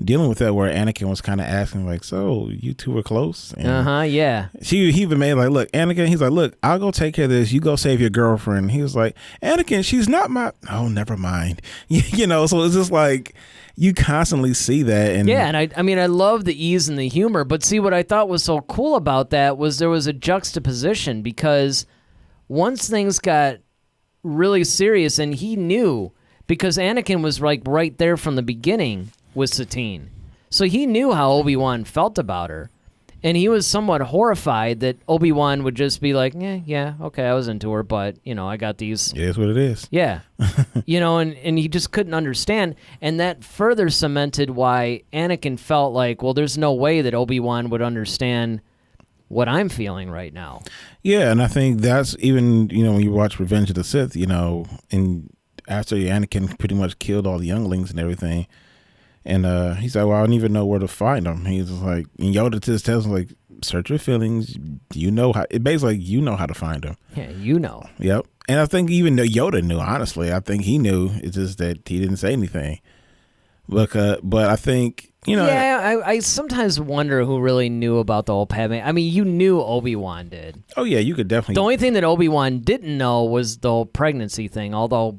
dealing with that where Anakin was kind of asking, like, so you two were close? Yeah. He even made like, look, Anakin, he's like, look, I'll go take care of this. You go save your girlfriend. He was like, Anakin, she's not my, oh, never mind. So it's just like, you constantly see that. And yeah, and I love the ease and the humor, but see, what I thought was so cool about that was there was a juxtaposition, because once things got really serious, and he knew, because Anakin was like right there from the beginning with Satine. So he knew how Obi-Wan felt about her. And he was somewhat horrified that Obi-Wan would just be like, yeah, okay, I was into her, but, I got these. It is what it is. Yeah. And he just couldn't understand. And that further cemented why Anakin felt like, well, there's no way that Obi-Wan would understand what I'm feeling right now. Yeah, and I think that's even, when you watch Revenge of the Sith, and after Anakin pretty much killed all the younglings and everything, and he's like, well, I don't even know where to find them. He's like, and Yoda just tells him, like, search your feelings. It basically, you know how to find them. Yeah, Yep. And I think even though Yoda knew, honestly, I think he knew. It's just that he didn't say anything. But I think, Yeah, I sometimes wonder who really knew about the whole Padme. I mean, you knew Obi-Wan did. Oh, yeah, you could definitely. The only thing that Obi-Wan didn't know was the whole pregnancy thing, although,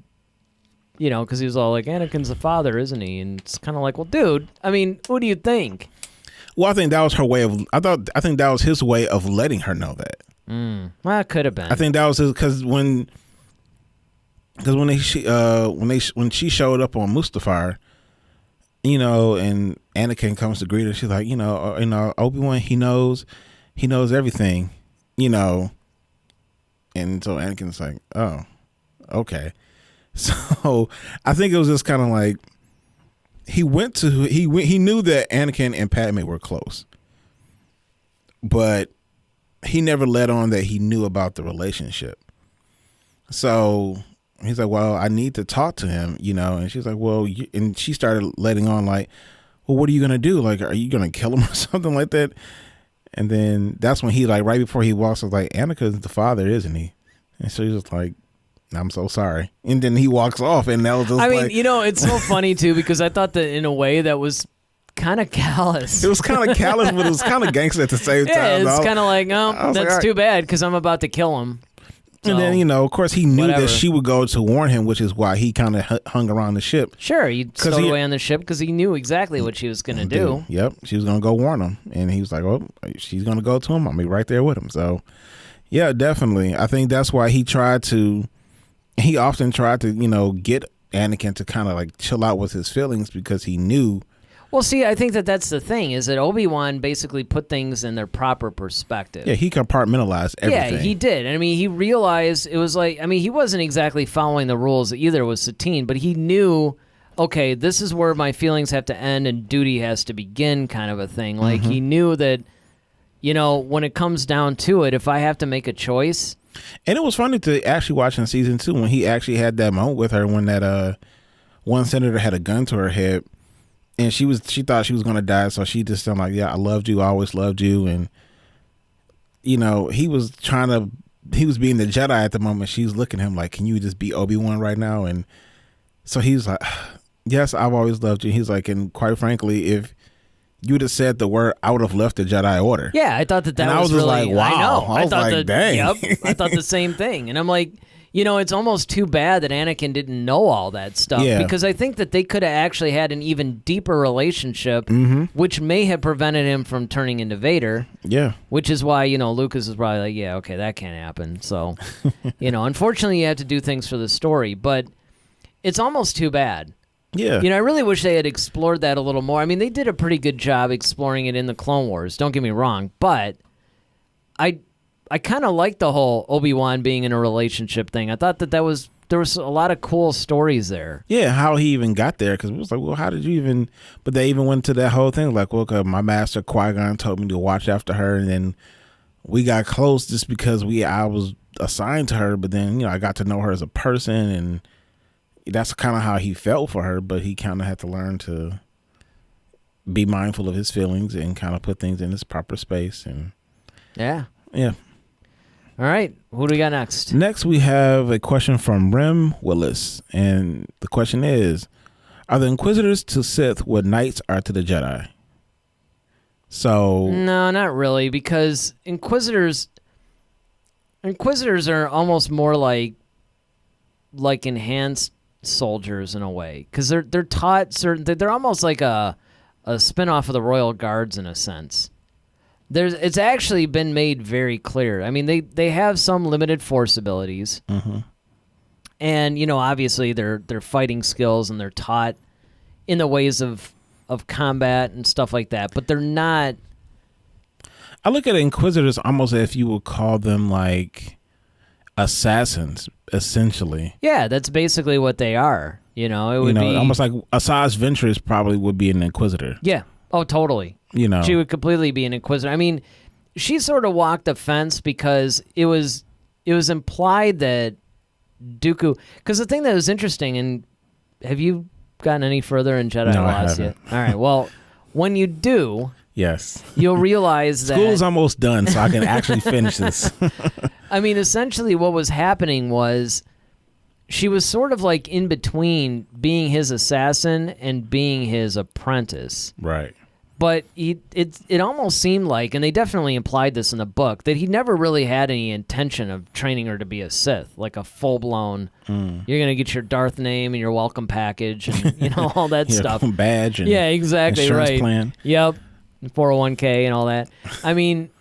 because he was all like, Anakin's the father, isn't he? And it's kind of like, well, dude, I mean, who do you think? Well, I think that was her way of, I think that was his way of letting her know that. Well, it could have been. I think that was his, because when she showed up on Mustafar, and Anakin comes to greet her, she's like, Obi-Wan, he knows everything, and so Anakin's like, oh, okay. So I think it was just kind of like he knew that Anakin and Padme were close, but he never let on that he knew about the relationship. So he's like, well, I need to talk to him, and she's like, well, and she started letting on like, well, what are you going to do? Like, are you going to kill him or something like that? And then that's when he, like, right before he walks, was like, Anakin's the father, isn't he? And so he's just like, I'm so sorry. And then he walks off, and that was just it's so funny, too, because I thought that in a way that was kind of callous. It was kind of callous, but it was kind of gangster at the same time. Yeah, it's kind of like, oh, that's too bad, because I'm about to kill him. So, and then, of course, he knew that she would go to warn him, which is why he kind of hung around the ship. Sure, he stowed away on the ship because he knew exactly what she was going to do. Yep, she was going to go warn him. And he was like, oh, she's going to go to him. I'll be right there with him. So, yeah, definitely. I think that's why he often tried to, get Anakin to kind of like chill out with his feelings, because he knew. Well, see, I think that's the thing, is that Obi-Wan basically put things in their proper perspective. Yeah, he compartmentalized everything. Yeah, he did. I mean, he realized it was like, he wasn't exactly following the rules either with Satine, but he knew, okay, this is where my feelings have to end and duty has to begin, kind of a thing. Like, he knew that, when it comes down to it, if I have to make a choice. And it was funny to actually watch in season 2 when he actually had that moment with her when that one senator had a gun to her head. And she thought she was going to die, so she just said, like, yeah, I loved you, I always loved you. And, he was being the Jedi at the moment. She was looking at him like, can you just be Obi-Wan right now? And so he was like, yes, I've always loved you. He's like, and quite frankly, if you'd have said the word, I would have left the Jedi Order. Yeah, I thought that and was just really, like, wow. I know. I was thought like, dang. Yep, I thought the same thing. And I'm like, it's almost too bad that Anakin didn't know all that stuff, because I think that they could have actually had an even deeper relationship, which may have prevented him from turning into Vader. Yeah. Which is why, Lucas is probably like, yeah, okay, that can't happen. So, unfortunately, you have to do things for the story, but it's almost too bad. Yeah. I really wish they had explored that a little more. I mean, they did a pretty good job exploring it in the Clone Wars, don't get me wrong, but I kind of like the whole Obi-Wan being in a relationship thing. I thought that there was a lot of cool stories there. Yeah, how he even got there, because it was like, well, how did you even... But they even went to that whole thing, like, well, my master Qui-Gon told me to watch after her, and then we got close just because I was assigned to her, but then, I got to know her as a person, and that's kind of how he felt for her, but he kind of had to learn to be mindful of his feelings and kind of put things in its proper space. And yeah. All right, who do we got next? Next, we have a question from Rem Willis, and the question is, are the Inquisitors to Sith what Knights are to the Jedi? So... No, not really, because Inquisitors are almost more like enhanced soldiers in a way, because they're taught certain... They're almost like a spin-off of the Royal Guards in a sense. It's actually been made very clear. I mean, they have some limited force abilities, and obviously their fighting skills, and they're taught in the ways of combat and stuff like that. But they're not. I look at Inquisitors almost as if you would call them like assassins, essentially. Yeah, that's basically what they are. It would be almost like Asajj Ventress probably would be an Inquisitor. Yeah. Oh, totally. She would completely be an Inquisitor. I mean, she sort of walked the fence because it was implied that Dooku... Because the thing that was interesting, and have you gotten any further in Jedi Lost yet? All right, well, when you do... Yes. You'll realize that... School's almost done, so I can actually finish this. I mean, essentially what was happening was she was sort of like in between being his assassin and being his apprentice. Right. But it almost seemed like, and they definitely implied this in the book, that he never really had any intention of training her to be a Sith, like a full-blown, you're going to get your Darth name and your welcome package and, all that stuff. Badge and yeah, exactly, insurance right. plan. Yep, 401k and all that. I mean,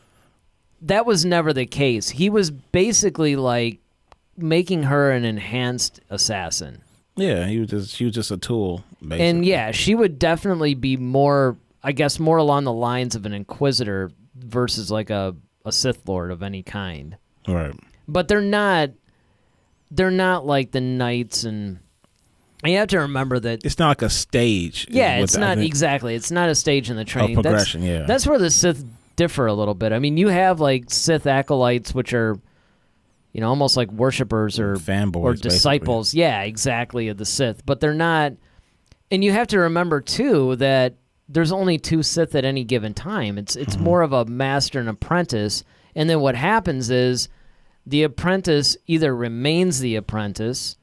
that was never the case. He was basically like making her an enhanced assassin. Yeah, she was just a tool, basically. And yeah, she would definitely be more... I guess more along the lines of an Inquisitor versus like a Sith Lord of any kind. Right. But they're not like the Knights, and you have to remember that it's not like a stage. Yeah, it's not exactly. It's not a stage in the training. Progression, That's where the Sith differ a little bit. I mean, you have like Sith acolytes, which are, almost like worshippers or fanboys or disciples. Basically. Yeah, exactly, of the Sith. But they're not. And you have to remember too that there's only two Sith at any given time. It's more of a master and apprentice. And then what happens is the apprentice either remains the apprentice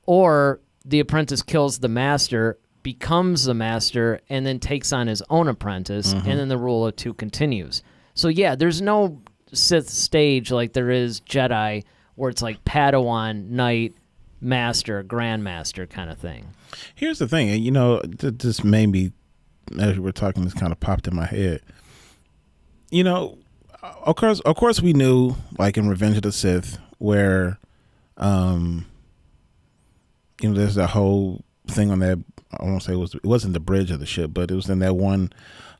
or the apprentice kills the master, becomes the master, and then takes on his own apprentice, and then the rule of two continues. So yeah, there's no Sith stage like there is Jedi where it's like Padawan, Knight, Master, Grandmaster kind of thing. Here's the thing, this made me... as we were talking, this kind of popped in my head. Of course, we knew, like in Revenge of the Sith, where, there's that whole thing on that. I won't say it wasn't the bridge of the ship, but it was in that one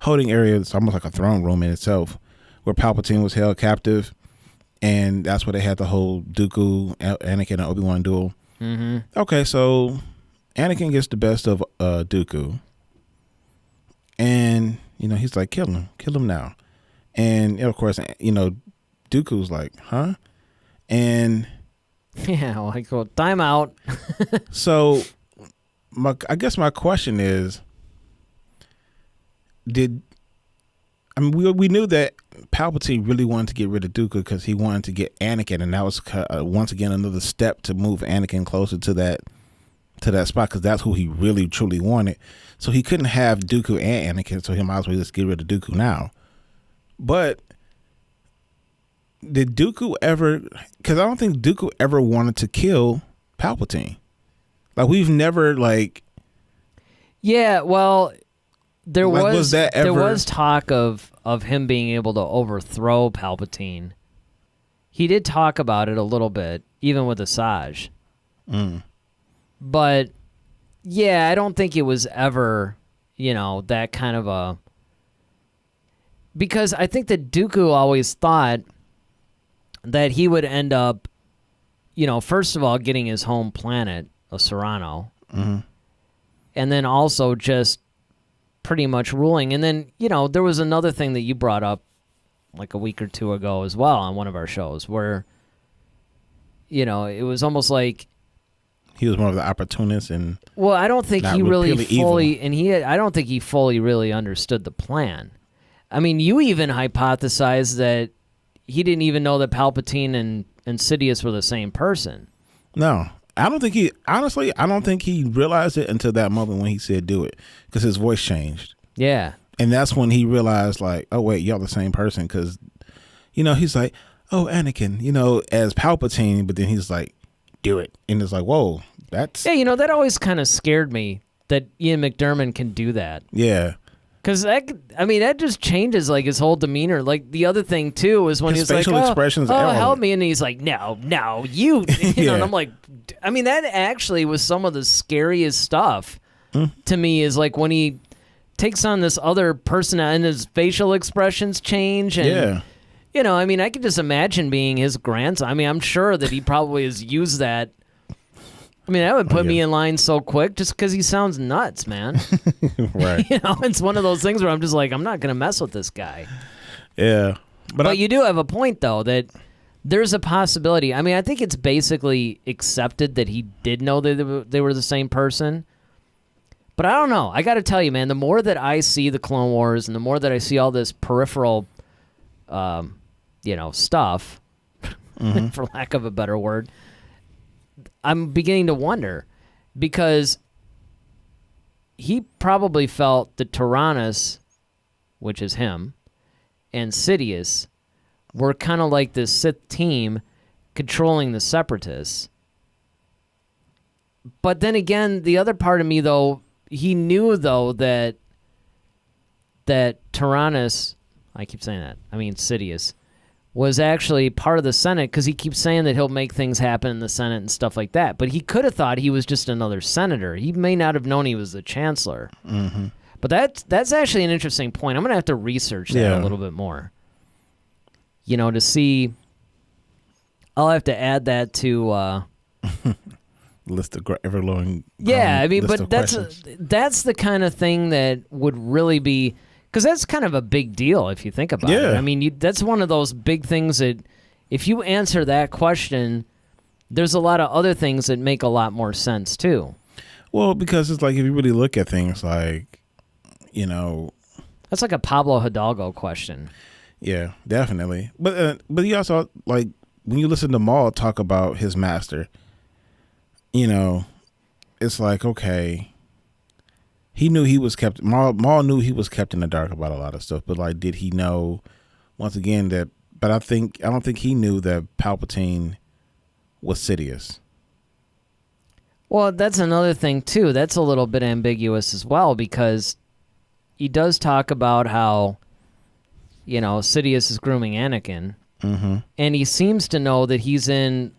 holding area. It's almost like a throne room in itself, where Palpatine was held captive, and that's where they had the whole Dooku, Anakin, and Obi-Wan duel. Mm-hmm. Okay, so Anakin gets the best of Dooku. And, he's like, kill him now. And, of course, Dooku's like, huh? And... yeah, like, well, time out. So, I guess my question is, we knew that Palpatine really wanted to get rid of Dooku because he wanted to get Anakin, and that was, once again, another step to move Anakin closer to that to that spot because that's who he really truly wanted. So he couldn't have Dooku and Anakin, so he might as well just get rid of Dooku now. But did Dooku ever? Because I don't think Dooku ever wanted to kill Palpatine. Like we've never like. Yeah, well, there was that ever? There was talk of him being able to overthrow Palpatine. He did talk about it a little bit, even with Asajj. But yeah, I don't think it was ever, that kind of a. Because I think that Dooku always thought that he would end up, first of all, getting his home planet of Serrano, and then also just pretty much ruling. And then, there was another thing that you brought up like a week or two ago as well on one of our shows where, it was almost like he was one of the opportunists and well, I don't think he really fully evil. and I don't think he fully really understood the plan. I mean, you even hypothesized that he didn't even know that Palpatine and Sidious were the same person. No, I don't think he realized it until that moment when he said do it because his voice changed. Yeah. And that's when he realized like, oh wait, y'all the same person because, he's like, oh, Anakin, as Palpatine, but then he's like, do it. And it's like, whoa, that's... Yeah, that always kind of scared me that Ian McDiarmid can do that. Yeah. Because, that just changes, like, his whole demeanor. Like, the other thing, too, is when he's like, expressions help me. And he's like, no, you. Yeah. And I'm like, that actually was some of the scariest stuff to me is, like, when he takes on this other person and his facial expressions change. And, yeah. I could just imagine being his grandson. I'm sure that he probably has used that. That would put me in line so quick just because he sounds nuts, man. Right. It's one of those things where I'm just like, I'm not going to mess with this guy. Yeah. But you do have a point, though, that there's a possibility. I think it's basically accepted that he did know that they were the same person. But I don't know. I got to tell you, man, the more that I see the Clone Wars and the more that I see all this peripheral stuff, for lack of a better word, I'm beginning to wonder because he probably felt that Tyrannus, which is him, and Sidious were kind of like this Sith team controlling the Separatists. But then again, the other part of me, though, he knew, though, that Tyrannus, I keep saying that, Sidious, was actually part of the Senate because he keeps saying that he'll make things happen in the Senate and stuff like that. But he could have thought he was just another senator. He may not have known he was the chancellor. Mm-hmm. But that's actually an interesting point. I'm going to have to research that a little bit more. To see. I'll have to add that to... list of ever-growing but that's the kind of thing that would really be... Because that's kind of a big deal if you think about it. That's one of those big things that if you answer that question, there's a lot of other things that make a lot more sense too. Well, because it's like if you really look at things like, That's like a Pablo Hidalgo question. Yeah, definitely. But you also, like, when you listen to Maul talk about his master, it's like, okay... He knew he was kept. Maul knew he was kept in the dark about a lot of stuff. But like, did he know? Once again, that. But I don't think he knew that Palpatine was Sidious. Well, that's another thing too. That's a little bit ambiguous as well because he does talk about how, Sidious is grooming Anakin, and he seems to know that he's in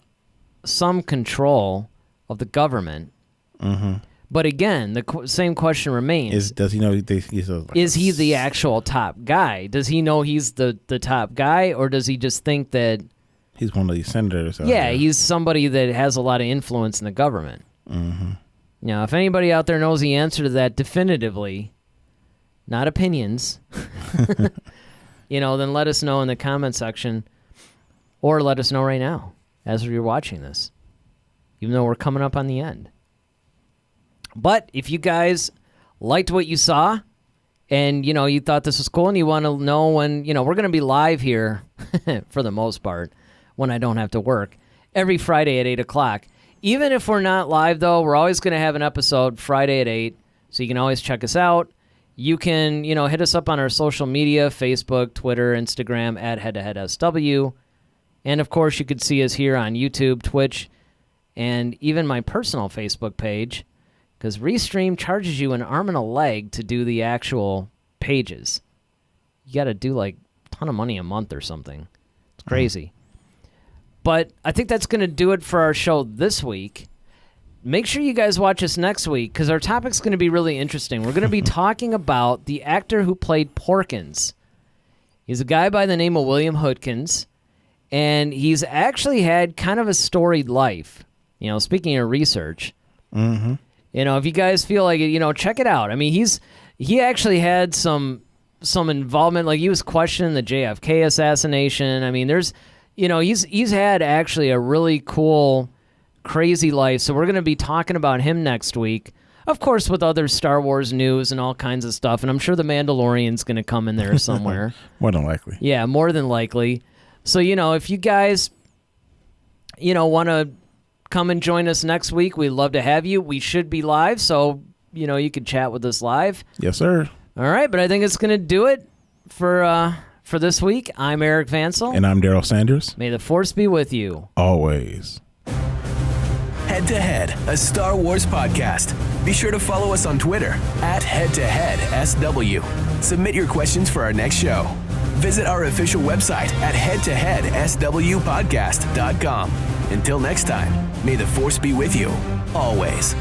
some control of the government. Mm-hmm. But again, the same question remains. Does he know is he the actual top guy? Does he know he's the top guy, or does he just think that... He's one of these senators. Yeah, he's somebody that has a lot of influence in the government. Mm-hmm. Now, if anybody out there knows the answer to that definitively, not opinions, then let us know in the comment section, or let us know right now as you're watching this, even though we're coming up on the end. But if you guys liked what you saw and, you thought this was cool and you want to know when, we're going to be live here for the most part when I don't have to work every Friday at 8 o'clock. Even if we're not live, though, we're always going to have an episode Friday at 8, so you can always check us out. You can, hit us up on our social media, Facebook, Twitter, Instagram, at headtoheadsw. And, of course, you could see us here on YouTube, Twitch, and even my personal Facebook page, because Restream charges you an arm and a leg to do the actual pages. You got to do, a ton of money a month or something. It's crazy. But I think that's going to do it for our show this week. Make sure you guys watch us next week, because our topic's going to be really interesting. We're going to be talking about the actor who played Porkins. He's a guy by the name of William Hootkins, and he's actually had kind of a storied life. Speaking of research, if you guys feel like it, check it out. I mean, he actually had some involvement. Like, he was questioning the JFK assassination. I mean, there's, he's had actually a really cool, crazy life. So we're going to be talking about him next week, of course, with other Star Wars news and all kinds of stuff. And I'm sure the Mandalorian's going to come in there somewhere. More than likely. Yeah, more than likely. So, if you guys, want to come and join us next week, we'd love to have you. We should be live, so, you can chat with us live. Yes, sir. All right, but I think it's going to do it for this week. I'm Eric Vansel. And I'm Daryl Sanders. May the Force be with you. Always. Head to Head, a Star Wars podcast. Be sure to follow us on Twitter at HeadToHeadSW. Submit your questions for our next show. Visit our official website at headtoheadswpodcast.com. Until next time, may the Force be with you, always.